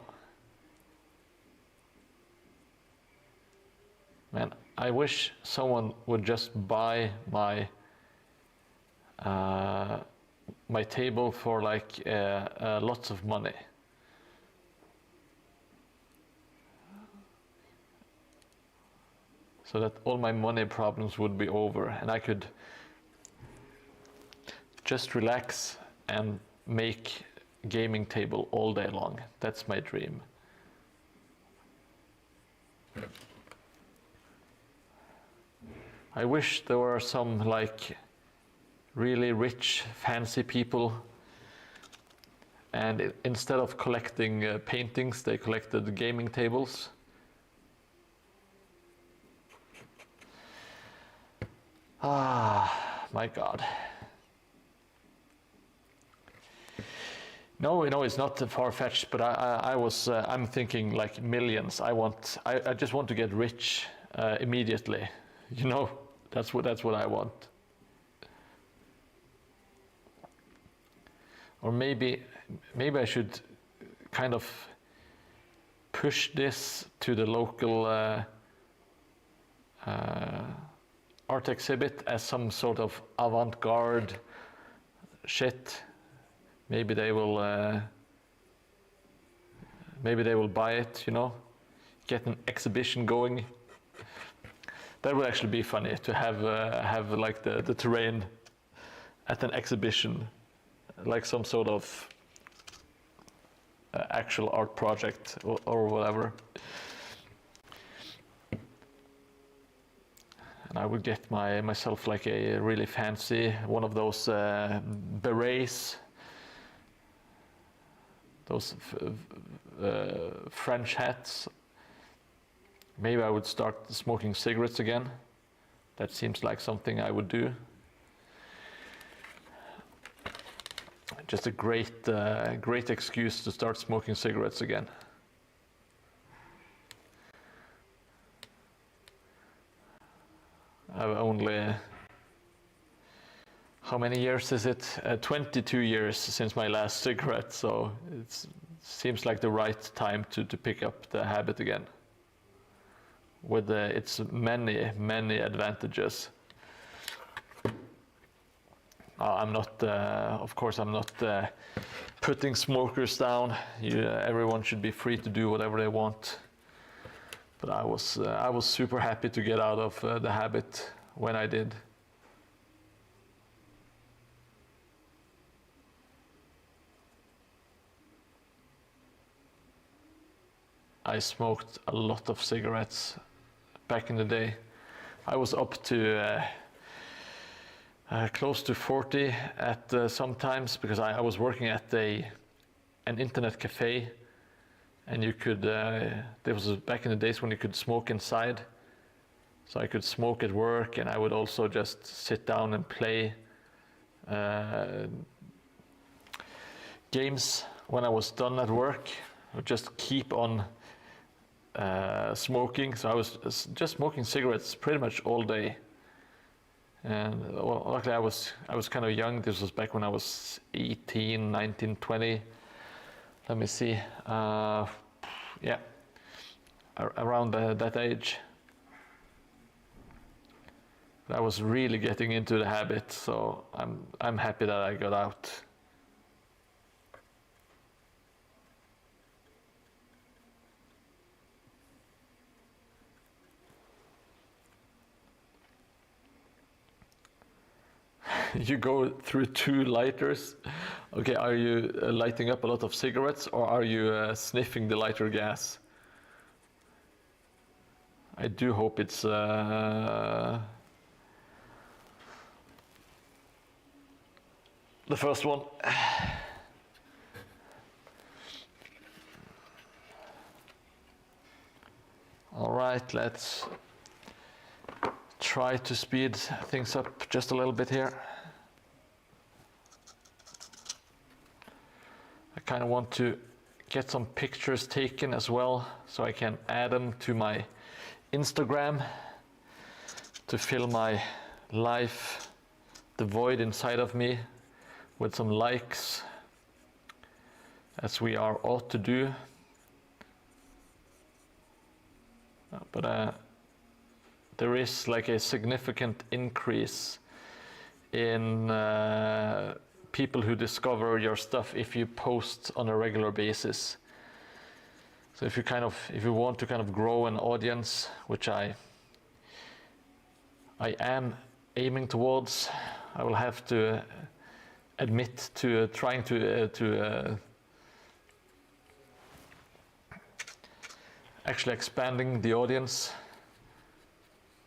Man, I wish someone would just buy my my table for like lots of money. So that all my money problems would be over and I could just relax and make gaming table all day long. That's my dream. I wish there were some like really rich, fancy people, and instead of collecting paintings, they collected gaming tables. Ah, my God. No, it's not far-fetched, but I'm thinking like millions. I just want to get rich immediately. You know, that's what I want. Or maybe I should kind of push this to the local art exhibit as some sort of avant-garde shit. Maybe they will buy it, you know, get an exhibition going. That would actually be funny to have like the terrain at an exhibition, like some sort of actual art project or whatever. And I would get myself like a really fancy one of those berets, those French hats. Maybe I would start smoking cigarettes again. That seems like something I would do. Just a great excuse to start smoking cigarettes again. I've only, how many years is it? 22 years since my last cigarette, so it seems like the right time to pick up the habit again. With its many advantages. I'm not, of course, I'm not putting smokers down. Everyone should be free to do whatever they want. But I was super happy to get out of the habit when I did. I smoked a lot of cigarettes back in the day. I was up to close to 40 at some times, because I was working at an internet cafe, and you could, there was back in the days when you could smoke inside. So I could smoke at work, and I would also just sit down and play games when I was done at work. I would just keep on smoking, so I was just smoking cigarettes pretty much all day. And well, luckily I was kind of young. This was back when I was 18, 19, 20. Let me see. Yeah, around that age. But I was really getting into the habit, so I'm happy that I got out. You go through 2 lighters. Okay, are you lighting up a lot of cigarettes, or are you sniffing the lighter gas? I do hope it's the first one. All right, let's try to speed things up just a little bit here. I kind of want to get some pictures taken as well, so I can add them to my Instagram to fill my life, the void inside of me, with some likes, as we are ought to do. But there is like a significant increase in people who discover your stuff if you post on a regular basis. So if you want to kind of grow an audience, which I am aiming towards, I will have to admit to trying to actually expanding the audience,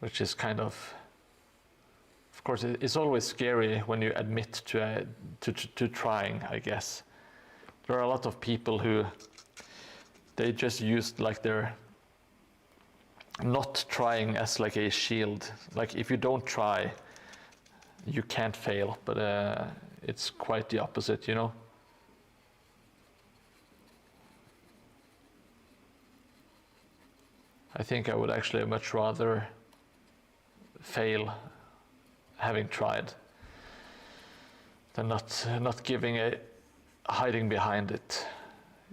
which is kind of course, it's always scary when you admit to trying, I guess. There are a lot of people who they just used like their not trying as like a shield. Like if you don't try, you can't fail. But it's quite the opposite, you know. I think I would actually much rather fail having tried than not hiding behind it.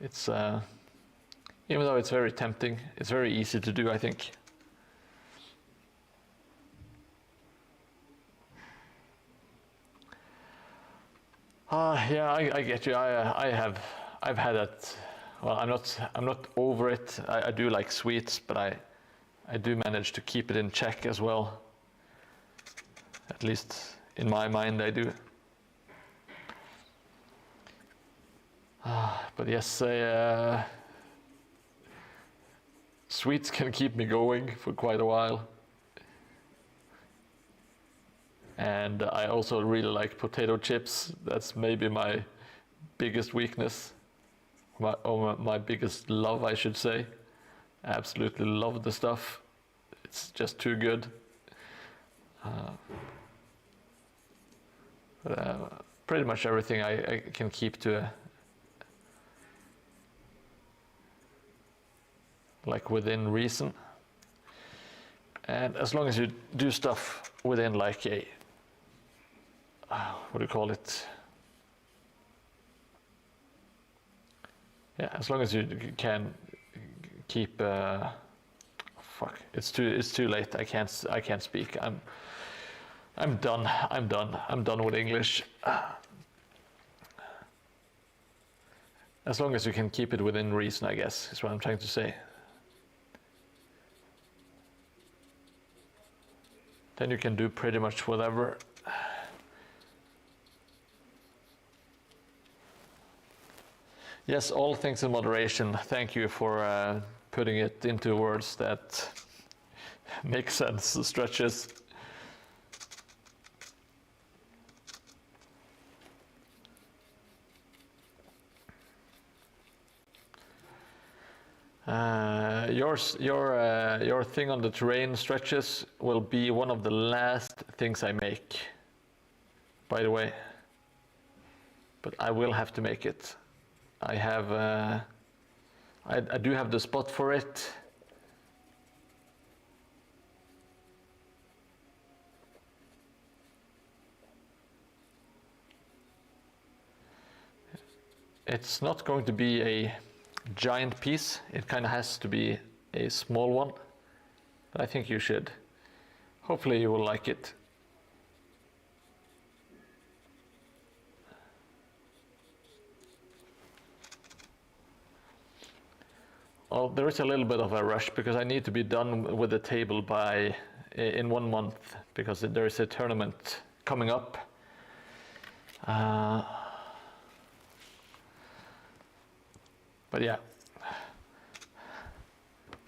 It's even though it's very tempting, it's very easy to do, I think. Yeah, I get you. I've had that. Well, I'm not over it. I do like sweets, but I do manage to keep it in check as well. At least in my mind, I do. But yes, sweets can keep me going for quite a while. And I also really like potato chips. That's maybe my biggest weakness, my biggest love, I should say. I absolutely love the stuff. It's just too good. But pretty much everything I can keep to like within reason. And as long as you do stuff within like a what do you call it? Yeah, as long as you can keep. Fuck! It's too late. I can't speak. I'm done. I'm done with English. As long as you can keep it within reason, I guess, is what I'm trying to say. Then you can do pretty much whatever. Yes, all things in moderation. Thank you for putting it into words that make sense, stretches. Your thing on the terrain, stretches, will be one of the last things I make, by the way. But I will have to make it. I have I do have the spot for it, it's not going to be a giant piece. It kind of has to be a small one. But I think you should. Hopefully you will like it. Well, there is a little bit of a rush because I need to be done with the table in 1 month, because there is a tournament coming up. But yeah,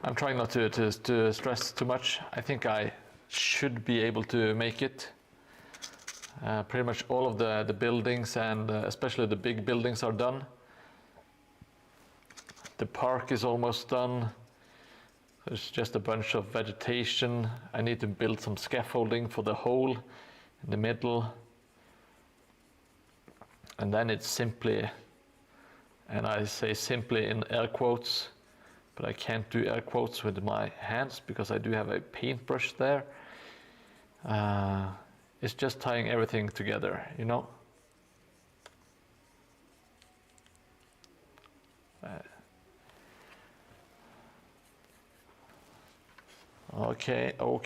I'm trying not to stress too much. I think I should be able to make it. Pretty much all of the buildings, and especially the big buildings, are done. The park is almost done. There's just a bunch of vegetation. I need to build some scaffolding for the hole in the middle. And then it's simply, and I say simply in air quotes, but I can't do air quotes with my hands because I do have a paintbrush there. It's just tying everything together, you know? Okay, oh,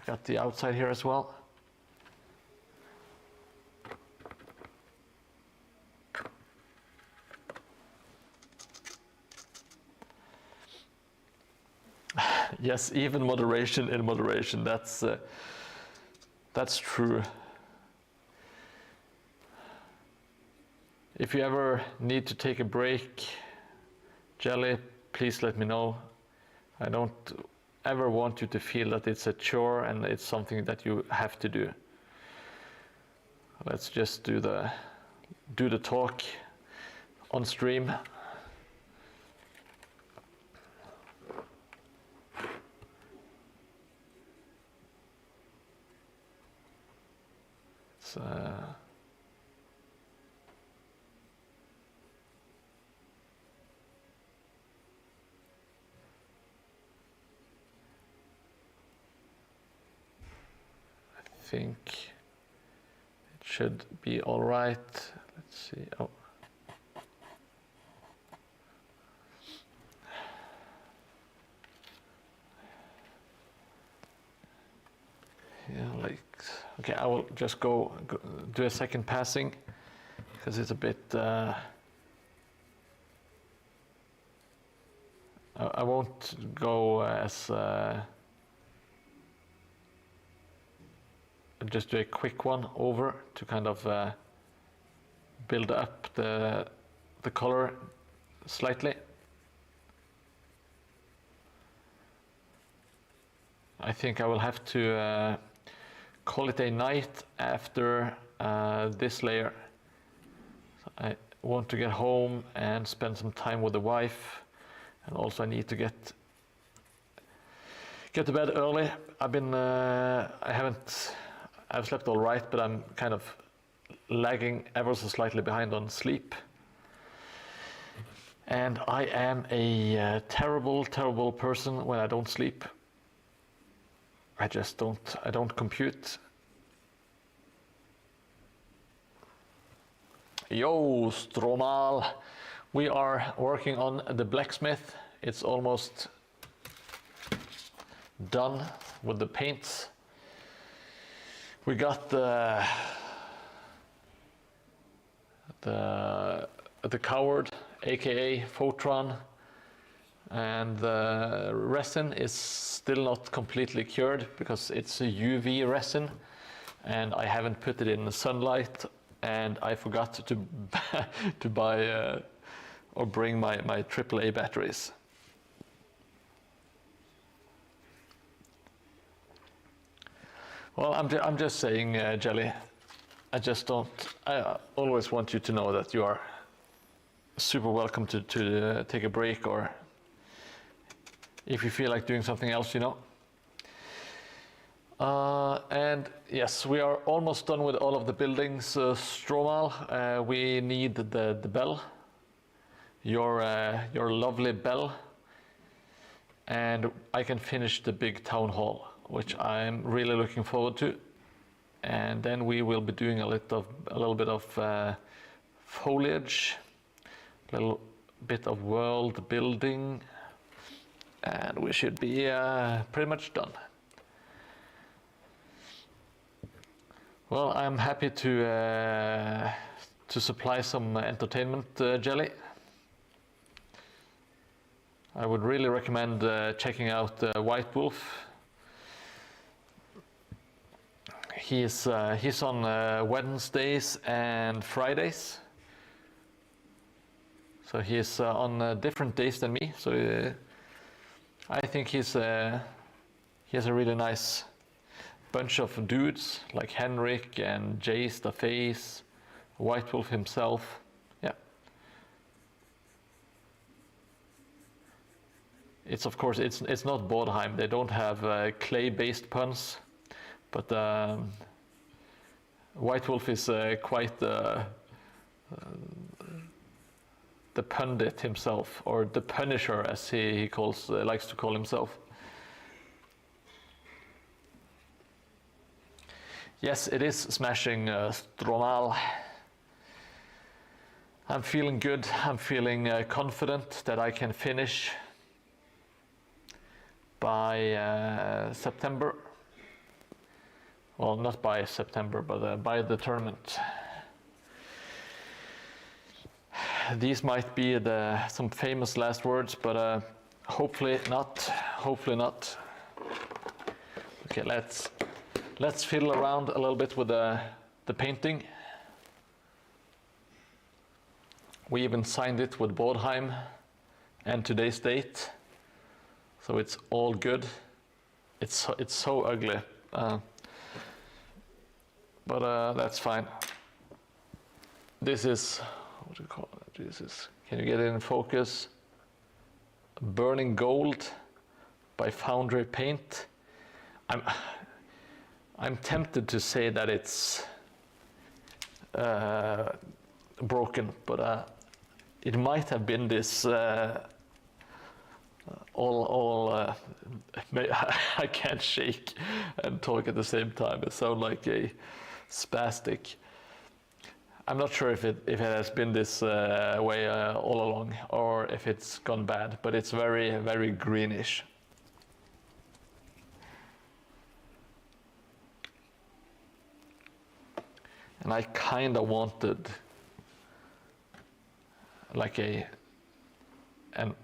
got the outside here as well. Yes, even moderation in moderation, that's true. If you ever need to take a break, Jelly, please let me know. I don't ever want you to feel that it's a chore and it's something that you have to do. Let's just do the talk on stream. It's, I think it should be all right. Let's see. Oh. Yeah, like, okay, I will just go do a second passing because it's a bit, I won't go as, just do a quick one over to kind of build up the color slightly. I think I will have to call it a night after this layer. So I want to get home and spend some time with the wife, and also I need to get to bed early. I've slept all right, but I'm kind of lagging ever so slightly behind on sleep. And I am a terrible, terrible person when I don't sleep. I don't compute. Yo, Stromal. We are working on the blacksmith. It's almost done with the paints. We got the coward, aka Photron, and the resin is still not completely cured because it's a UV resin, and I haven't put it in the sunlight, and I forgot to buy or bring my AAA batteries. Well, I'm just saying, Jelly, I always want you to know that you are super welcome to take a break, or if you feel like doing something else, you know. And yes, we are almost done with all of the buildings, Stromal. We need the bell, your lovely bell, and I can finish the big town hall, which I'm really looking forward to. And then we will be doing a little bit of foliage. little bit of world building, and we should be pretty much done. Well, I'm happy to supply some entertainment jelly. I would really recommend checking out White Wolf. He's on Wednesdays and Fridays. So he's on different days than me. So I think he has a really nice bunch of dudes like Henrik and Jace the Face, White Wolf himself. Yeah. It's of course it's not Mordheim. They don't have clay-based puns, but White Wolf is quite the pundit himself, or the Punisher, as he likes to call himself. Yes, it is smashing Stronal. I'm feeling good. I'm feeling confident that I can finish by September. Well, not by September, but by the tournament. These might be some famous last words, but hopefully not. Hopefully not. Okay, let's fiddle around a little bit with the painting. We even signed it with Mordheim and today's date, so it's all good. It's so ugly, but that's fine. This is, what do you call it? Jesus, can you get it in focus? Burning Gold by Foundry Paint. I'm tempted to say that it's broken, but it might have been this I can't shake and talk at the same time. It sounds like a spastic. I'm not sure if it has been this way all along, or if it's gone bad, but it's very, very greenish. And I kind of wanted like an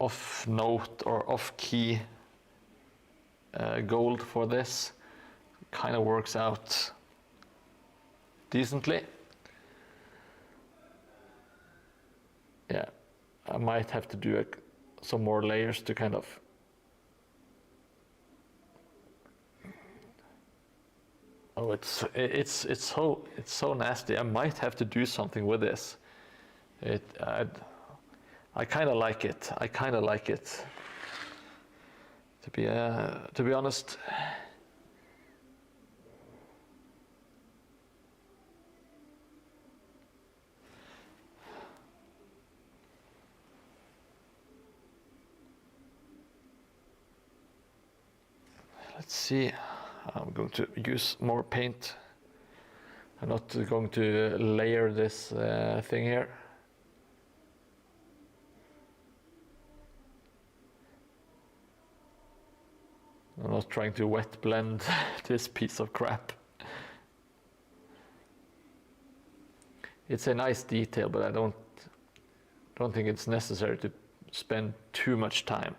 off note or off key gold for this. Kind of works out decently. Yeah, I might have to do some more layers to kind of it's so nasty. I might have to do something with this. I kind of like it. I kind of like it. To be honest. Let's see. I'm going to use more paint. I'm not going to layer this thing here. I'm not trying to wet blend this piece of crap. It's a nice detail, but I don't think it's necessary to spend too much time.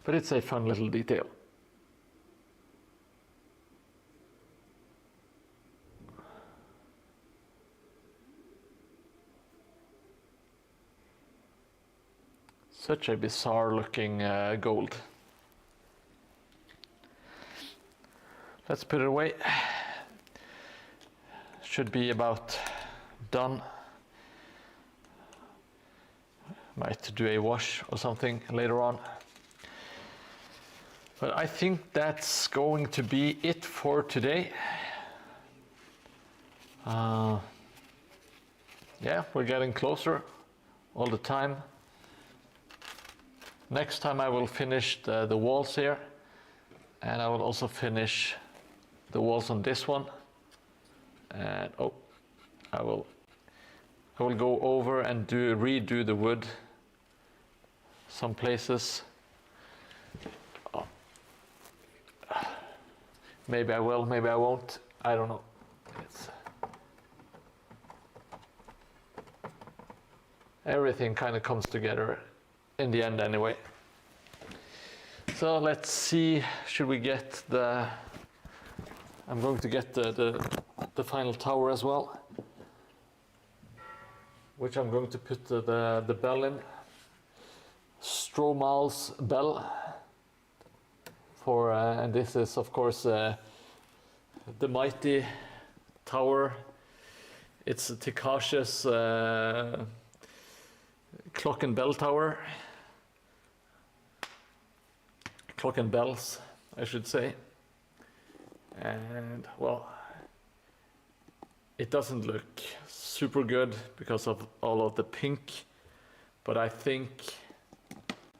But it's a fun little detail. Such a bizarre looking gold. Let's put it away. Should be about done. Might do a wash or something later on. But I think that's going to be it for today. Yeah, we're getting closer all the time. Next time I will finish the walls here. And I will also finish the walls on this one. And I will go over and redo the wood some places. Maybe I will, maybe I won't. I don't know. Everything kind of comes together in the end anyway. So let's see, should we get I'm going to get the final tower as well, which I'm going to put the bell in. Stromal's bell. And this is of course the mighty tower. It's Tikashe's clock and bell tower. Clock and bells, I should say. And well, it doesn't look super good because of all of the pink, but I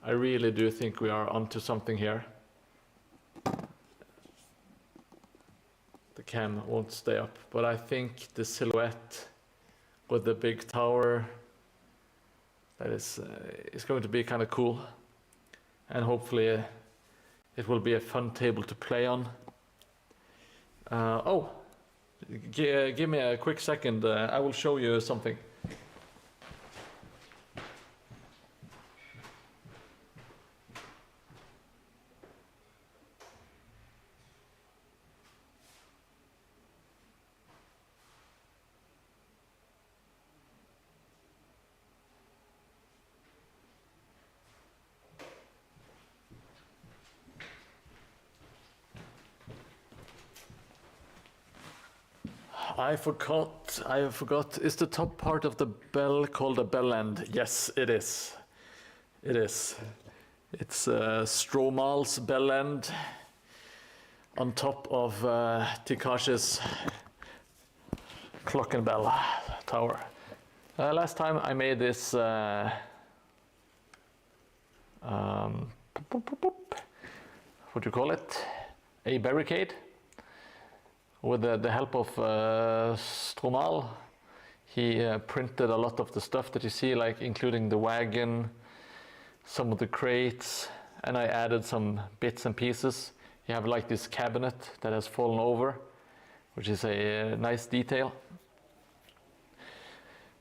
really do think we are onto something here. The cam won't stay up, but I think the silhouette with the big tower, that is going to be kind of cool, and hopefully it will be a fun table to play on. Give me a quick second, I will show you something. I forgot, is the top part of the bell called a bell end? Yes, it is. It is. It's Stromal's bell end on top of Tikashe's clock and bell tower. Last time I made this what do you call it? A barricade. With the help of Stromal, he printed a lot of the stuff that you see, like including the wagon, some of the crates, and I added some bits and pieces. You have like this cabinet that has fallen over, which is a nice detail.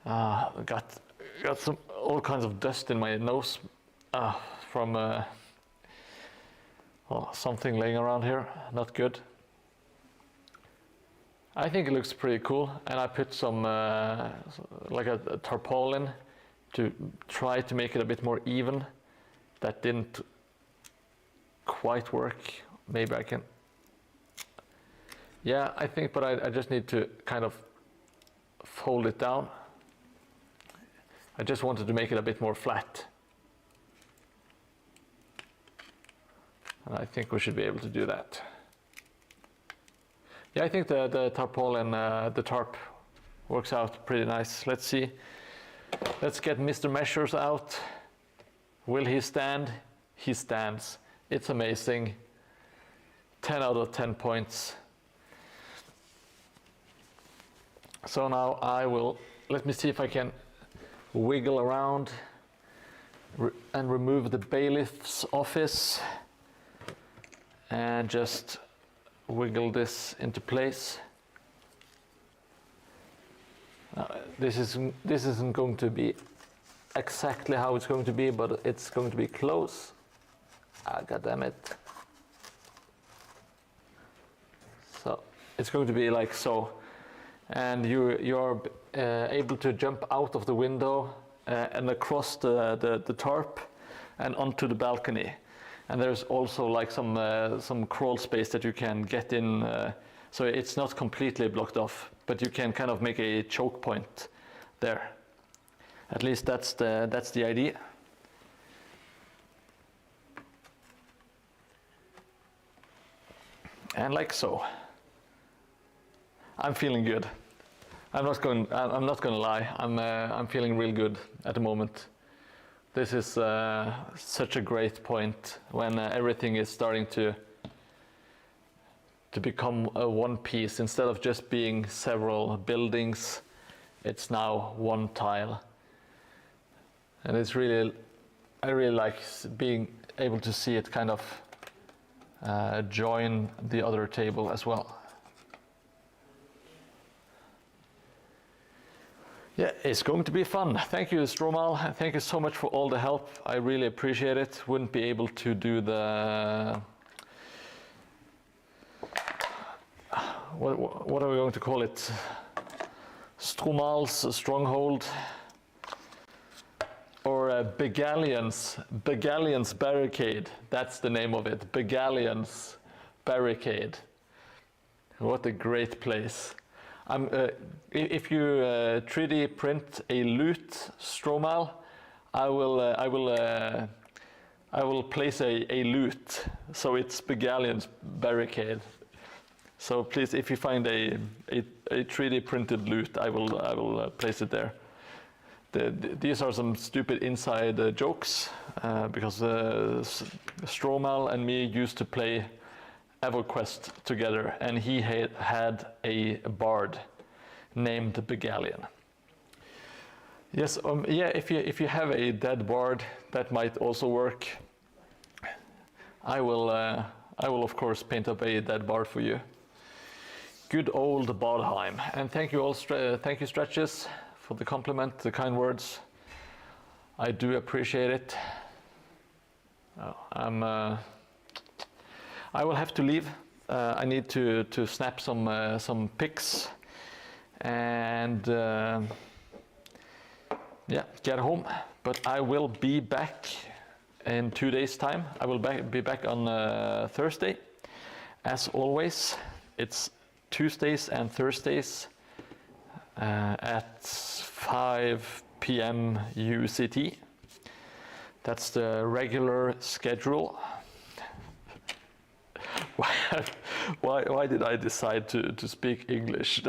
Got some all kinds of dust in my nose from something laying around here. Not good. I think it looks pretty cool, and I put some like a tarpaulin to try to make it a bit more even. That didn't quite work. Maybe I can. Yeah, I think, but I just need to kind of fold it down. I just wanted to make it a bit more flat. And I think we should be able to do that. Yeah, I think the tarpaulin, the tarp works out pretty nice. Let's see. Let's get Mr. Measures out. Will he stand? He stands. It's amazing. 10 out of 10 points. So now let me see if I can wiggle around and remove the bailiff's office and just wiggle this into place. This isn't going to be exactly how it's going to be, but it's going to be close. God damn it. So it's going to be like so, and you're able to jump out of the window and across the tarp and onto the balcony. And there's also like some crawl space that you can get in, so it's not completely blocked off, but you can kind of make a choke point there. At least that's the idea. And like so. I'm feeling good. I'm not going to lie. I'm feeling real good at the moment. This is such a great point when everything is starting to to become one piece. Instead of just being several buildings, it's now one tile. And it's really, I really like being able to see it kind of join the other table as well. Yeah, it's going to be fun. Thank you, Stromal. Thank you so much for all the help. I really appreciate it. Wouldn't be able to do the... What are we going to call it? Stromal's Stronghold. Or Begallian's Barricade. That's the name of it. Begallian's Barricade. What a great place. If you 3D print a loot, Stromal, I will place a loot. So it's Begallian's Barricade. So please, if you find a 3D printed loot, I will place it there. These are some stupid inside jokes because Stromal and me used to play EverQuest together, and he had a bard named Begallian. Yes, yeah. If you have a dead bard, that might also work. I will of course paint up a dead bard for you. Good old Mordheim, and thank you all. Thank you, Stretches, for the compliment, the kind words. I do appreciate it. I will have to leave. I need to snap some pics and yeah, get home. But I will be back in 2 days' time. I will be back on Thursday. As always, it's Tuesdays and Thursdays at 5 p.m. UCT. That's the regular schedule. Why did I decide to speak English?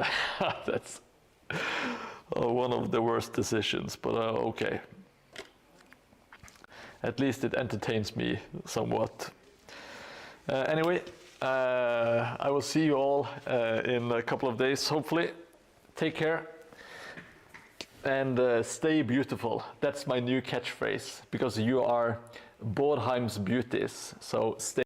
That's one of the worst decisions, but okay. At least it entertains me somewhat. Anyway, I will see you all in a couple of days, hopefully. Take care and stay beautiful. That's my new catchphrase, because you are Mordheim's beauties. So stay